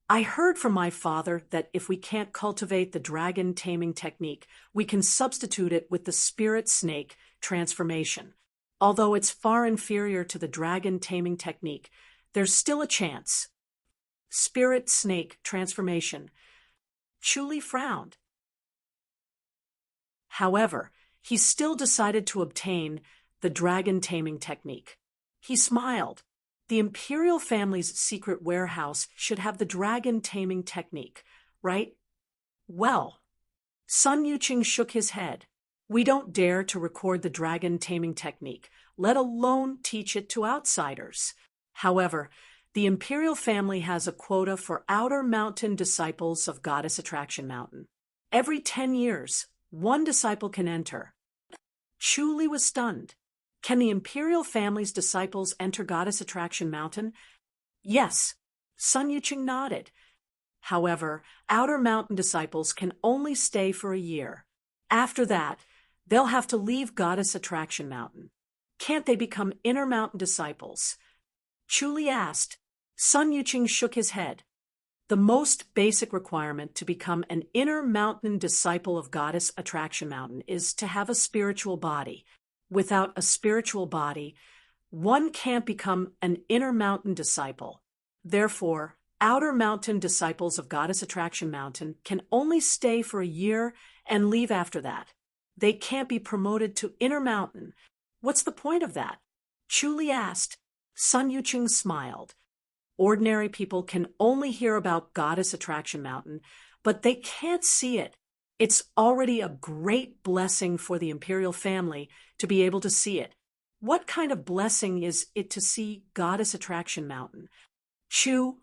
I heard from my father that if we can't cultivate the dragon taming technique, we can substitute it with the spirit snake transformation. Although it's far inferior to the dragon taming technique, there's still a chance. Spirit snake transformation. Chuli frowned. However, he still decided to obtain the dragon taming technique. He smiled. The imperial family's secret warehouse should have the dragon taming technique, right? Well, Sun Yuching shook his head. We don't dare to record the dragon taming technique, let alone teach it to outsiders. However, the imperial family has a quota for outer mountain disciples of Goddess Attraction Mountain. Every 10 years, 1 disciple can enter. Chuli was stunned. Can the imperial family's disciples enter Goddess Attraction Mountain? Yes. Sun Yuching nodded. However, outer mountain disciples can only stay for a year. After that, they'll have to leave Goddess Attraction Mountain. Can't they become inner mountain disciples? Chuli asked. Sun Yuching shook his head. The most basic requirement to become an inner mountain disciple of Goddess Attraction Mountain is to have a spiritual body. Without a spiritual body, one can't become an inner mountain disciple. Therefore, outer mountain disciples of Goddess Attraction Mountain can only stay for a year and leave after that. They can't be promoted to inner mountain. What's the point of that? Chuli asked. Sun Yuching smiled. Ordinary people can only hear about Goddess Attraction Mountain, but they can't see it. It's already a great blessing for the imperial family to be able to see it. What kind of blessing is it to see Goddess Attraction Mountain? Chuli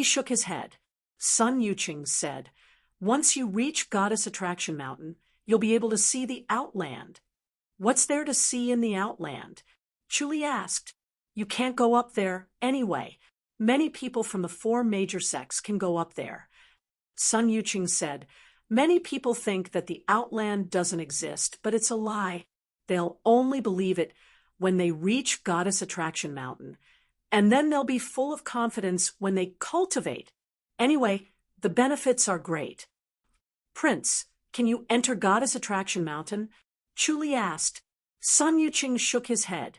shook his head. Sun Yuching said, once you reach Goddess Attraction Mountain, you'll be able to see the Outland. What's there to see in the Outland? Chuli asked. You can't go up there anyway. Many people from the 4 major sects can go up there. Sun Yuching said, many people think that the Outland doesn't exist, but it's a lie. They'll only believe it when they reach Goddess Attraction Mountain, and then they'll be full of confidence when they cultivate. Anyway, the benefits are great. Prince, can you enter Goddess Attraction Mountain? Chuli asked. Sun Yuching shook his head.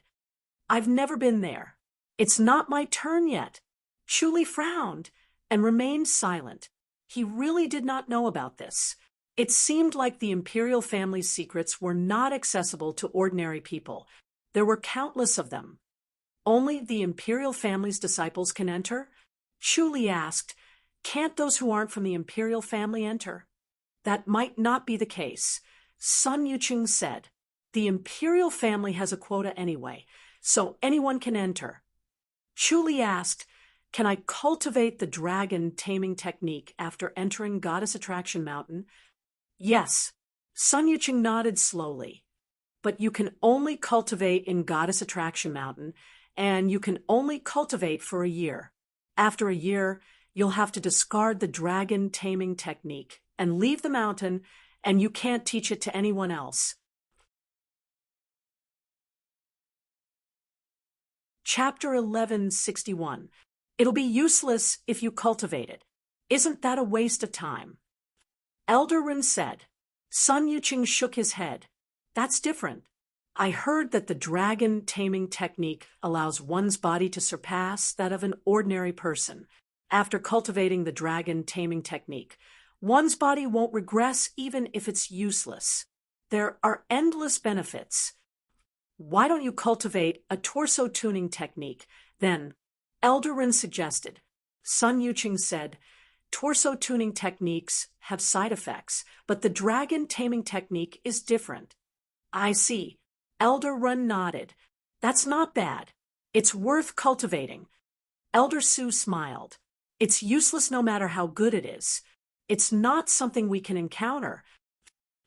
I've never been there. It's not my turn yet. Chuli frowned and remained silent. He really did not know about this. It seemed like the imperial family's secrets were not accessible to ordinary people. There were countless of them. Only the imperial family's disciples can enter? Chuli asked, can't those who aren't from the imperial family enter? That might not be the case. Sun Yuching said, the imperial family has a quota anyway, so anyone can enter. Chu Li asked, "Can I cultivate the dragon taming technique after entering Goddess Attraction Mountain?" "Yes." Sun Yuqing nodded slowly. "But you can only cultivate in Goddess Attraction Mountain, and you can only cultivate for a year. After a year, you'll have to discard the dragon taming technique and leave the mountain, and you can't teach it to anyone else." Chapter 1161. It'll be useless if you cultivate it. Isn't that a waste of time? Elder Rin said. Sun Yuqing shook his head. That's different. I heard that the dragon taming technique allows one's body to surpass that of an ordinary person. After cultivating the dragon taming technique, one's body won't regress even if it's useless. There are endless benefits. Why don't you cultivate a torso tuning technique, then? Elder Rin suggested. Sun Yuqing said, torso tuning techniques have side effects, but the dragon taming technique is different. I see. Elder Rin nodded. That's not bad. It's worth cultivating. Elder Su smiled. It's useless no matter how good it is. It's not something we can encounter.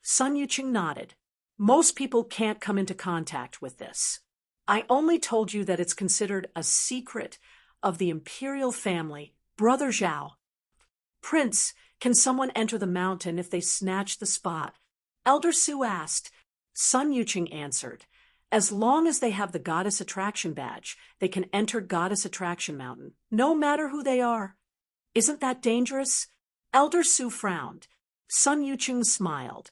Sun Yuqing nodded. Most people can't come into contact with this. I only told you that it's considered a secret of the imperial family, Brother Zhao. Prince, can someone enter the mountain if they snatch the spot? Elder Su asked. Sun Yuqing answered. As long as they have the Goddess Attraction badge, they can enter Goddess Attraction Mountain, no matter who they are. Isn't that dangerous? Elder Su frowned. Sun Yuqing smiled.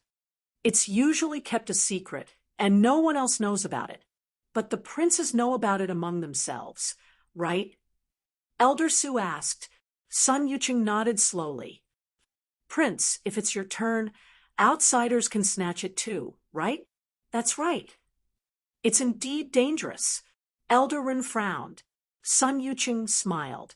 It's usually kept a secret, and no one else knows about it. But the princes know about it among themselves, right? Elder Su asked. Sun Yuqing nodded slowly. Prince, if it's your turn, outsiders can snatch it too, right? That's right. It's indeed dangerous. Elder Rin frowned. Sun Yuqing smiled.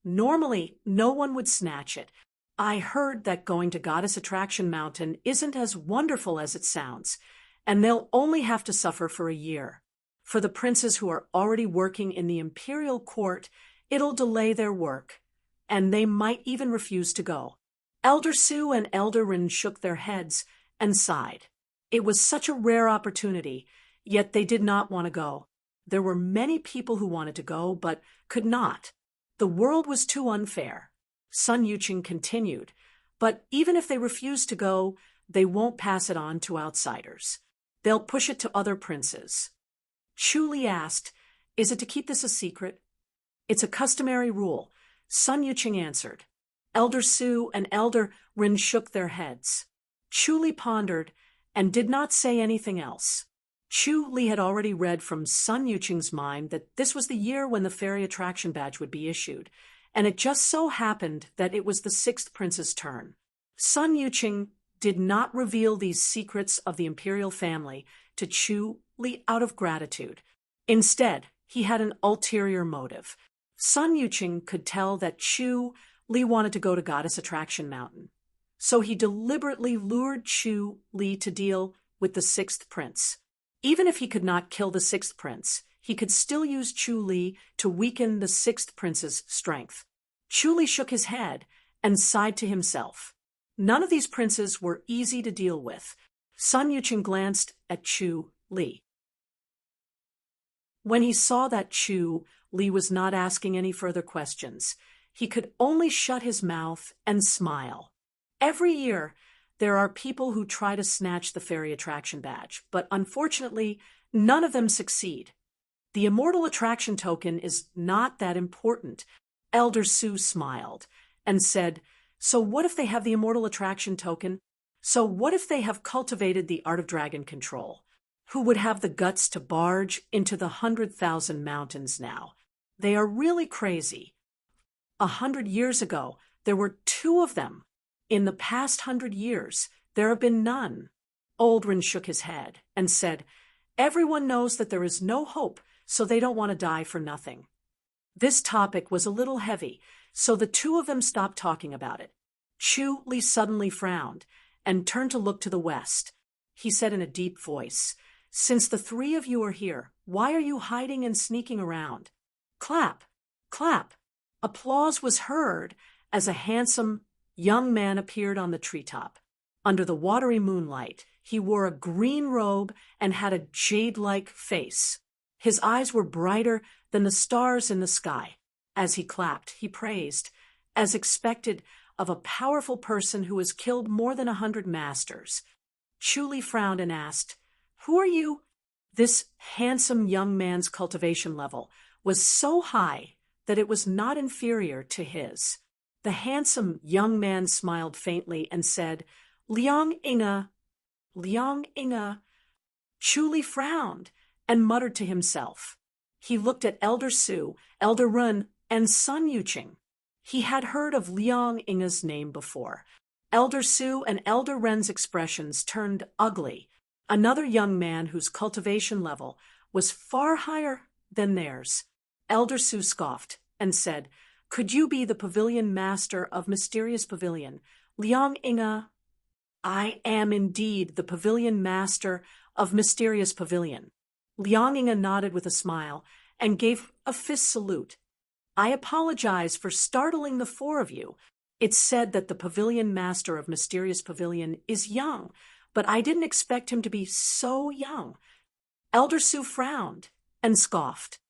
Normally, no one would snatch it. I heard that going to Goddess Attraction Mountain isn't as wonderful as it sounds, and they'll only have to suffer for a year. For the princes who are already working in the imperial court, it'll delay their work, and they might even refuse to go. Elder Su and Elder Rin shook their heads and sighed. It was such a rare opportunity, yet they did not want to go. There were many people who wanted to go, but could not. The world was too unfair. Sun Yuqing continued, but even if they refuse to go, they won't pass it on to outsiders. They'll push it to other princes. Chu Li asked, is it to keep this a secret? It's a customary rule. Sun Yuqing answered. Elder Su and Elder Rin shook their heads. Chu Li pondered and did not say anything else. Chu Li had already read from Sun Yuqing's mind that this was the year when the fairy attraction badge would be issued, and it just so happened that it was the sixth prince's turn. Sun Yuqing did not reveal these secrets of the imperial family to Chu Li out of gratitude. Instead, he had an ulterior motive. Sun Yuqing could tell that Chu Li wanted to go to Goddess Attraction Mountain. So he deliberately lured Chu Li to deal with the sixth prince. Even if he could not kill the sixth prince, he could still use Chu Li to weaken the sixth prince's strength. Chu Li shook his head and sighed to himself. None of these princes were easy to deal with. Sun Yuqing glanced at Chu Li. When he saw that Chu Li was not asking any further questions, he could only shut his mouth and smile. Every year, there are people who try to snatch the fairy attraction badge, but unfortunately, none of them succeed. The immortal attraction token is not that important. Elder Su smiled and said, so what if they have the immortal attraction token? So what if they have cultivated the art of dragon control? Who would have the guts to barge into the 100,000 mountains now? They are really crazy. 100 years ago, there were 2 of them. In the past 100 years, there have been none. Aldrin shook his head and said, everyone knows that there is no hope, so they don't want to die for nothing. This topic was a little heavy, so the 2 of them stopped talking about it. Chu Li suddenly frowned and turned to look to the west. He said in a deep voice, since the 3 of you are here, Why are you hiding and sneaking around? Clap, clap. Applause was heard as a handsome young man appeared on the treetop. Under the watery moonlight, he wore a green robe and had a jade-like face. His eyes were brighter than the stars in the sky. As he clapped, he praised, as expected of a powerful person who has killed more than 100 masters. Chuli frowned and asked, "Who are you?" This handsome young man's cultivation level was so high that it was not inferior to his. The handsome young man smiled faintly and said, "Liang Inga." Liang Inga. Chuli frowned and muttered to himself. He looked at Elder Su, Elder Run, and Sun Yuqing. He had heard of Liang Inga's name before. Elder Su and Elder Ren's expressions turned ugly. Another young man whose cultivation level was far higher than theirs. Elder Su scoffed and said, "Could you be the pavilion master of Mysterious Pavilion, Liang Inga?" "I am indeed the pavilion master of Mysterious Pavilion." Liang Inga nodded with a smile and gave a fist salute. "I apologize for startling the four of you. It's said that the pavilion master of Mysterious Pavilion is young, but I didn't expect him to be so young." Elder Su frowned and scoffed.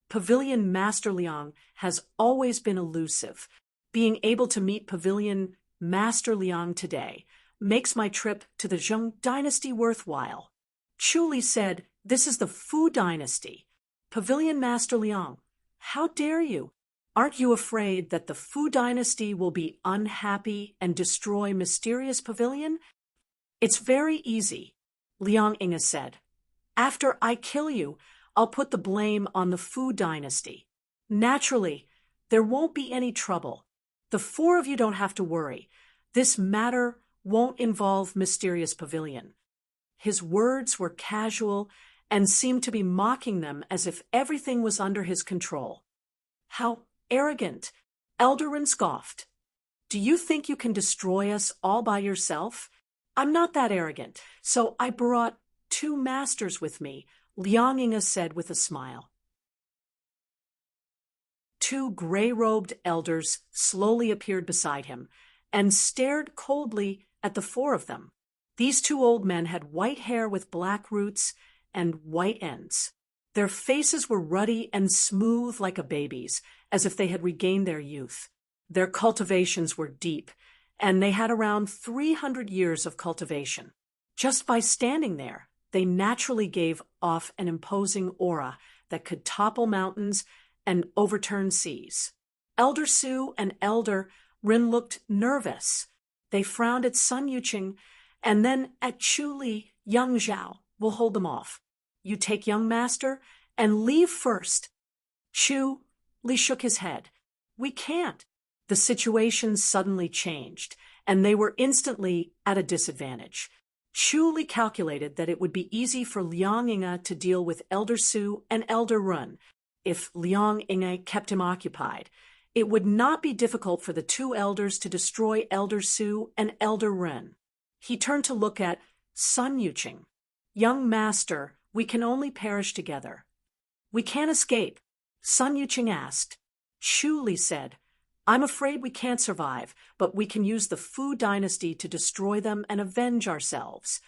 Pavilion Master Liang has always been elusive. Being able to meet Pavilion Master Liang today makes my trip to the Zheng dynasty worthwhile. Chuli said, "This is the Fu dynasty. Pavilion Master Liang, how dare you? Aren't you afraid that the Fu dynasty will be unhappy and destroy Mysterious Pavilion?" "It's very easy," Liang Inga said. "After I kill you, I'll put the blame on the Fu dynasty. Naturally, there won't be any trouble. The four of you don't have to worry. This matter won't involve Mysterious Pavilion." His words were casual and seemed to be mocking them as if everything was under his control. "How arrogant!" Eldarin scoffed. "Do you think you can destroy us all by yourself? I'm not that arrogant, so I brought 2 masters with me," Liang Inga said with a smile. 2 gray-robed elders slowly appeared beside him and stared coldly at the 4 of them. These 2 old men had white hair with black roots and white ends. Their faces were ruddy and smooth like a baby's, as if they had regained their youth. Their cultivations were deep, and they had around 300 years of cultivation. Just by standing there, they naturally gave off an imposing aura that could topple mountains and overturn seas. Elder Su and Elder Rin looked nervous. They frowned at Sun Yuqing and then at Chuli. "Young Zhao will hold them off. You take young master and leave first." Li shook his head. "We can't." The situation suddenly changed, and they were instantly at a disadvantage. Li calculated that it would be easy for Liang Inga to deal with Elder Su and Elder Run. If Liang Inga kept him occupied, it would not be difficult for the 2 elders to destroy Elder Su and Elder Ren. He turned to look at Sun Yuqing. "Young master, we can only perish together." "We can't escape?" Sun Yuqing asked. Li said, "I'm afraid we can't survive, but we can use the Fu dynasty to destroy them and avenge ourselves."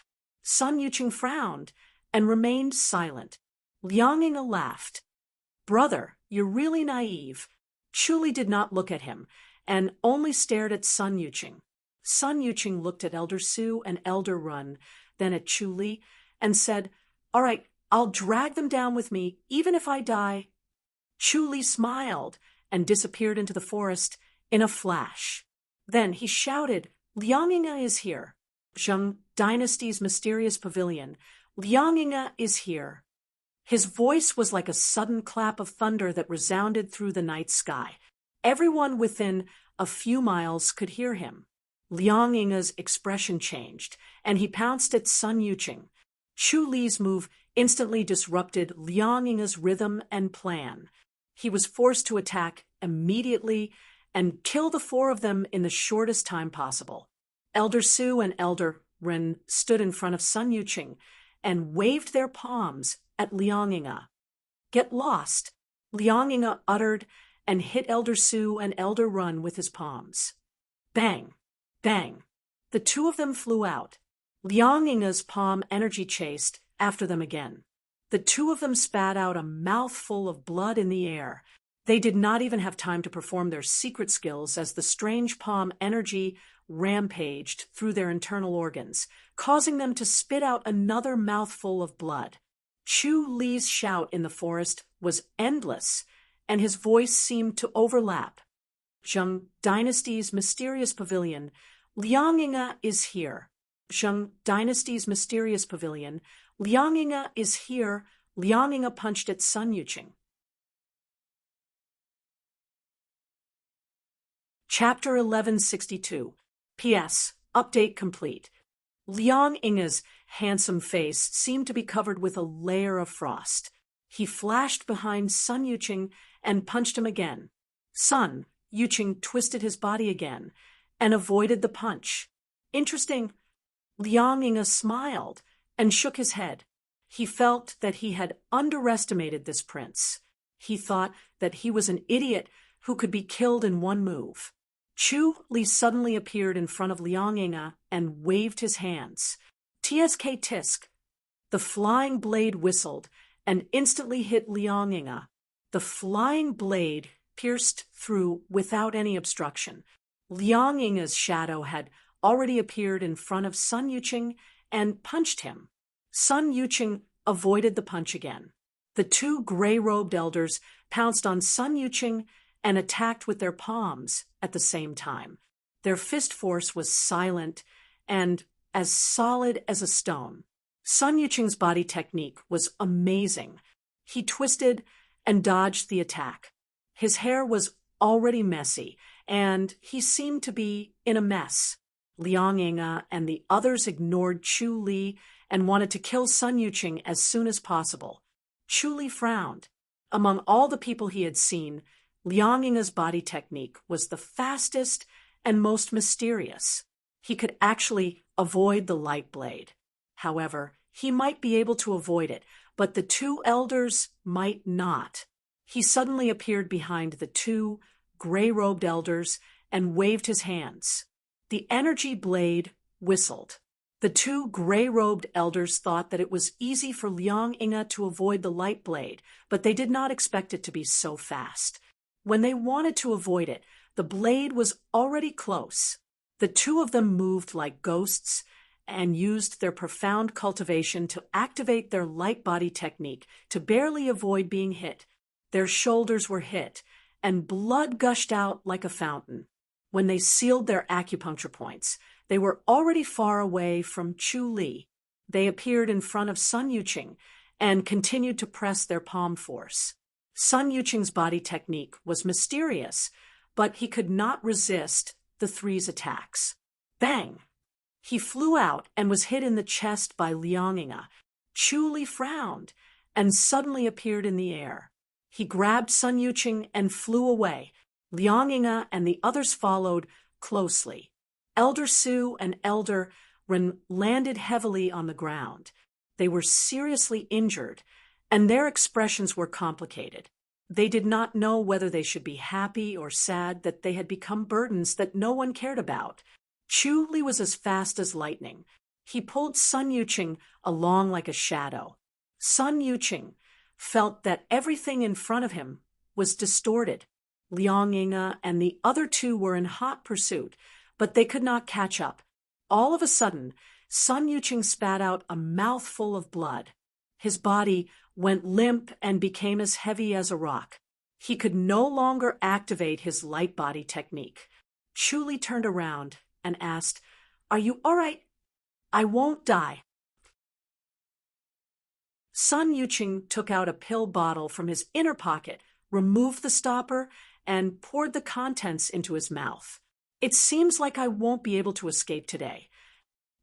Sun Yuqing frowned and remained silent. Liang Inga laughed. "Brother, you're really naive." Chuli did not look at him and only stared at Sun Yuqing. Sun Yuqing looked at Elder Su and Elder Run, then at Chuli, and said, "All right, I'll drag them down with me, even if I die." Chuli smiled and disappeared into the forest in a flash. Then he shouted, "Liang Inga is here. Zheng Dynasty's Mysterious Pavilion. Liang Inga is here." His voice was like a sudden clap of thunder that resounded through the night sky. Everyone within a few miles could hear him. Liang Inga's expression changed, and he pounced at Sun Yuqing. Li's move instantly disrupted Liang Inga's rhythm and plan. He was forced to attack immediately and kill the 4 of them in the shortest time possible. Elder Su and Elder Ren stood in front of Sun Yuqing and waved their palms at Liang Inga. Get lost, Liang Yinga uttered and hit Elder Su and Elder Run with his palms. Bang! Bang! The two of them flew out. Liang Yinga's palm energy chased after them again. The two of them spat out a mouthful of blood in the air. They did not even have time to perform their secret skills as the strange palm energy rampaged through their internal organs, causing them to spit out another mouthful of blood. Chu Li's shout in the forest was endless, and his voice seemed to overlap. Zheng Dynasty's mysterious pavilion. Liang Yinga is here. Zheng Dynasty's mysterious pavilion. Liang Yinga is here. Liang Yinga punched at Sun Yuqing. Chapter 1162. P.S. Update complete. Liang Yinga's handsome face seemed to be covered with a layer of frost. He flashed behind Sun Yuqing and punched him again. Sun Yuqing twisted his body again and avoided the punch. Interesting. Liang Yinga smiled and shook his head. He felt that he had underestimated this prince. He thought that he was an idiot who could be killed in one move. Chu Li suddenly appeared in front of Liang Yinga and waved his hands. TSK Tisk. The flying blade whistled and instantly hit Liang Yinga. The flying blade pierced through without any obstruction. Liang Yinga's shadow had already appeared in front of Sun Yuqing and punched him. Sun Yuqing avoided the punch again. The two gray-robed elders pounced on Sun Yuqing and attacked with their palms at the same time. Their fist force was silent and as solid as a stone. Sun Yuqing's body technique was amazing. He twisted and dodged the attack. His hair was already messy, and he seemed to be in a mess. Liang Yinga and the others ignored Chu Li and wanted to kill Sun Yuqing as soon as possible. Chu Li frowned. Among all the people he had seen, Liang Yinga's body technique was the fastest and most mysterious. He could actually avoid the light blade. However, he might be able to avoid it, but the two elders might not. He suddenly appeared behind the two gray-robed elders and waved his hands. The energy blade whistled. The two gray-robed elders thought that it was easy for Liang Yinga to avoid the light blade, but they did not expect it to be so fast. When they wanted to avoid it, the blade was already close. The two of them moved like ghosts and used their profound cultivation to activate their light body technique to barely avoid being hit. Their shoulders were hit, and blood gushed out like a fountain. When they sealed their acupuncture points, they were already far away from Chu Li. They appeared in front of Sun Yuqing and continued to press their palm force. Sun Yuqing's body technique was mysterious, but he could not resist the three's attacks. Bang! He flew out and was hit in the chest by Liang Yinga. Chu Li frowned and suddenly appeared in the air. He grabbed Sun Yuqing and flew away. Liang Yinga and the others followed closely. Elder Su and Elder Ren landed heavily on the ground. They were seriously injured, and their expressions were complicated. They did not know whether they should be happy or sad that they had become burdens that no one cared about. Chu Li was as fast as lightning. He pulled Sun Yuqing along like a shadow. Sun Yuqing felt that everything in front of him was distorted. Liang Yinga and the other two were in hot pursuit, but they could not catch up. All of a sudden, Sun Yuqing spat out a mouthful of blood. His body went limp and became as heavy as a rock. He could no longer activate his light body technique. Chu Li turned around and asked, "Are you all right? I won't die." Sun Yuqing took out a pill bottle from his inner pocket, removed the stopper, and poured the contents into his mouth. "It seems like I won't be able to escape today."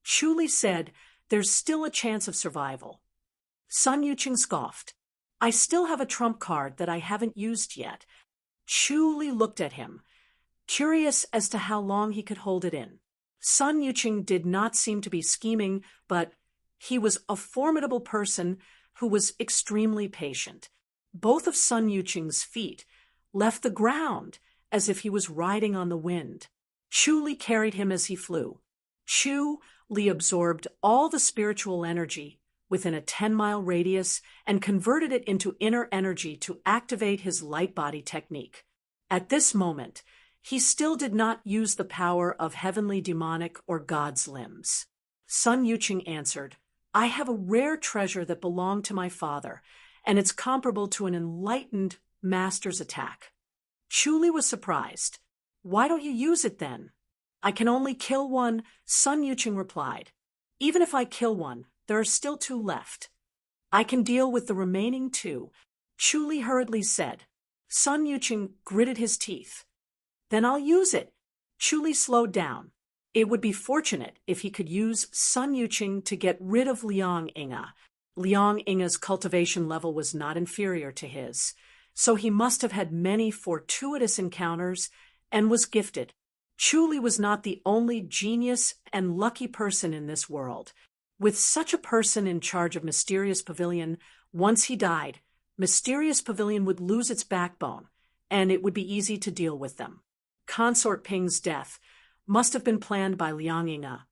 Chu Li said, "There's still a chance of survival." Sun Yuqing scoffed. "I still have a trump card that I haven't used yet." Chu Li looked at him, curious as to how long he could hold it in. Sun Yuqing did not seem to be scheming, but he was a formidable person who was extremely patient. both of Sun Yuqing's feet left the ground as if he was riding on the wind. Chu Li carried him as he flew. Chu Li absorbed all the spiritual energy within a 10-mile radius and converted it into inner energy to activate his light body technique. At this moment, he still did not use the power of heavenly demonic or God's limbs. Sun Yuqing answered, "I have a rare treasure that belonged to my father, and it's comparable to an enlightened master's attack." Chu Li was surprised. "Why don't you use it then?" "I can only kill one," Sun Yuqing replied. "Even if I kill one, there are still 2 left." "I can deal with the remaining 2, Chu Li hurriedly said. Sun Yuqing gritted his teeth. "Then I'll use it." Chu Li slowed down. It would be fortunate if he could use Sun Yuqing to get rid of Liang Inga. Liang Inga's cultivation level was not inferior to his, so he must have had many fortuitous encounters and was gifted. Chu Li was not the only genius and lucky person in this world. With such a person in charge of Mysterious Pavilion, once he died, Mysterious Pavilion would lose its backbone, and it would be easy to deal with them. Consort Ping's death must have been planned by Liang Inga.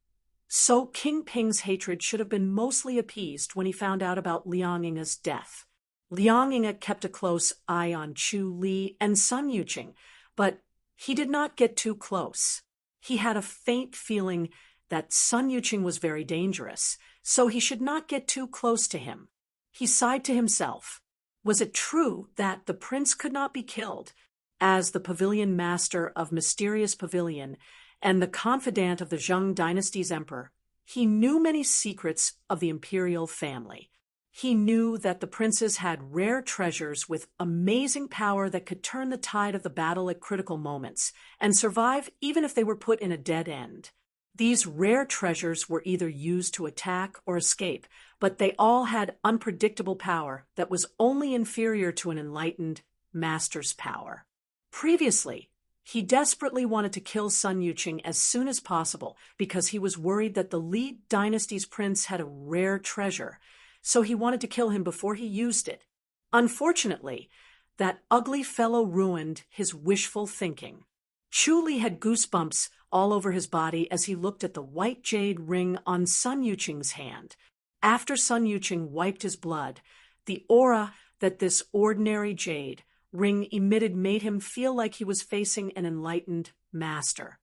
So King Ping's hatred should have been mostly appeased when he found out about Liang Inga's death. Liang Inga kept a close eye on Chu Li and Sun Yuqing, but he did not get too close. He had a faint feeling that Sun Yuqing was very dangerous, so he should not get too close to him. He sighed to himself. Was it true that the prince could not be killed? As the pavilion master of Mysterious Pavilion and the confidant of the Zheng dynasty's emperor, he knew many secrets of the imperial family. He knew that the princes had rare treasures with amazing power that could turn the tide of the battle at critical moments and survive even if they were put in a dead end. These rare treasures were either used to attack or escape, but they all had unpredictable power that was only inferior to an enlightened master's power. Previously, he desperately wanted to kill Sun Yuqing as soon as possible because he was worried that the Li dynasty's prince had a rare treasure, so he wanted to kill him before he used it. Unfortunately, that ugly fellow ruined his wishful thinking. Chu Li had goosebumps all over his body as he looked at the white jade ring on Sun Yuqing's hand. After Sun Yuqing wiped his blood, the aura that this ordinary jade ring emitted made him feel like he was facing an enlightened master.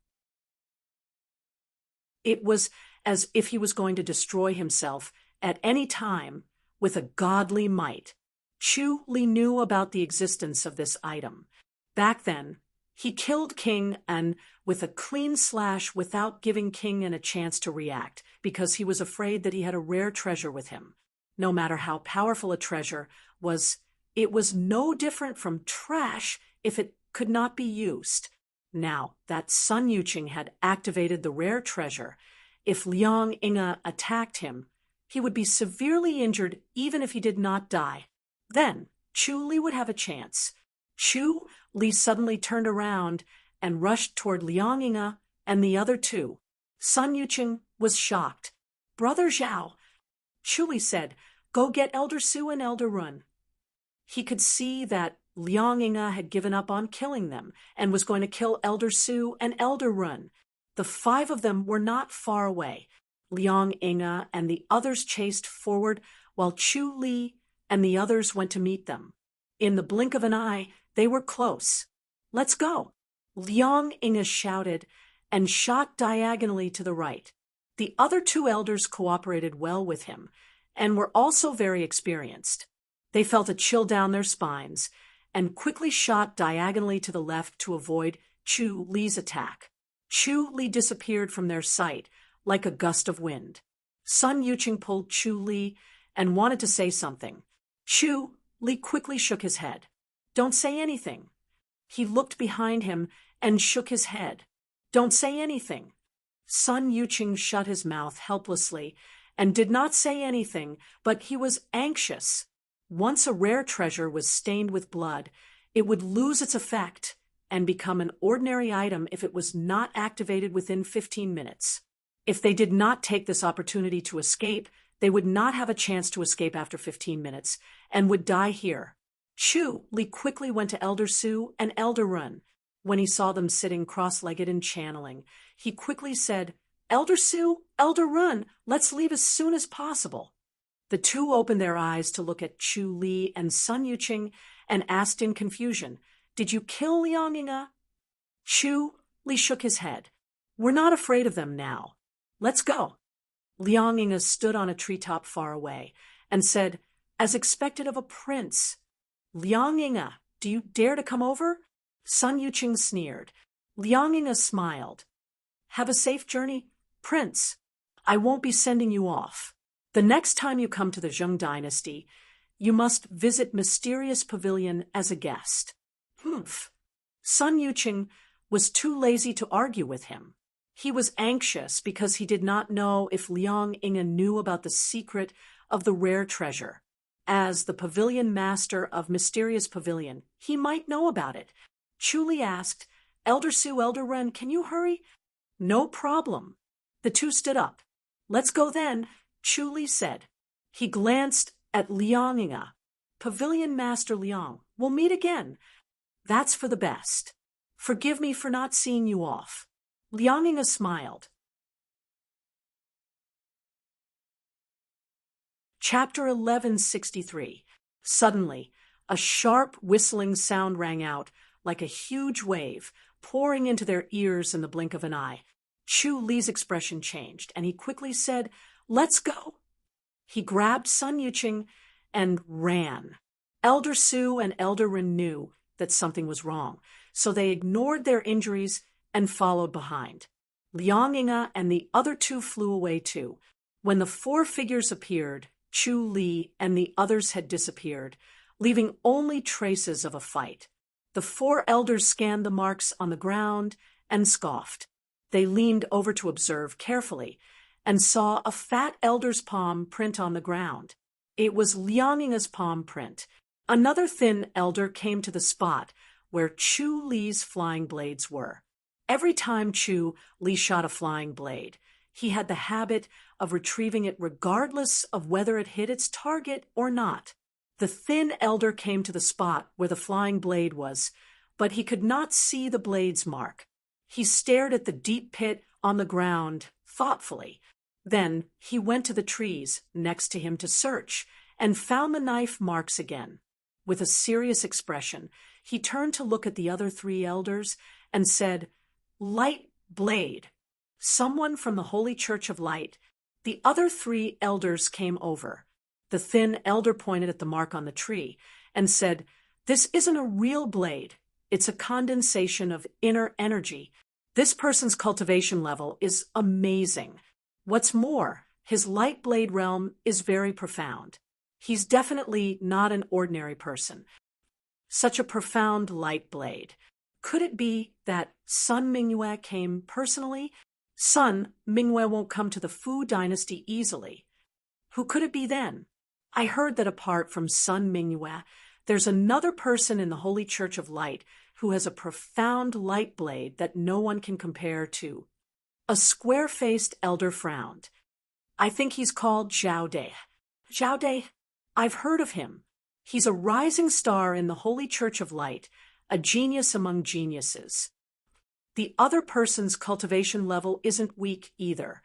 It was as if he was going to destroy himself at any time with a godly might. Chu Li knew about the existence of this item. Back then, he killed King and with a clean slash without giving King a chance to react, because he was afraid that he had a rare treasure with him. No matter how powerful a treasure was, it was no different from trash if it could not be used. Now that Sun Yuqing had activated the rare treasure, if Liang Inga attacked him, he would be severely injured even if he did not die. Then Chu Li would have a chance. Chu Li suddenly turned around and rushed toward Liang Inga and the other 2. Sun Yuqing was shocked. "Brother Zhao," Chu Li said, "go get Elder Su and Elder Run." He could see that Liang Inga had given up on killing them and was going to kill Elder Su and Elder Run. The 5 of them were not far away. Liang Inga and the others chased forward while Chu Li and the others went to meet them. In the blink of an eye, they were close. "Let's go," Liang Inga shouted and shot diagonally to the right. The other 2 elders cooperated well with him and were also very experienced. They felt a chill down their spines and quickly shot diagonally to the left to avoid Chu Li's attack. Chu Li disappeared from their sight like a gust of wind. Sun Yuqing pulled Chu Li and wanted to say something. Chu Li quickly shook his head. "Don't say anything." He looked behind him and shook his head. "Don't say anything." Sun Yuqing shut his mouth helplessly and did not say anything, but he was anxious. Once a rare treasure was stained with blood, it would lose its effect and become an ordinary item if it was not activated within 15 minutes. If they did not take this opportunity to escape, they would not have a chance to escape after 15 minutes and would die here. Chu Li quickly went to Elder Su and Elder Run. When he saw them sitting cross-legged and channeling, he quickly said, "Elder Su, Elder Run, let's leave as soon as possible." The two opened their eyes to look at Chu Li and Sun Yuqing and asked in confusion, "Did you kill Liang Yinga?" Chu Li shook his head. "We're not afraid of them now. Let's go." Liang Yinga stood on a treetop far away and said, as expected of a prince, "Liang Yinga, do you dare to come over?" Sun Yuqing sneered. Liang Yinga smiled. "Have a safe journey, Prince. I won't be sending you off. The next time you come to the Zheng dynasty, you must visit Mysterious Pavilion as a guest." Humph. Sun Yuqing was too lazy to argue with him. He was anxious because he did not know if Liang Yinga knew about the secret of the rare treasure. As the pavilion master of Mysterious Pavilion, he might know about it. Chu Li asked, "Elder Su, Elder Ren, can you hurry?" "No problem." The two stood up. "Let's go then," Chu Li said. He glanced at Liang Yinga. "Pavilion Master Liang, we'll meet again. That's for the best. Forgive me for not seeing you off." Liang Yinga smiled. Chapter 1163. Suddenly, a sharp whistling sound rang out like a huge wave, pouring into their ears in the blink of an eye. Chu Li's expression changed, and he quickly said, "Let's go." He grabbed Sun Yuqing and ran. Elder Su and Elder Ren knew that something was wrong, so they ignored their injuries and followed behind. Liang Yinga and the other two flew away too. When the four figures appeared, Chu Li and the others had disappeared, leaving only traces of a fight. The four elders scanned the marks on the ground and scoffed. They leaned over to observe carefully and saw a fat elder's palm print on the ground. It was Liang Yinga's palm print. Another thin elder came to the spot where Chu Li's flying blades were. Every time Chu Li shot a flying blade, he had the habit of retrieving it regardless of whether it hit its target or not. The thin elder came to the spot where the flying blade was, but he could not see the blade's mark. He stared at the deep pit on the ground thoughtfully. Then he went to the trees next to him to search and found the knife marks again. With a serious expression, he turned to look at the other three elders and said, "Light blade. Someone from the Holy Church of Light." The other three elders came over. The thin elder pointed at the mark on the tree and said, "This isn't a real blade. It's a condensation of inner energy. This person's cultivation level is amazing. What's more, his light blade realm is very profound. He's definitely not an ordinary person. Such a profound light blade. Could it be that Sun Mingyue came personally? Sun Mingyue won't come to the Fu dynasty easily. Who could it be then? I heard that apart from Sun Mingyue, there's another person in the Holy Church of Light who has a profound light blade that no one can compare to." A square-faced elder frowned. "I think he's called Zhao Dai." "Zhao Dai? I've heard of him. He's a rising star in the Holy Church of Light, a genius among geniuses." The other person's cultivation level isn't weak either.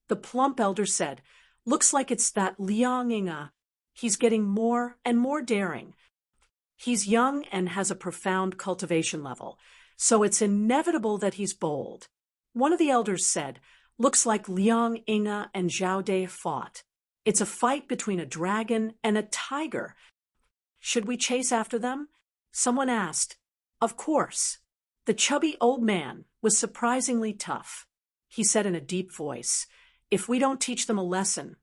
The plump elder said, "Looks like it's that Liang Yinga. He's getting more and more daring. He's young and has a profound cultivation level, so it's inevitable that he's bold." One of the elders said, "Looks like Liang Yinga and Zhao Dai fought. It's a fight between a dragon and a tiger. Should we chase after them?" Someone asked. "Of course." The chubby old man was surprisingly tough. He said in a deep voice, "If we don't teach them a lesson,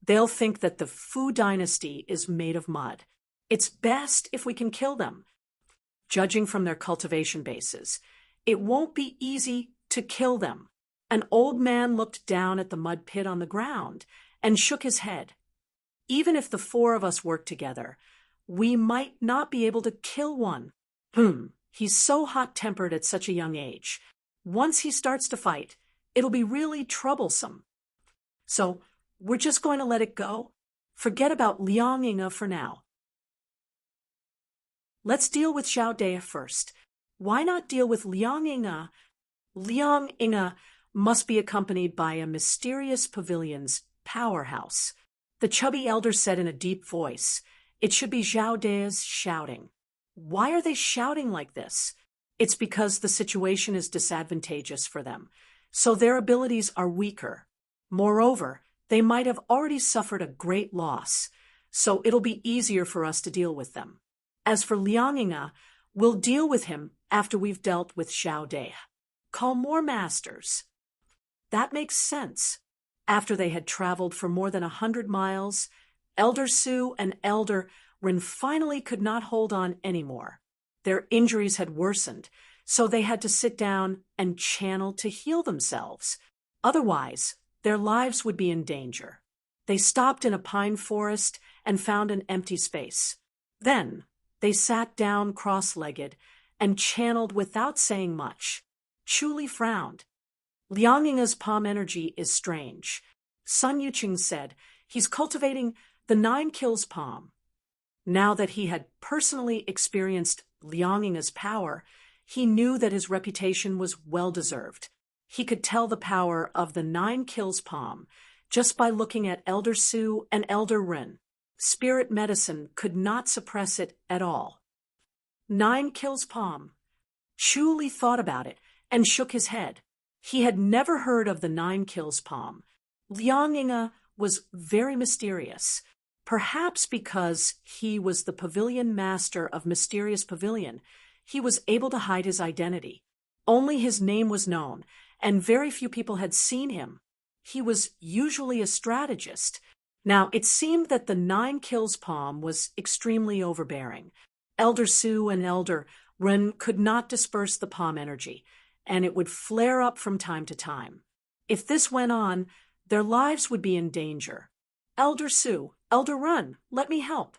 they'll think that the Fu dynasty is made of mud. It's best if we can kill them. Judging from their cultivation bases, it won't be easy to kill them." An old man looked down at the mud pit on the ground and shook his head. "Even if the four of us work together, we might not be able to kill one. He's so hot-tempered at such a young age. Once he starts to fight, it'll be really troublesome. So we're just going to let it go? Forget about Liang Yinga for now." Let's deal with Xiao Dea first. Why not deal with Liang Yinge? Liang Yinge must be accompanied by a mysterious pavilion's powerhouse. The chubby elder said in a deep voice. It should be Xiao De's shouting. Why are they shouting like this? It's because the situation is disadvantageous for them, so their abilities are weaker. Moreover, they might have already suffered a great loss, so it'll be easier for us to deal with them. As for Liang Yinge, we'll deal with him after we've dealt with Xiao Dea. Call more masters. That makes sense. After they had traveled for more than 100 miles, Elder Su and Elder Ren finally could not hold on anymore. Their injuries had worsened, so they had to sit down and channel to heal themselves. Otherwise, their lives would be in danger. They stopped in a pine forest and found an empty space. Then, they sat down cross-legged and channeled without saying much. Chu Li frowned. Liang Yinge's palm energy is strange. Sun Yuqing said he's cultivating the 9 kills palm. Now that he had personally experienced Liang Yinge's power, he knew that his reputation was well-deserved. He could tell the power of the 9 kills palm just by looking at Elder Su and Elder Ren. Spirit medicine could not suppress it at all. 9 kills palm. Chu Li thought about it and shook his head. He had never heard of the 9 kills palm. Liang Yinge was very mysterious. Perhaps because he was the pavilion master of Mysterious Pavilion, he was able to hide his identity. Only his name was known, and very few people had seen him. He was usually a strategist. Now, it seemed that the 9 kills palm was extremely overbearing. Elder Su and Elder Ren could not disperse the palm energy, and it would flare up from time to time. If this went on, their lives would be in danger. Elder Su, Elder Ren, let me help.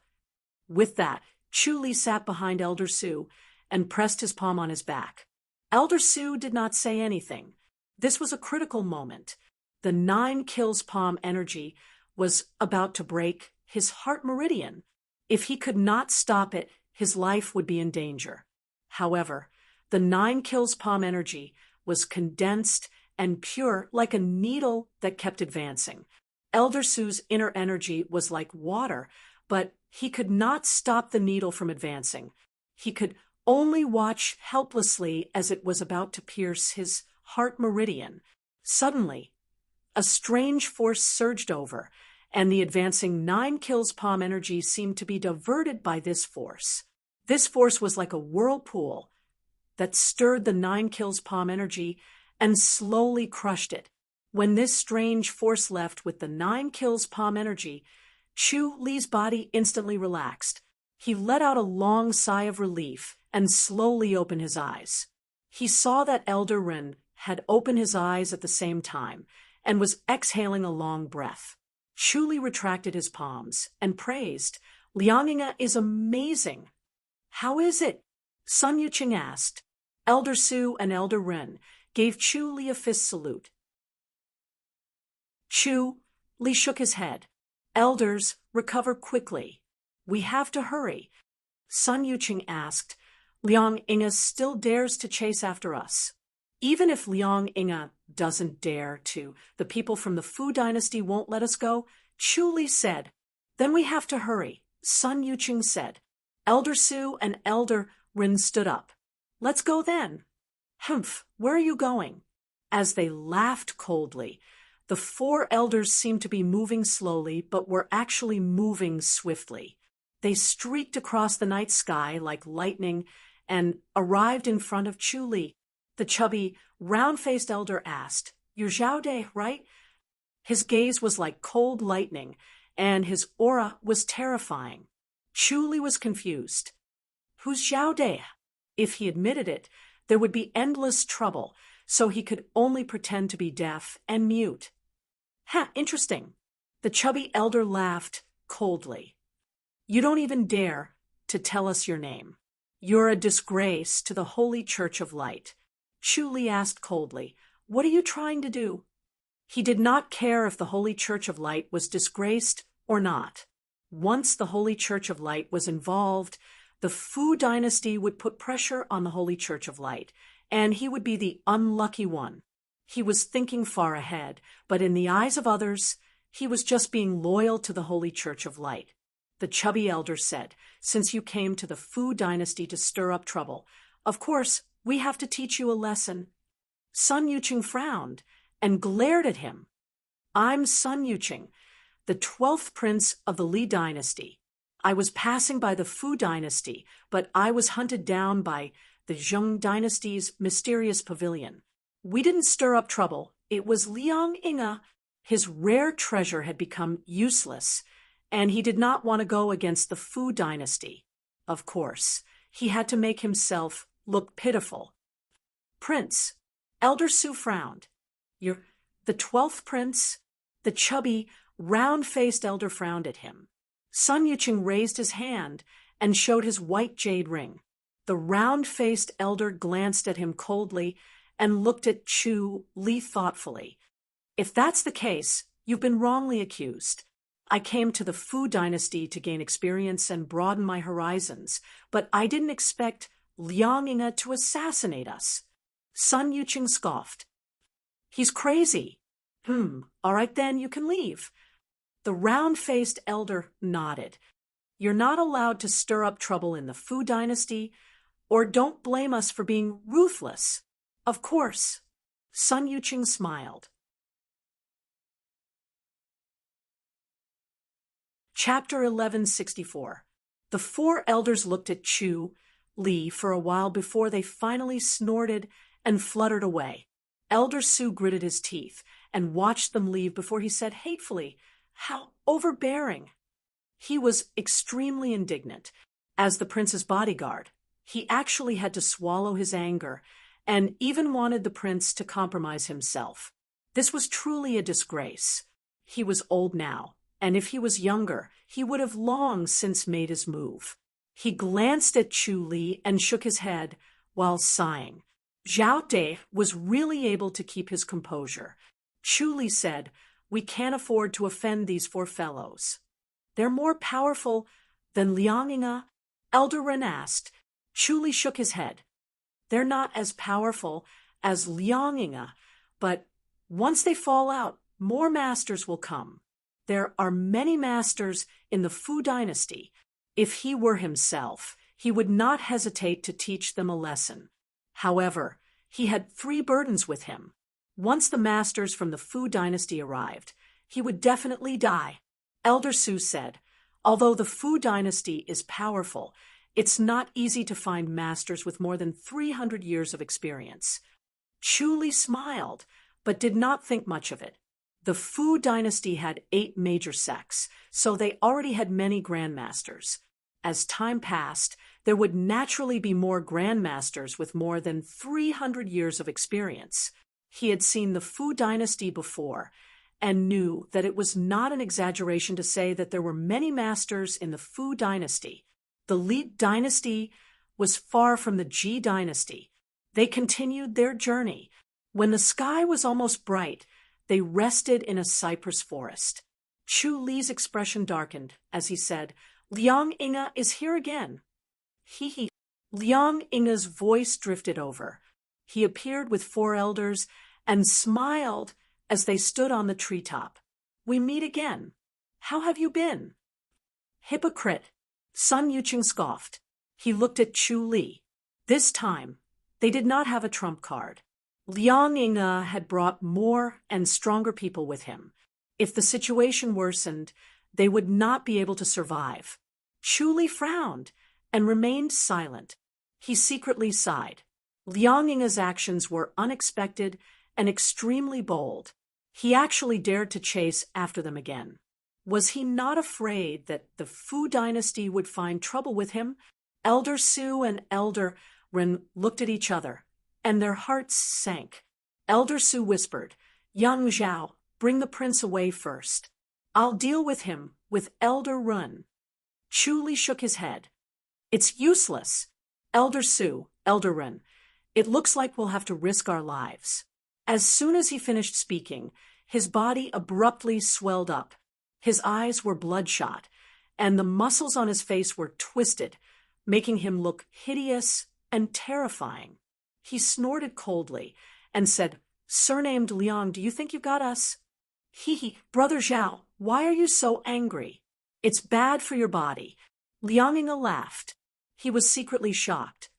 With that, Chu Li sat behind Elder Su and pressed his palm on his back. Elder Su did not say anything. This was a critical moment. The 9 kills palm energy was about to break his heart meridian. If he could not stop it, his life would be in danger. However, the 9 kills palm energy was condensed and pure like a needle that kept advancing. Elder Su's inner energy was like water, but he could not stop the needle from advancing. He could only watch helplessly as it was about to pierce his heart meridian. Suddenly, a strange force surged over, and the advancing 9 kills palm energy seemed to be diverted by this force. This force was like a whirlpool that stirred the 9 kills palm energy and slowly crushed it. When this strange force left with the 9 kills palm energy, Chu Li's body instantly relaxed. He let out a long sigh of relief and slowly opened his eyes. He saw that Elder Ren had opened his eyes at the same time and was exhaling a long breath. Chu Li retracted his palms and praised, "Liang Yinge is amazing." "How is it?" Sun Yuqing asked. Elder Su and Elder Ren gave Chu Li a fist salute. Chu Li shook his head. "Elders, recover quickly. We have to hurry." Sun Yuqing asked, "Liang Yinge still dares to chase after us?" "Even if Liang Yinge doesn't dare to, the people from the Fu dynasty won't let us go," Chu Li said. "Then we have to hurry," Sun Yuqing said. Elder Su and Elder Ren stood up. "Let's go then." "Humph, where are you going?" As they laughed coldly, the 4 elders seemed to be moving slowly, but were actually moving swiftly. They streaked across the night sky like lightning and arrived in front of Chu Li. The chubby, round-faced elder asked, "You're Xiao De, right?" His gaze was like cold lightning, and his aura was terrifying. Chu Li was confused. Who's Xiao De? If he admitted it, there would be endless trouble, so he could only pretend to be deaf and mute. "Ha, interesting." The chubby elder laughed coldly. "You don't even dare to tell us your name. You're a disgrace to the Holy Church of Light." Chu Li asked coldly, "What are you trying to do?" He did not care if the Holy Church of Light was disgraced or not. Once the Holy Church of Light was involved, The Fu dynasty would put pressure on the Holy Church of Light, and he would be the unlucky one. He was thinking far ahead, but in the eyes of others, he was just being loyal to the Holy Church of Light. The chubby elder said, "Since you came to the Fu dynasty to stir up trouble, of course, we have to teach you a lesson." Sun Yuqing frowned and glared at him. "I'm Sun Yuqing, the 12th prince of the Li dynasty. I was passing by the Fu dynasty, but I was hunted down by the Zheng dynasty's mysterious pavilion. We didn't stir up trouble. It was Liang Inga. His rare treasure had become useless, and he did not want to go against the Fu dynasty. Of course, he had to make himself look pitiful." "Prince," Elder Su frowned. "You're the 12th prince?" The chubby, round-faced elder frowned at him. Sun Yuqing raised his hand and showed his white jade ring. The round-faced elder glanced at him coldly and looked at Chu Li thoughtfully. "If that's the case, you've been wrongly accused. I came to the Fu dynasty to gain experience and broaden my horizons, but I didn't expect Liang Inga to assassinate us." Sun Yuqing scoffed. "He's crazy." All right then, you can leave." The round-faced elder nodded. "You're not allowed to stir up trouble in the Fu dynasty, or don't blame us for being ruthless." "Of course." Sun Yuqing smiled. Chapter 1164. The four elders looked at Chu Li for a while before they finally snorted and fluttered away. Elder Su gritted his teeth and watched them leave before he said hatefully, "How overbearing." He was extremely indignant. As the prince's bodyguard, he actually had to swallow his anger and even wanted the prince to compromise himself. This was truly a disgrace. He was old now, and if he was younger, he would have long since made his move. He glanced at Chu Li and shook his head while sighing. Zhao De was really able to keep his composure. Chu Li said, "We can't afford to offend these four fellows." "They're more powerful than Liang Inga?" Elder Ren asked. Chu Li shook his head. "They're not as powerful as Liang Inga, but once they fall out, more masters will come. There are many masters in the Fu dynasty. If he were himself, he would not hesitate to teach them a lesson. However, he had 3 burdens with him. Once the masters from the Fu dynasty arrived, he would definitely die." Elder Su said, "Although the Fu dynasty is powerful, it's not easy to find masters with more than 300 years of experience." Chu Li smiled, but did not think much of it. The Fu dynasty had 8 major sects, so they already had many grandmasters. As time passed, there would naturally be more grandmasters with more than 300 years of experience. He had seen the Fu dynasty before and knew that it was not an exaggeration to say that there were many masters in the Fu dynasty. The Li dynasty was far from the Ji dynasty. They continued their journey. When the sky was almost bright, they rested in a cypress forest. Chu Li's expression darkened as he said, "Liang Inga is here again." He. Liang Inga's voice drifted over. He appeared with 4 elders and smiled as they stood on the treetop. "We meet again. How have you been?" "Hypocrite," Sun Yuqing scoffed. He looked at Chu Li. This time, they did not have a trump card. Liang Inga had brought more and stronger people with him. If the situation worsened, they would not be able to survive. Chu Li frowned and remained silent. He secretly sighed. Liang Inga's actions were unexpected and extremely bold. He actually dared to chase after them again. Was he not afraid that the Fu dynasty would find trouble with him? Elder Su and Elder Ren looked at each other, and their hearts sank. Elder Su whispered, "Young Zhao, bring the prince away first. I'll deal with him with Elder Ren." Chu Li shook his head. "It's useless. Elder Su, Elder Ren, it looks like we'll have to risk our lives." As soon as he finished speaking, his body abruptly swelled up. His eyes were bloodshot, and the muscles on his face were twisted, making him look hideous and terrifying. He snorted coldly and said, "Surnamed Liang, do you think you got us?" Brother Zhao, why are you so angry? It's bad for your body." Liang Yinge laughed. He was secretly shocked.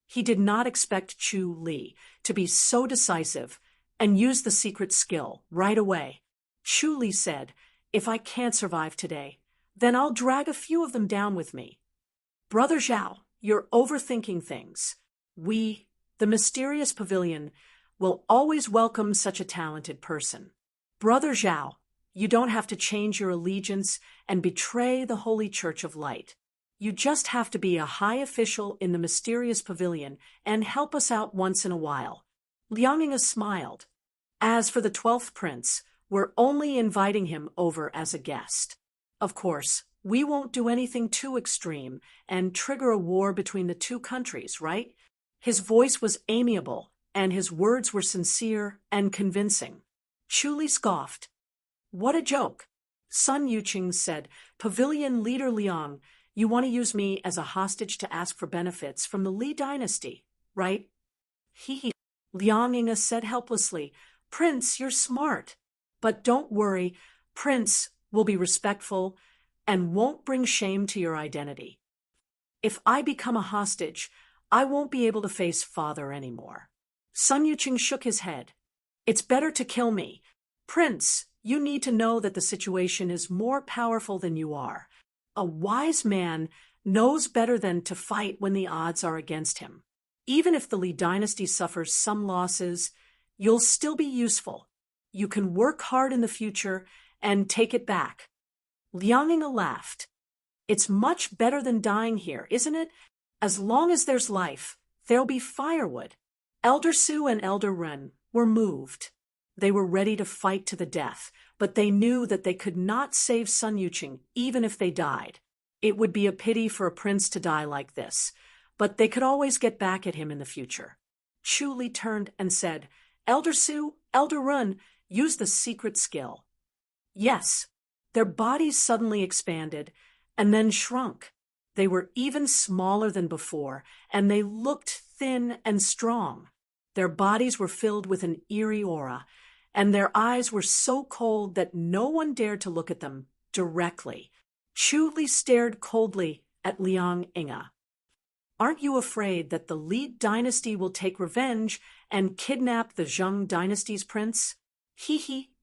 He did not expect Chu Li to be so decisive and use the secret skill right away. Chu Li said, "If I can't survive today, then I'll drag a few of them down with me." "Brother Zhao, you're overthinking things. We, the mysterious pavilion, will always welcome such a talented person. Brother Zhao, you don't have to change your allegiance and betray the Holy Church of Light. You just have to be a high official in the mysterious pavilion and help us out once in a while." Liang Yinge smiled. "As for the 12th prince, we're only inviting him over as a guest. Of course, we won't do anything too extreme and trigger a war between the two countries, right?" His voice was amiable, and his words were sincere and convincing. Chu Li scoffed. "What a joke." Sun Yuqing said, "Pavilion leader Liang, you want to use me as a hostage to ask for benefits from the Li dynasty, right?" Liang Yinge said helplessly, "Prince, you're smart. But don't worry, Prince will be respectful and won't bring shame to your identity. If I become a hostage, I won't be able to face father anymore." Sun Yuqing shook his head. "It's better to kill me. Prince, you need to know that the situation is more powerful than you are. A wise man knows better than to fight when the odds are against him. Even if the Li dynasty suffers some losses, you'll still be useful. You can work hard in the future and take it back." Liang Yinge laughed. "It's much better than dying here, isn't it? As long as there's life, there'll be firewood." Elder Su and Elder Ren were moved. They were ready to fight to the death, but they knew that they could not save Sun Yuqing even if they died. It would be a pity for a prince to die like this, but they could always get back at him in the future. Chu Li turned and said, "Elder Su, Elder Ren, use the secret skill." Yes, their bodies suddenly expanded and then shrunk. They were even smaller than before, and they looked thin and strong. Their bodies were filled with an eerie aura, and their eyes were so cold that no one dared to look at them directly. Chu Li stared coldly at Liang Yinge. "Aren't you afraid that the Li dynasty will take revenge and kidnap the Zheng dynasty's prince?"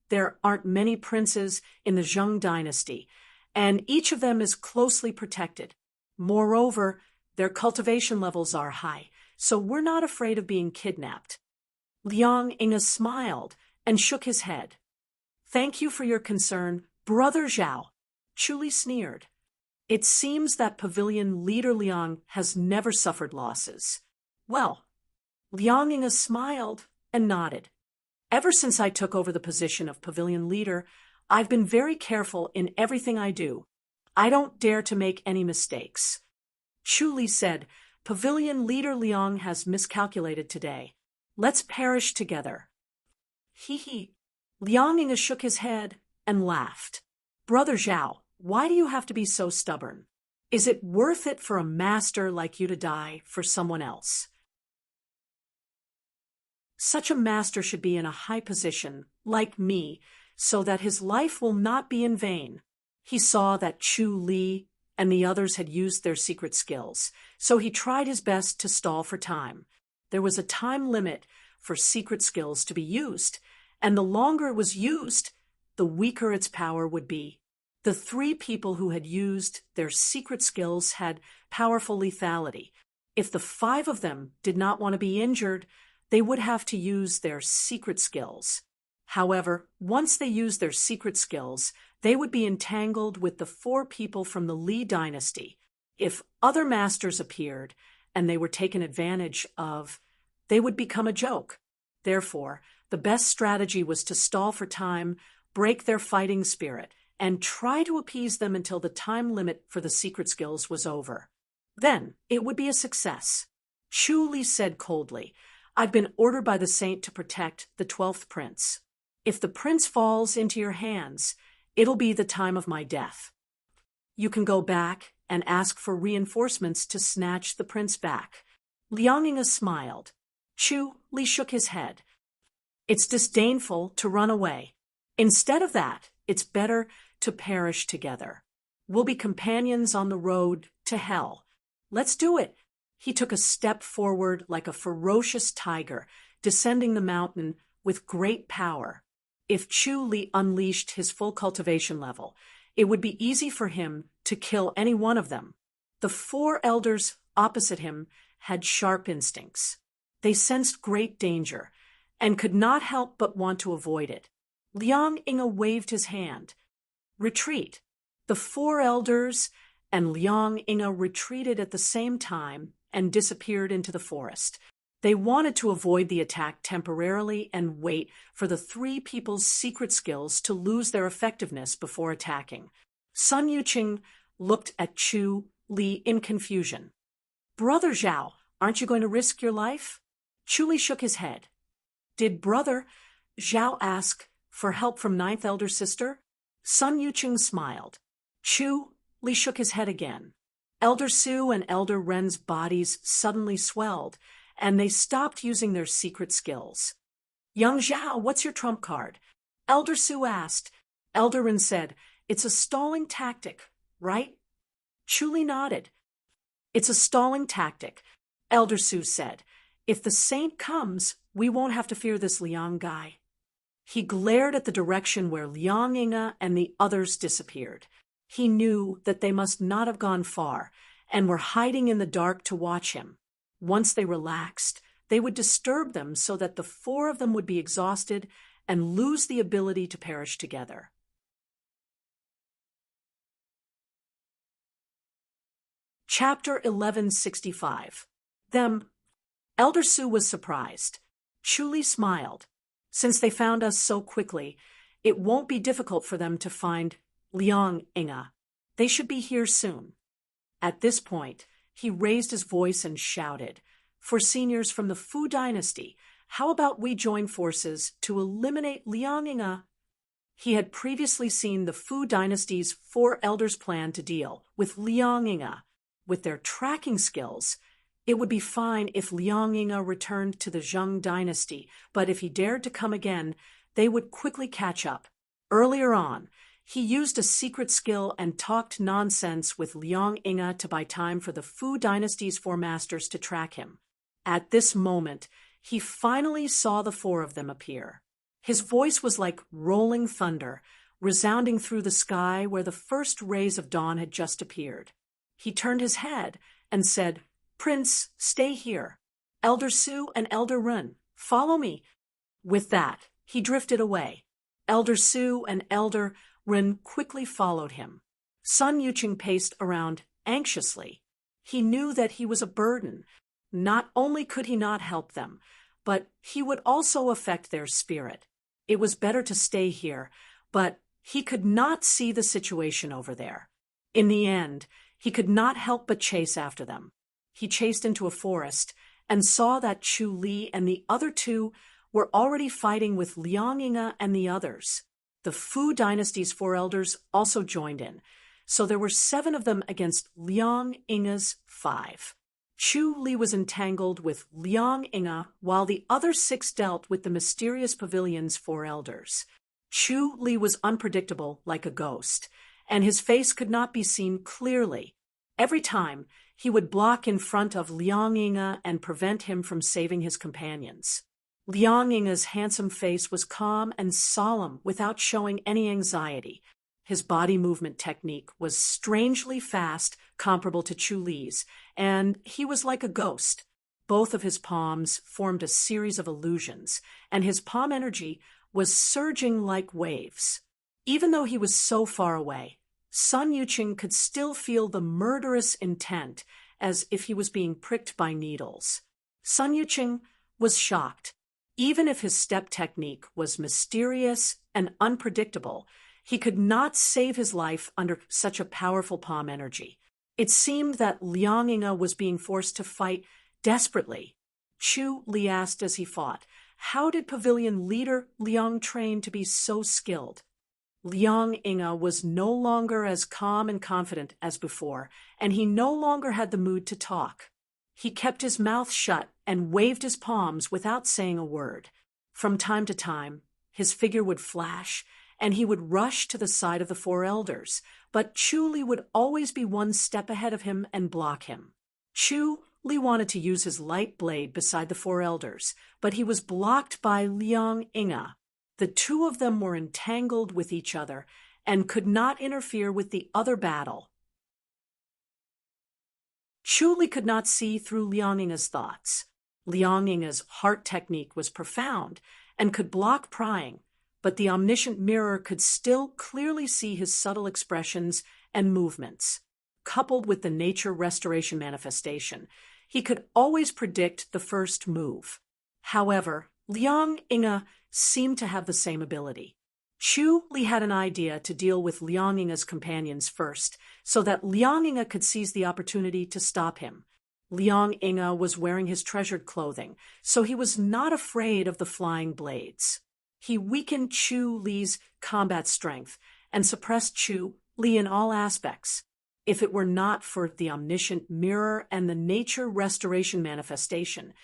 There aren't many princes in the Zheng dynasty, and each of them is closely protected. Moreover, their cultivation levels are high, so we're not afraid of being kidnapped." Liang Yinge smiled and shook his head. "Thank you for your concern, Brother Zhao." Chu Li sneered. "It seems that pavilion leader Liang has never suffered losses." "Well," Liang Yinge smiled and nodded. "Ever since I took over the position of pavilion leader, I've been very careful in everything I do. I don't dare to make any mistakes." Chu Li said, "Pavilion leader Liang has miscalculated today. Let's perish together." Liang Yinge shook his head and laughed. "Brother Zhao, why do you have to be so stubborn? Is it worth it for a master like you to die for someone else? Such a master should be in a high position, like me, so that his life will not be in vain." He saw that Chu Li and the others had used their secret skills, so he tried his best to stall for time. There was a time limit for secret skills to be used, and the longer it was used, the weaker its power would be. The 3 people who had used their secret skills had powerful lethality. If the 5 of them did not want to be injured, they would have to use their secret skills. However, once they used their secret skills, they would be entangled with the 4 people from the Li dynasty. If other masters appeared and they were taken advantage of, they would become a joke. Therefore, the best strategy was to stall for time, break their fighting spirit, and try to appease them until the time limit for the secret skills was over. Then it would be a success. Chu Li said coldly, "I've been ordered by the saint to protect the 12th prince. If the prince falls into your hands, it'll be the time of my death. You can go back and ask for reinforcements to snatch the prince back. Liang Yinga smiled. Chu Li shook his head. It's disdainful to run away. Instead of that, it's better to perish together. We'll be companions on the road to hell. Let's do it. He took a step forward like a ferocious tiger, descending the mountain with great power. If Chu Li unleashed his full cultivation level, it would be easy for him to kill any one of them. The 4 elders opposite him had sharp instincts. They sensed great danger and could not help but want to avoid it. Liang Yinga waved his hand. Retreat. The 4 elders and Liang Yinga retreated at the same time and disappeared into the forest. They wanted to avoid the attack temporarily and wait for the 3 people's secret skills to lose their effectiveness before attacking. Sun Yuqing looked at Chu Li in confusion. Brother Zhao, aren't you going to risk your life? Chu Li shook his head. Did Brother Zhao ask for help from 9th elder sister? Sun Yuqing smiled. Chu Li shook his head again. Elder Su and Elder Ren's bodies suddenly swelled, and they stopped using their secret skills. Young Zhao, what's your trump card? Elder Su asked. Elder Ren said, it's a stalling tactic, right? Chu Li nodded. It's a stalling tactic, Elder Su said. If the saint comes, we won't have to fear this Liang guy. He glared at the direction where Liang Yinga and the others disappeared. He knew that they must not have gone far and were hiding in the dark to watch him. Once they relaxed, they would disturb them so that the 4 of them would be exhausted and lose the ability to perish together. Chapter 1165. Them. Elder Su was surprised. Chu Li smiled. Since they found us so quickly, it won't be difficult for them to find Liang Yinga. They should be here soon. At this point, he raised his voice and shouted, For seniors from the Fu dynasty, how about we join forces to eliminate Liang Yinga? He had previously seen the Fu dynasty's 4 elders' plan to deal with Liang Yinga. With their tracking skills, it would be fine if Liang Yinga returned to the Zheng dynasty, but if he dared to come again, they would quickly catch up. Earlier on, he used a secret skill and talked nonsense with Liang Yinga to buy time for the Fu dynasty's 4 masters to track him. At this moment, he finally saw the 4 of them appear. His voice was like rolling thunder, resounding through the sky where the first rays of dawn had just appeared. He turned his head and said, Prince, stay here. Elder Su and Elder Ren, follow me. With that, he drifted away. Elder Su and Elder Ren quickly followed him. Sun Yuqing paced around anxiously. He knew that he was a burden. Not only could he not help them, but he would also affect their spirit. It was better to stay here, but he could not see the situation over there. In the end, he could not help but chase after them. He chased into a forest and saw that Chu Li and the other 2 were already fighting with Liang Yinga and the others. The Fu dynasty's 4 elders also joined in, so there were 7 of them against Liang Yinga's 5. Chu Li was entangled with Liang Yinga, while the other 6 dealt with the mysterious pavilion's 4 elders. Chu Li was unpredictable like a ghost, and his face could not be seen clearly. Every time, he would block in front of Liang Yinga and prevent him from saving his companions. Liang Yinga's handsome face was calm and solemn without showing any anxiety. His body movement technique was strangely fast, comparable to Chu Li's, and he was like a ghost. Both of his palms formed a series of illusions, and his palm energy was surging like waves. Even though he was so far away, Sun Yuqing could still feel the murderous intent, as if he was being pricked by needles. Sun Yuqing was shocked. Even if his step technique was mysterious and unpredictable, he could not save his life under such a powerful palm energy. It seemed that Liang Yinga was being forced to fight desperately. Chu Li asked as he fought, how did pavilion leader Liang train to be so skilled? Liang Inga was no longer as calm and confident as before, and he no longer had the mood to talk. He kept his mouth shut and waved his palms without saying a word. From time to time, his figure would flash, and he would rush to the side of the four elders, but Chu Li would always be one step ahead of him and block him. Chu Li wanted to use his light blade beside the four elders, but he was blocked by Liang Inga. The two of them were entangled with each other and could not interfere with the other battle. Chu Li could not see through Liang Inga's thoughts. Liang Inga's heart technique was profound and could block prying, but the omniscient mirror could still clearly see his subtle expressions and movements. Coupled with the nature restoration manifestation, he could always predict the first move. However, Liang Inga seemed to have the same ability. Chu Li had an idea to deal with Liang Inga's companions first, so that Liang Inga could seize the opportunity to stop him. Liang Inga was wearing his treasured clothing, so he was not afraid of the flying blades. He weakened Chu Li's combat strength and suppressed Chu Li in all aspects. If it were not for the omniscient mirror and the nature restoration manifestation,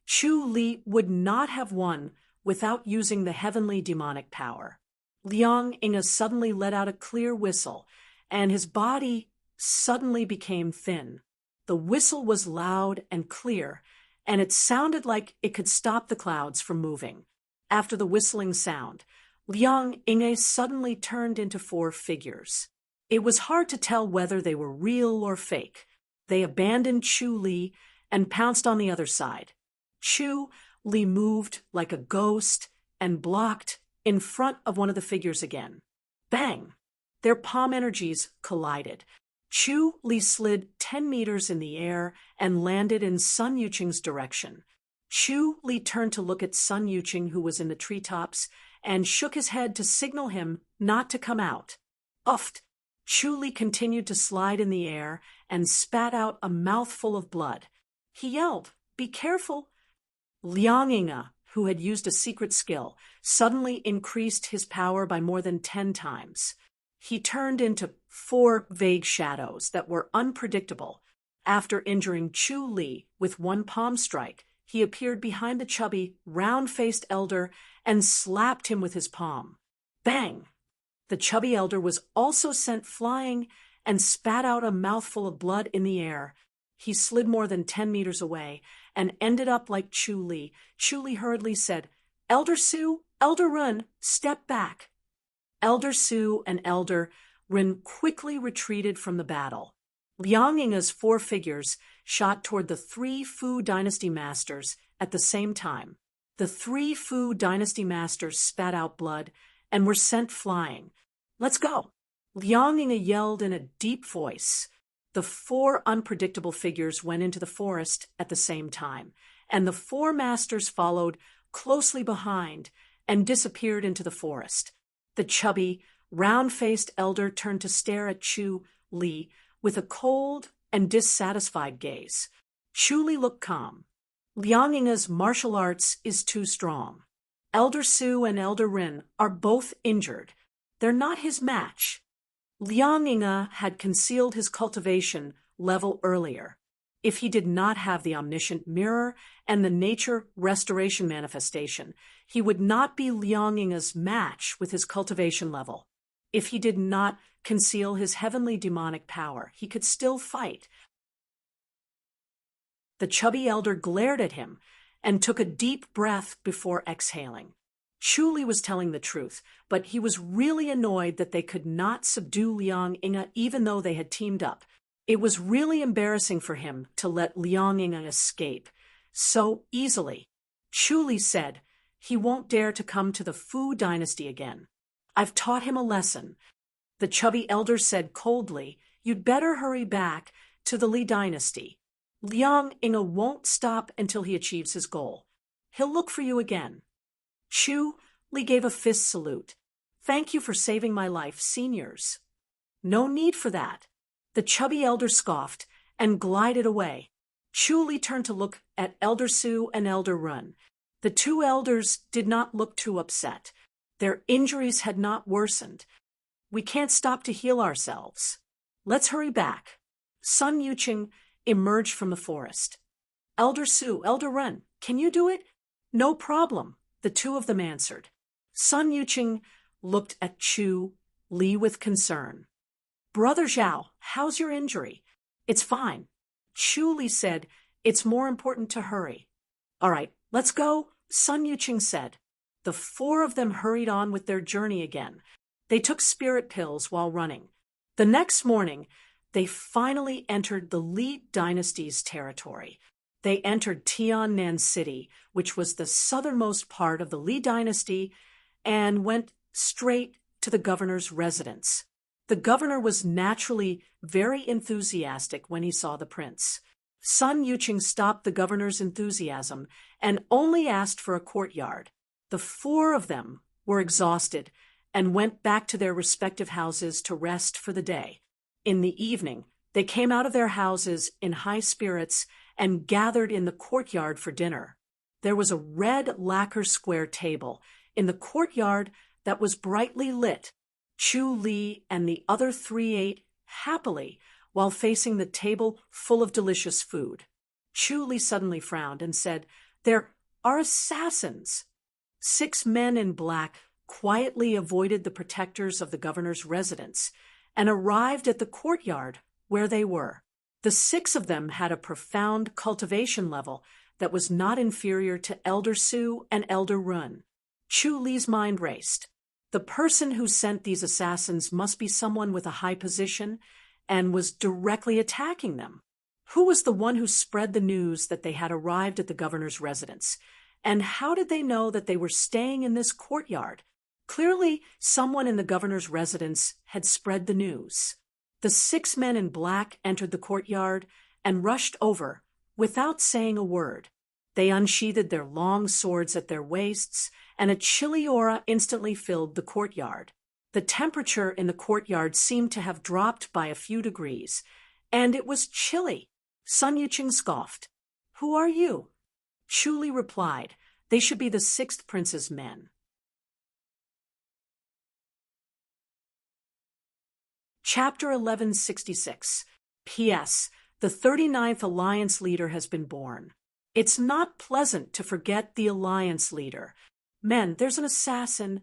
Chu Li would not have won without using the heavenly demonic power. Liang Inga suddenly let out a clear whistle, and his body suddenly became thin. The whistle was loud and clear, and it sounded like it could stop the clouds from moving. After the whistling sound, Liang Inga suddenly turned into four figures. It was hard to tell whether they were real or fake. They abandoned Chu Li and pounced on the other side. Chu Li moved like a ghost and blocked in front of one of the figures again. Bang! Their palm energies collided. Chu Li slid 10 meters in the air and landed in Sun Yuqing's direction. Chu Li turned to look at Sun Yuqing, who was in the treetops, and shook his head to signal him not to come out. Uffed! Chu Li continued to slide in the air and spat out a mouthful of blood. He yelled, "Be careful!" Liang Inga, who had used a secret skill, suddenly increased his power by more than 10 times. He turned into four vague shadows that were unpredictable. After injuring Chu Li with one palm strike, he appeared behind the chubby, round-faced elder and slapped him with his palm. Bang! The chubby elder was also sent flying and spat out a mouthful of blood in the air. He slid more than 10 meters away and ended up like Chu Li. Chu Li hurriedly said, "Elder Su, Elder Run, step back." Elder Su and Elder Rin quickly retreated from the battle. Liang Inga's four figures shot toward the three Fu dynasty masters at the same time. The three Fu dynasty masters spat out blood and were sent flying. "Let's go!" Liang Inga yelled in a deep voice. The four unpredictable figures went into the forest at the same time, and the four masters followed closely behind and disappeared into the forest. The chubby, round-faced elder turned to stare at Chu Li with a cold and dissatisfied gaze. Chu Li looked calm. Liang Inga's martial arts is too strong. Elder Su and Elder Rin are both injured. They're not his match. Liang Inga had concealed his cultivation level earlier. If he did not have the omniscient mirror and the nature restoration manifestation, he would not be Liang Inga's match with his cultivation level. If he did not conceal his heavenly demonic power, he could still fight. The chubby elder glared at him and took a deep breath before exhaling. Chu Li was telling the truth, but he was really annoyed that they could not subdue Liang Inga even though they had teamed up. It was really embarrassing for him to let Liang Inga escape so easily. Chu Li said, "He won't dare to come to the Fu dynasty again. I've taught him a lesson." The chubby elder said coldly, "You'd better hurry back to the Li dynasty. Liang Inga won't stop until he achieves his goal. He'll look for you again." Chu Li gave a fist salute. "Thank you for saving my life, seniors." "No need for that." The chubby elder scoffed and glided away. Chu Li turned to look at Elder Su and Elder Run. The two elders did not look too upset. Their injuries had not worsened. We can't stop to heal ourselves. Let's hurry back. Sun Yuqing emerged from the forest. Elder Su, Elder Ren, can you do it? No problem, the two of them answered. Sun Yuqing looked at Chu Li with concern. Brother Zhao, how's your injury? It's fine. Chu Li said, it's more important to hurry. All right, let's go, Sun Yuqing said. The four of them hurried on with their journey again. They took spirit pills while running. The next morning, they finally entered the Li dynasty's territory. They entered Tiannan City, which was the southernmost part of the Li dynasty, and went straight to the governor's residence. The governor was naturally very enthusiastic when he saw the prince. Sun Yuqing stopped the governor's enthusiasm and only asked for a courtyard. The four of them were exhausted and went back to their respective houses to rest for the day. In the evening, they came out of their houses in high spirits and gathered in the courtyard for dinner. There was a red lacquer square table in the courtyard that was brightly lit. Chu Li and the other three ate happily while facing the table full of delicious food. Chu Li suddenly frowned and said, "There are assassins." 6 men in black quietly avoided the protectors of the governor's residence and arrived at the courtyard where they were. The 6 of them had a profound cultivation level that was not inferior to Elder Su and Elder Run. Chu Li's mind raced. The person who sent these assassins must be someone with a high position and was directly attacking them. Who was the one who spread the news that they had arrived at the governor's residence? And how did they know that they were staying in this courtyard? Clearly, someone in the governor's residence had spread the news. The 6 men in black entered the courtyard and rushed over without saying a word. They unsheathed their long swords at their waists, and a chilly aura instantly filled the courtyard. The temperature in the courtyard seemed to have dropped by a few degrees, and it was chilly. Sun Yuqing scoffed. "Who are you?" Chu Li replied, "They should be the 6th prince's men." Chapter 1166. P.S. The 39th Alliance leader has been born. It's not pleasant to forget the Alliance leader. Men, there's an assassin.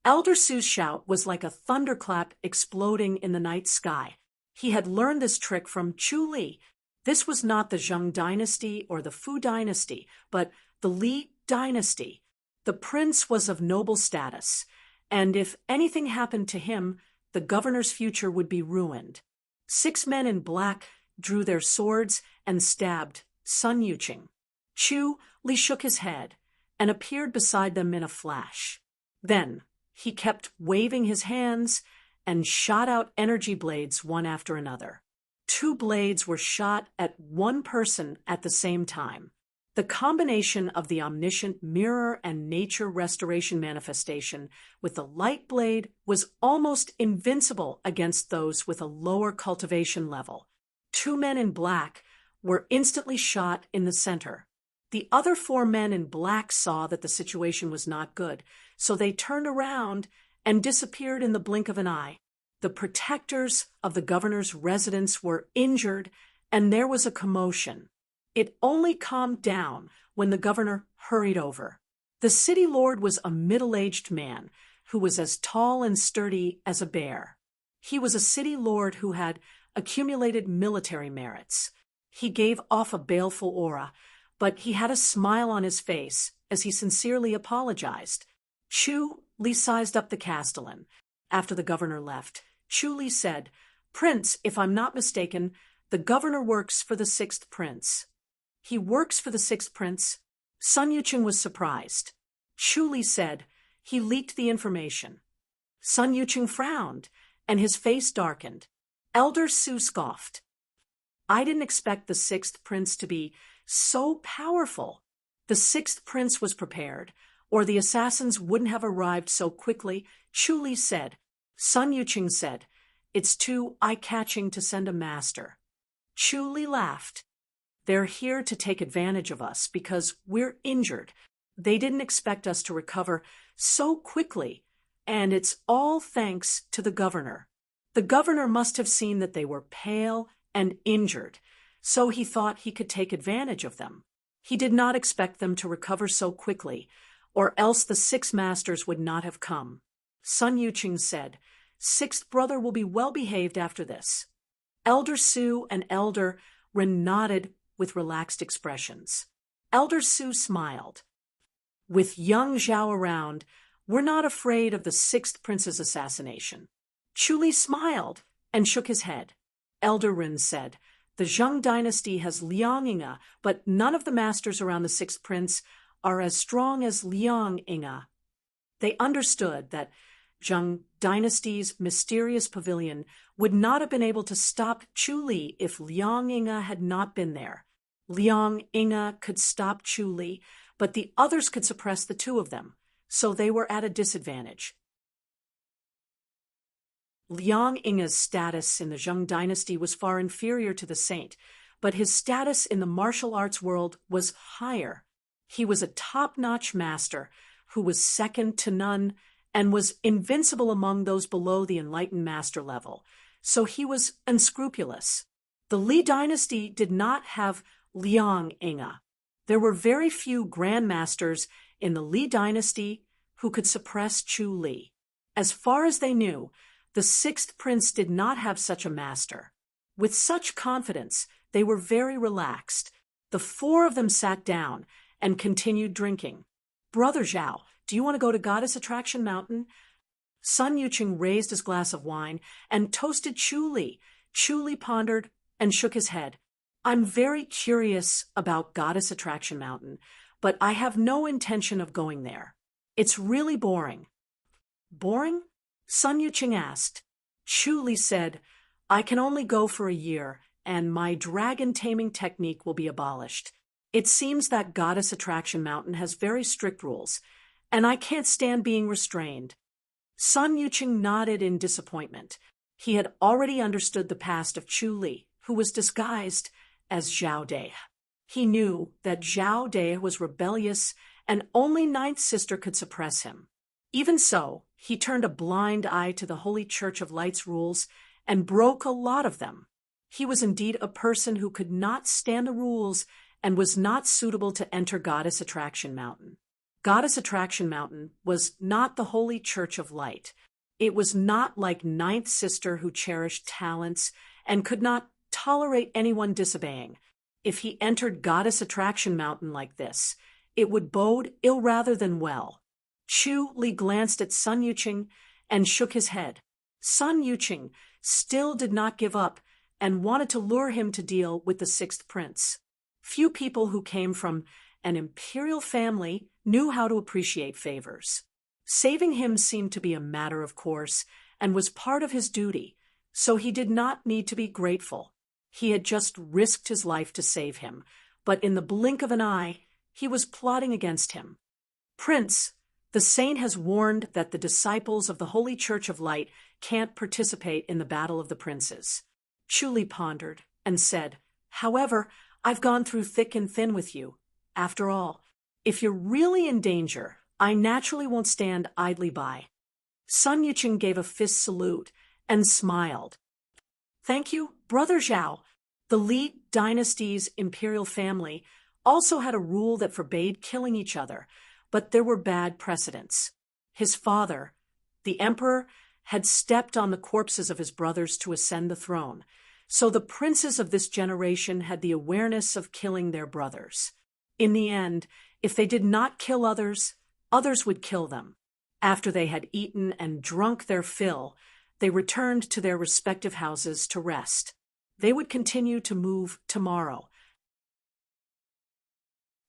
Elder Su's shout was like a thunderclap exploding in the night sky. He had learned this trick from Chu Li. This was not the Zheng dynasty or the Fu dynasty, but the Li dynasty. The prince was of noble status, and if anything happened to him, the governor's future would be ruined. 6 men in black drew their swords and stabbed Sun Yuqing. Chu Li shook his head and appeared beside them in a flash. Then he kept waving his hands and shot out energy blades one after another. 2 blades were shot at one person at the same time. The combination of the omniscient mirror and nature restoration manifestation with the light blade was almost invincible against those with a lower cultivation level. 2 men in black were instantly shot in the center. The other 4 men in black saw that the situation was not good, so they turned around and disappeared in the blink of an eye. The protectors of the governor's residence were injured, and there was a commotion. It only calmed down when the governor hurried over. The city lord was a middle-aged man who was as tall and sturdy as a bear. He was a city lord who had accumulated military merits. He gave off a baleful aura, but he had a smile on his face as he sincerely apologized. Chu Li sized up the castellan. After the governor left, Chu Li said, "Prince, if I'm not mistaken, the governor works for the 6th prince." "He works for the 6th prince?" Sun Yuqing was surprised. Chu Li said, "He leaked the information." Sun Yuqing frowned, and his face darkened. Elder Su scoffed. "I didn't expect the 6th prince to be so powerful." The 6th prince was prepared, or the assassins wouldn't have arrived so quickly, Chu Li said. Sun Yuqing said, "It's too eye-catching to send a master." Chu Li laughed. "They're here to take advantage of us because we're injured. They didn't expect us to recover so quickly. And it's all thanks to the governor. The governor must have seen that they were pale and injured, so he thought he could take advantage of them. He did not expect them to recover so quickly, or else the 6 masters would not have come. Sun Yuqing said, "Sixth brother will be well behaved after this." Elder Su and Elder Ren nodded with relaxed expressions. Elder Su smiled. "With young Zhao around, we're not afraid of the 6th prince's assassination." Chu Li smiled and shook his head. Elder Ren said, "The Zheng dynasty has Liang Inga, but none of the masters around the 6th prince are as strong as Liang Inga." They understood that Zheng dynasty's mysterious pavilion would not have been able to stop Chu Li if Liang Inga had not been there. Liang Inga could stop Chu Li, but the others could suppress the 2 of them, so they were at a disadvantage. Liang Inga's status in the Zheng dynasty was far inferior to the saint, but his status in the martial arts world was higher. He was a top-notch master who was second to none and was invincible among those below the enlightened master level, so he was unscrupulous. The Li dynasty did not have Liang Inga. There were very few grandmasters in the Li dynasty who could suppress Chu Li. As far as they knew, the 6th prince did not have such a master. With such confidence, they were very relaxed. The 4 of them sat down and continued drinking. "Brother Zhao, do you want to go to Goddess Attraction Mountain?" Sun Yuqing raised his glass of wine and toasted Chu Li. Chu Li pondered and shook his head. "I'm very curious about Goddess Attraction Mountain, but I have no intention of going there. It's really boring." "Boring?" Sun Yuqing asked. Chu Li said, "I can only go for a year, and my dragon taming technique will be abolished. It seems that Goddess Attraction Mountain has very strict rules, and I can't stand being restrained." Sun Yuqing nodded in disappointment. He had already understood the past of Chu Li, who was disguised as Zhao De. He knew that Zhao De was rebellious and only 9th sister could suppress him. Even so, he turned a blind eye to the Holy Church of Light's rules and broke a lot of them. He was indeed a person who could not stand the rules and was not suitable to enter Goddess Attraction Mountain. Goddess Attraction Mountain was not the Holy Church of Light. It was not like 9th sister who cherished talents and could not tolerate anyone disobeying. If he entered Goddess Attraction Mountain like this, it would bode ill rather than well. Chu Li glanced at Sun Yuqing and shook his head. Sun Yuqing still did not give up and wanted to lure him to deal with the 6th prince. Few people who came from an imperial family knew how to appreciate favors. Saving him seemed to be a matter of course and was part of his duty, so he did not need to be grateful. He had just risked his life to save him, but in the blink of an eye, he was plotting against him. "Prince, the saint has warned that the disciples of the Holy Church of Light can't participate in the Battle of the Princes." Chu Li pondered and said, "However, I've gone through thick and thin with you. After all, if you're really in danger, I naturally won't stand idly by." Sun Yuqing gave a fist salute and smiled. "Thank you, Brother Zhao." The Li dynasty's imperial family also had a rule that forbade killing each other, but there were bad precedents. His father, the emperor, had stepped on the corpses of his brothers to ascend the throne, so the princes of this generation had the awareness of killing their brothers. In the end, if they did not kill others, others would kill them. After they had eaten and drunk their fill, they returned to their respective houses to rest. They would continue to move tomorrow.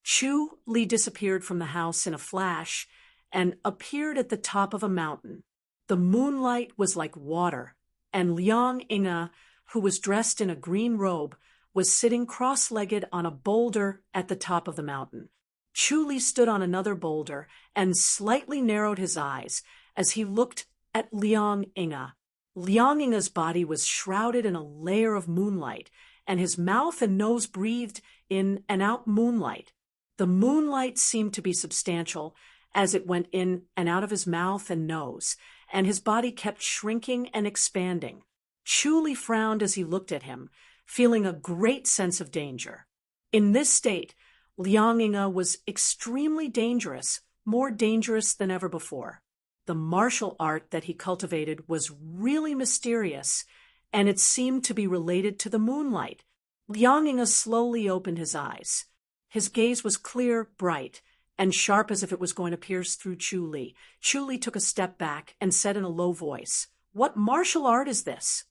Chu Li disappeared from the house in a flash and appeared at the top of a mountain. The moonlight was like water, and Liang Inga, who was dressed in a green robe, was sitting cross-legged on a boulder at the top of the mountain. Chu Li stood on another boulder and slightly narrowed his eyes as he looked at Liang Inga. Liang Inga's body was shrouded in a layer of moonlight, and his mouth and nose breathed in and out moonlight. The moonlight seemed to be substantial, as it went in and out of his mouth and nose, and his body kept shrinking and expanding. Chu Li frowned as he looked at him, feeling a great sense of danger. In this state, Liang Yinge was extremely dangerous, more dangerous than ever before. The martial art that he cultivated was really mysterious, and it seemed to be related to the moonlight. Liang Yinge slowly opened his eyes. His gaze was clear, bright, and sharp as if it was going to pierce through Chu Li. Chu Li took a step back and said in a low voice, "What martial art is this?"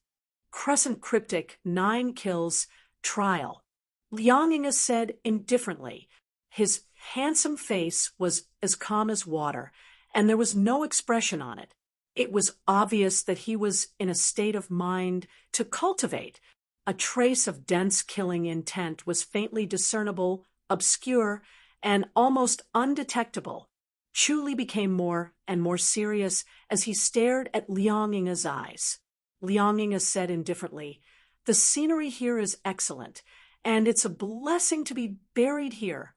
"Crescent Cryptic, 9 kills, trial," Liang Yinge said indifferently. His handsome face was as calm as water, and there was no expression on it. It was obvious that he was in a state of mind to cultivate. A trace of dense killing intent was faintly discernible, obscure, and almost undetectable. Chu Li became more and more serious as he stared at Liang Yinge's eyes. Liang Yinge said indifferently, "The scenery here is excellent, and it's a blessing to be buried here."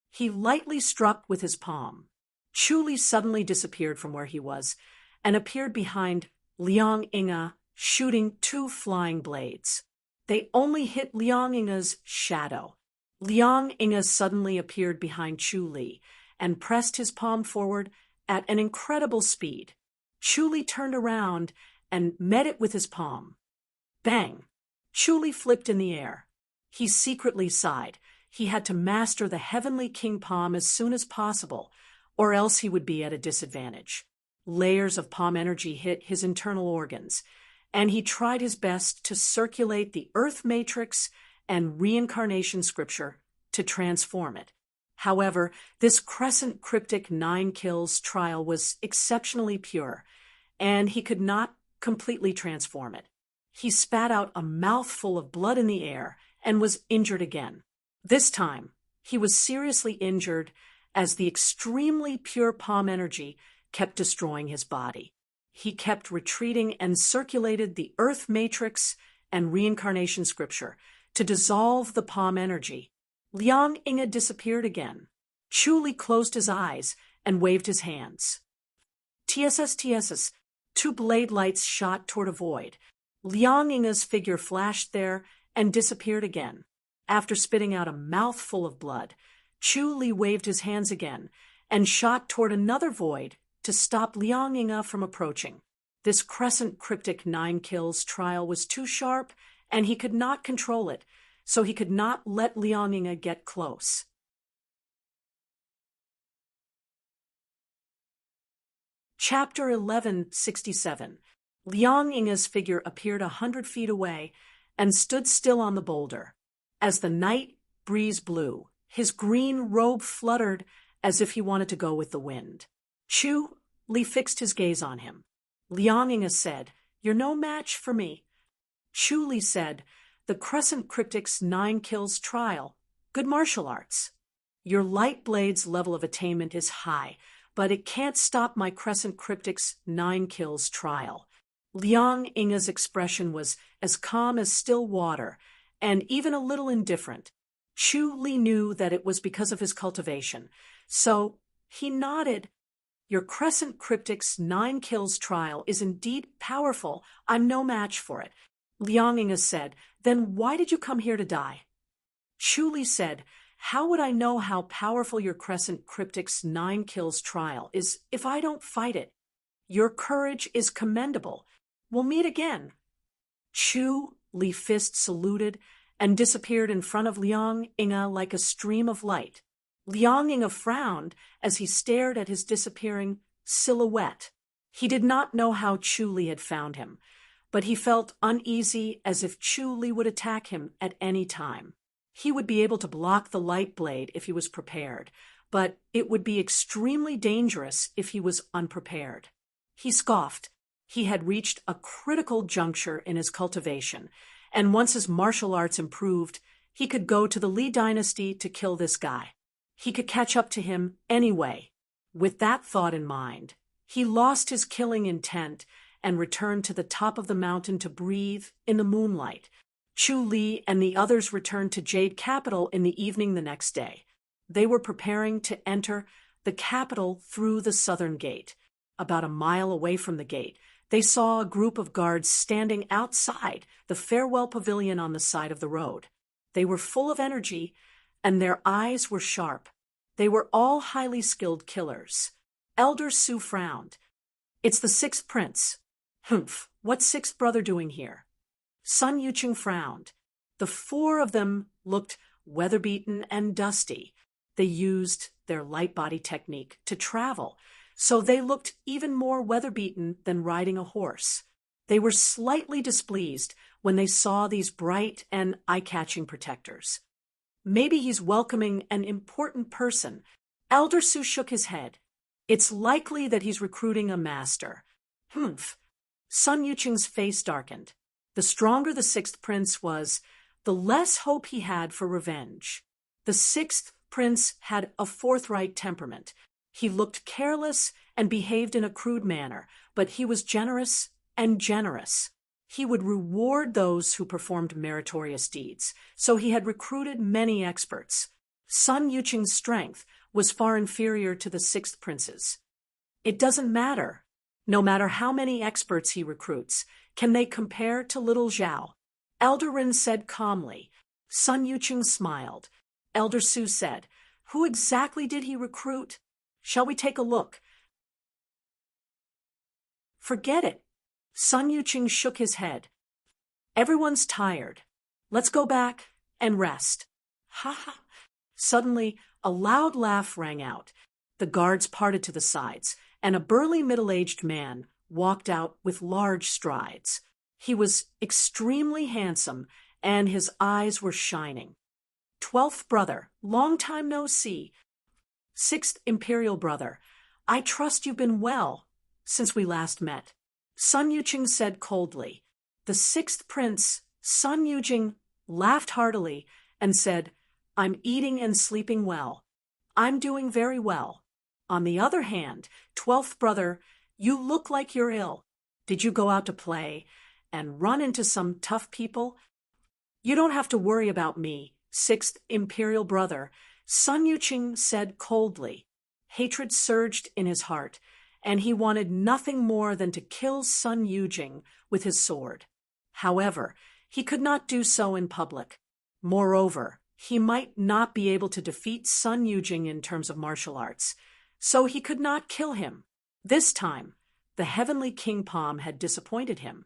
He lightly struck with his palm. Chu Li suddenly disappeared from where he was and appeared behind Liang Yinge, shooting 2 flying blades. They only hit Liang Yinge's shadow. Liang Yinge suddenly appeared behind Chu Li and pressed his palm forward at an incredible speed. Chu Li turned around and met it with his palm. Bang! Chu Li flipped in the air. He secretly sighed. He had to master the heavenly king palm as soon as possible, or else he would be at a disadvantage. Layers of palm energy hit his internal organs, and he tried his best to circulate the earth matrix and reincarnation scripture to transform it. However, this Crescent Cryptic 9 kills trial was exceptionally pure, and he could not completely transform it. He spat out a mouthful of blood in the air and was injured again. This time, he was seriously injured as the extremely pure palm energy kept destroying his body. He kept retreating and circulated the earth matrix and reincarnation scripture to dissolve the palm energy. Liang Yinge disappeared again. Chu Li closed his eyes and waved his hands. TSS, 2 blade lights shot toward a void. Liang Yinge's figure flashed there and disappeared again. After spitting out a mouthful of blood, Chu Li waved his hands again and shot toward another void to stop Liang Yinge from approaching. This Crescent Cryptic 9 kills trial was too sharp, and he could not control it, so he could not let Liang Yinge get close. Chapter 1167. Liang Yinge's figure appeared 100 feet away and stood still on the boulder. As the night breeze blew, his green robe fluttered as if he wanted to go with the wind. Chu Li fixed his gaze on him. Liang Yinge said, "You're no match for me." Chu Li said, "The Crescent Cryptic's 9 kills trial. Good martial arts. Your light blade's level of attainment is high, but it can't stop my Crescent Cryptic's 9 kills trial." Liang Yinge's expression was as calm as still water, and even a little indifferent. Chu Li knew that it was because of his cultivation, so he nodded. "Your Crescent Cryptic's 9 kills trial is indeed powerful. I'm no match for it." Liang Yinge said, "Then why did you come here to die?" Chu Li said, "How would I know how powerful your Crescent Cryptic's 9 kills trial is if I don't fight it? Your courage is commendable. We'll meet again." Chu Li fist saluted and disappeared in front of Liang Yinge like a stream of light. Liang Yinge frowned as he stared at his disappearing silhouette. He did not know how Chu Li had found him, but he felt uneasy as if Chu Li would attack him at any time. He would be able to block the light blade if he was prepared, but it would be extremely dangerous if he was unprepared. He scoffed. He had reached a critical juncture in his cultivation, and once his martial arts improved, he could go to the Li dynasty to kill this guy. He could catch up to him anyway. With that thought in mind, he lost his killing intent and returned to the top of the mountain to breathe in the moonlight. Chu Li and the others returned to Jade Capital in the evening the next day. They were preparing to enter the capital through the southern gate. About a mile away from the gate, they saw a group of guards standing outside the farewell pavilion on the side of the road. They were full of energy, and their eyes were sharp. They were all highly skilled killers. Elder Sue frowned. "It's the sixth prince." "Humph, what's sixth brother doing here?" Sun Yuching frowned. The four of them looked weather-beaten and dusty. They used their light body technique to travel, so they looked even more weather-beaten than riding a horse. They were slightly displeased when they saw these bright and eye-catching protectors. "Maybe he's welcoming an important person." Elder Sue shook his head. "It's likely that he's recruiting a master." "Humph." Sun Yuching's face darkened. The stronger the sixth prince was, the less hope he had for revenge. The sixth prince had a forthright temperament. He looked careless and behaved in a crude manner, but he was generous and generous. He would reward those who performed meritorious deeds, so he had recruited many experts. Sun Yuching's strength was far inferior to the sixth prince's. It doesn't matter. No matter how many experts he recruits, can they compare to little Zhao? Elder Rin said calmly. Sun Yuching smiled. Elder Su said, "Who exactly did he recruit? Shall we take a look?" "Forget it." Sun Yuching shook his head. "Everyone's tired. Let's go back and rest." "Ha ha." Suddenly, a loud laugh rang out. The guards parted to the sides, and a burly middle-aged man walked out with large strides. He was extremely handsome, and his eyes were shining. "12th brother, long time no see." "6th imperial brother, I trust you've been well since we last met." Sun Yuching said coldly. The sixth prince, Sun Yuching, laughed heartily and said, "I'm eating and sleeping well. I'm doing very well. On the other hand, 12th brother, you look like you're ill. Did you go out to play and run into some tough people?" "You don't have to worry about me, 6th imperial brother," Sun Yuching said coldly. Hatred surged in his heart, and he wanted nothing more than to kill Sun Yuching with his sword. However, he could not do so in public. Moreover, he might not be able to defeat Sun Yuching in terms of martial arts, so he could not kill him. This time, the heavenly King Palm had disappointed him,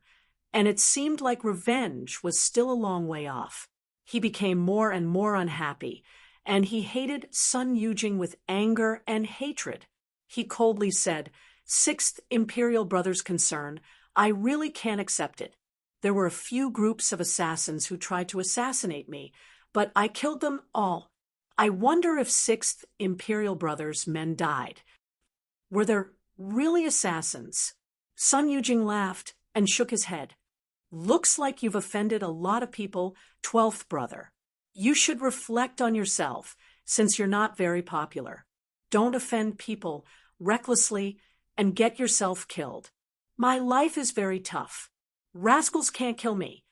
and it seemed like revenge was still a long way off. He became more and more unhappy, and he hated Sun Yuching with anger and hatred. He coldly said, "6th imperial brother's concern, I really can't accept it. There were a few groups of assassins who tried to assassinate me, but I killed them all. I wonder if 6th imperial brother's men died. Were there really assassins?" Sun Yuching laughed and shook his head. "Looks like you've offended a lot of people, 12th brother. You should reflect on yourself, since you're not very popular. Don't offend people recklessly and get yourself killed. My life is very tough. Rascals can't kill me."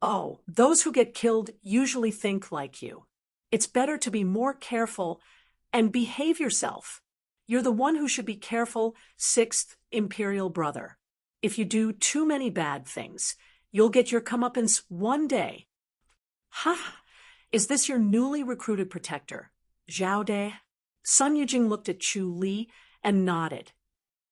"Oh, those who get killed usually think like you. It's better to be more careful and behave yourself. You're the one who should be careful, 6th imperial brother. If you do too many bad things, you'll get your comeuppance one day." "Ha! Is this your newly recruited protector, Zhao De?" Sun Yuching looked at Chu Li and nodded.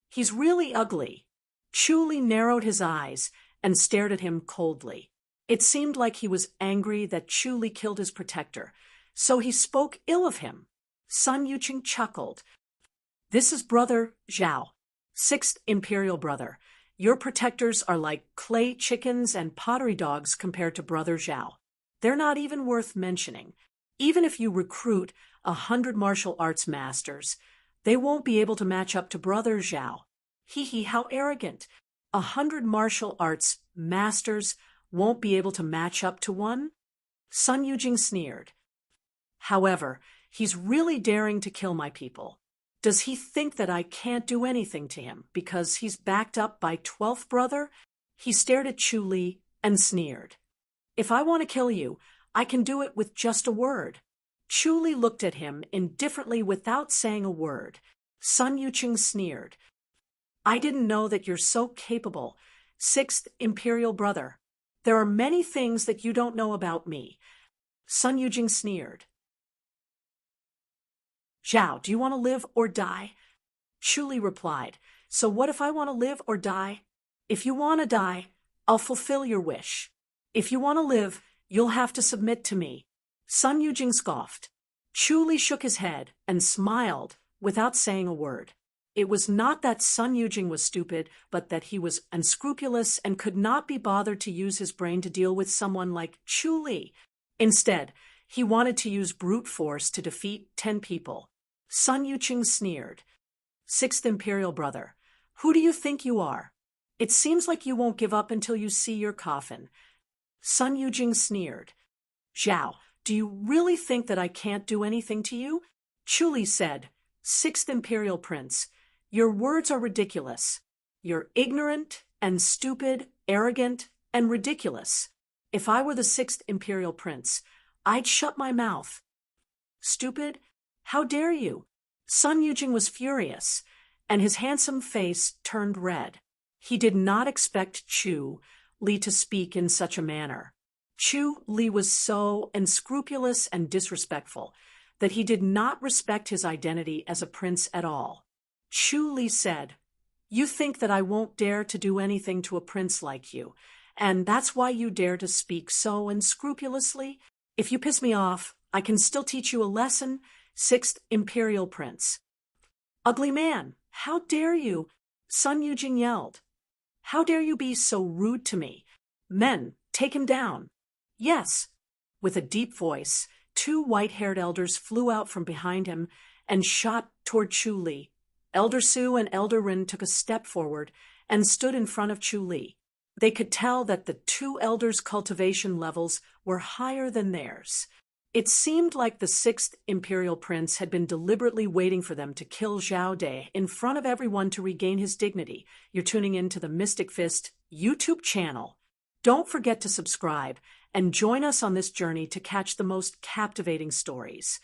"He's really ugly." Chu Li narrowed his eyes and stared at him coldly. It seemed like he was angry that Chu Li killed his protector, so he spoke ill of him. Sun Yuching chuckled. "This is brother Zhao, 6th imperial brother. Your protectors are like clay chickens and pottery dogs compared to brother Zhao. They're not even worth mentioning. Even if you recruit 100 martial arts masters, they won't be able to match up to brother Zhao. Hee, how arrogant. 100 martial arts masters won't be able to match up to one?" Sun Yuching sneered. "However, he's really daring to kill my people. Does he think that I can't do anything to him because he's backed up by 12th brother?" He stared at Chu Li and sneered. "If I want to kill you, I can do it with just a word." Chu Li looked at him indifferently without saying a word. Sun Yucheng sneered. I didn't know that you're so capable, sixth imperial brother. There are many things that you don't know about me. Sun Yujing sneered. Zhao, do you want to live or die? Chu Li replied. So what if I want to live or die? If you want to die, I'll fulfill your wish. If you want to live, you'll have to submit to me. Sun Yujing scoffed. Chu Li shook his head and smiled without saying a word. It was not that Sun Yujing was stupid, but that he was unscrupulous and could not be bothered to use his brain to deal with someone like Chu Li. Instead, he wanted to use brute force to defeat 10 people. Sun Yucheng sneered. Sixth imperial brother, who do you think you are? It seems like you won't give up until you see your coffin. Sun Yujing sneered. Zhao, do you really think that I can't do anything to you? Chu Li said. Sixth imperial prince, your words are ridiculous. You're ignorant and stupid, arrogant and ridiculous. If I were the sixth imperial prince, I'd shut my mouth. Stupid? How dare you? Sun Yujing was furious, and his handsome face turned red. He did not expect Chu Li to speak in such a manner. Chu Li was so unscrupulous and disrespectful that he did not respect his identity as a prince at all. Chu Li said, You think that I won't dare to do anything to a prince like you, and that's why you dare to speak so unscrupulously? If you piss me off, I can still teach you a lesson, sixth imperial prince. Ugly man, how dare you? Sun Yujing yelled. How dare you be so rude to me? Men, take him down. Yes. With a deep voice, 2 white-haired elders flew out from behind him and shot toward Chu Li. Elder Su and Elder Rin took a step forward and stood in front of Chu Li. They could tell that the 2 elders' cultivation levels were higher than theirs. It seemed like the 6th imperial prince had been deliberately waiting for them to kill Zhao De in front of everyone to regain his dignity. You're tuning in to the Mystic Fist YouTube channel. Don't forget to subscribe and join us on this journey to catch the most captivating stories.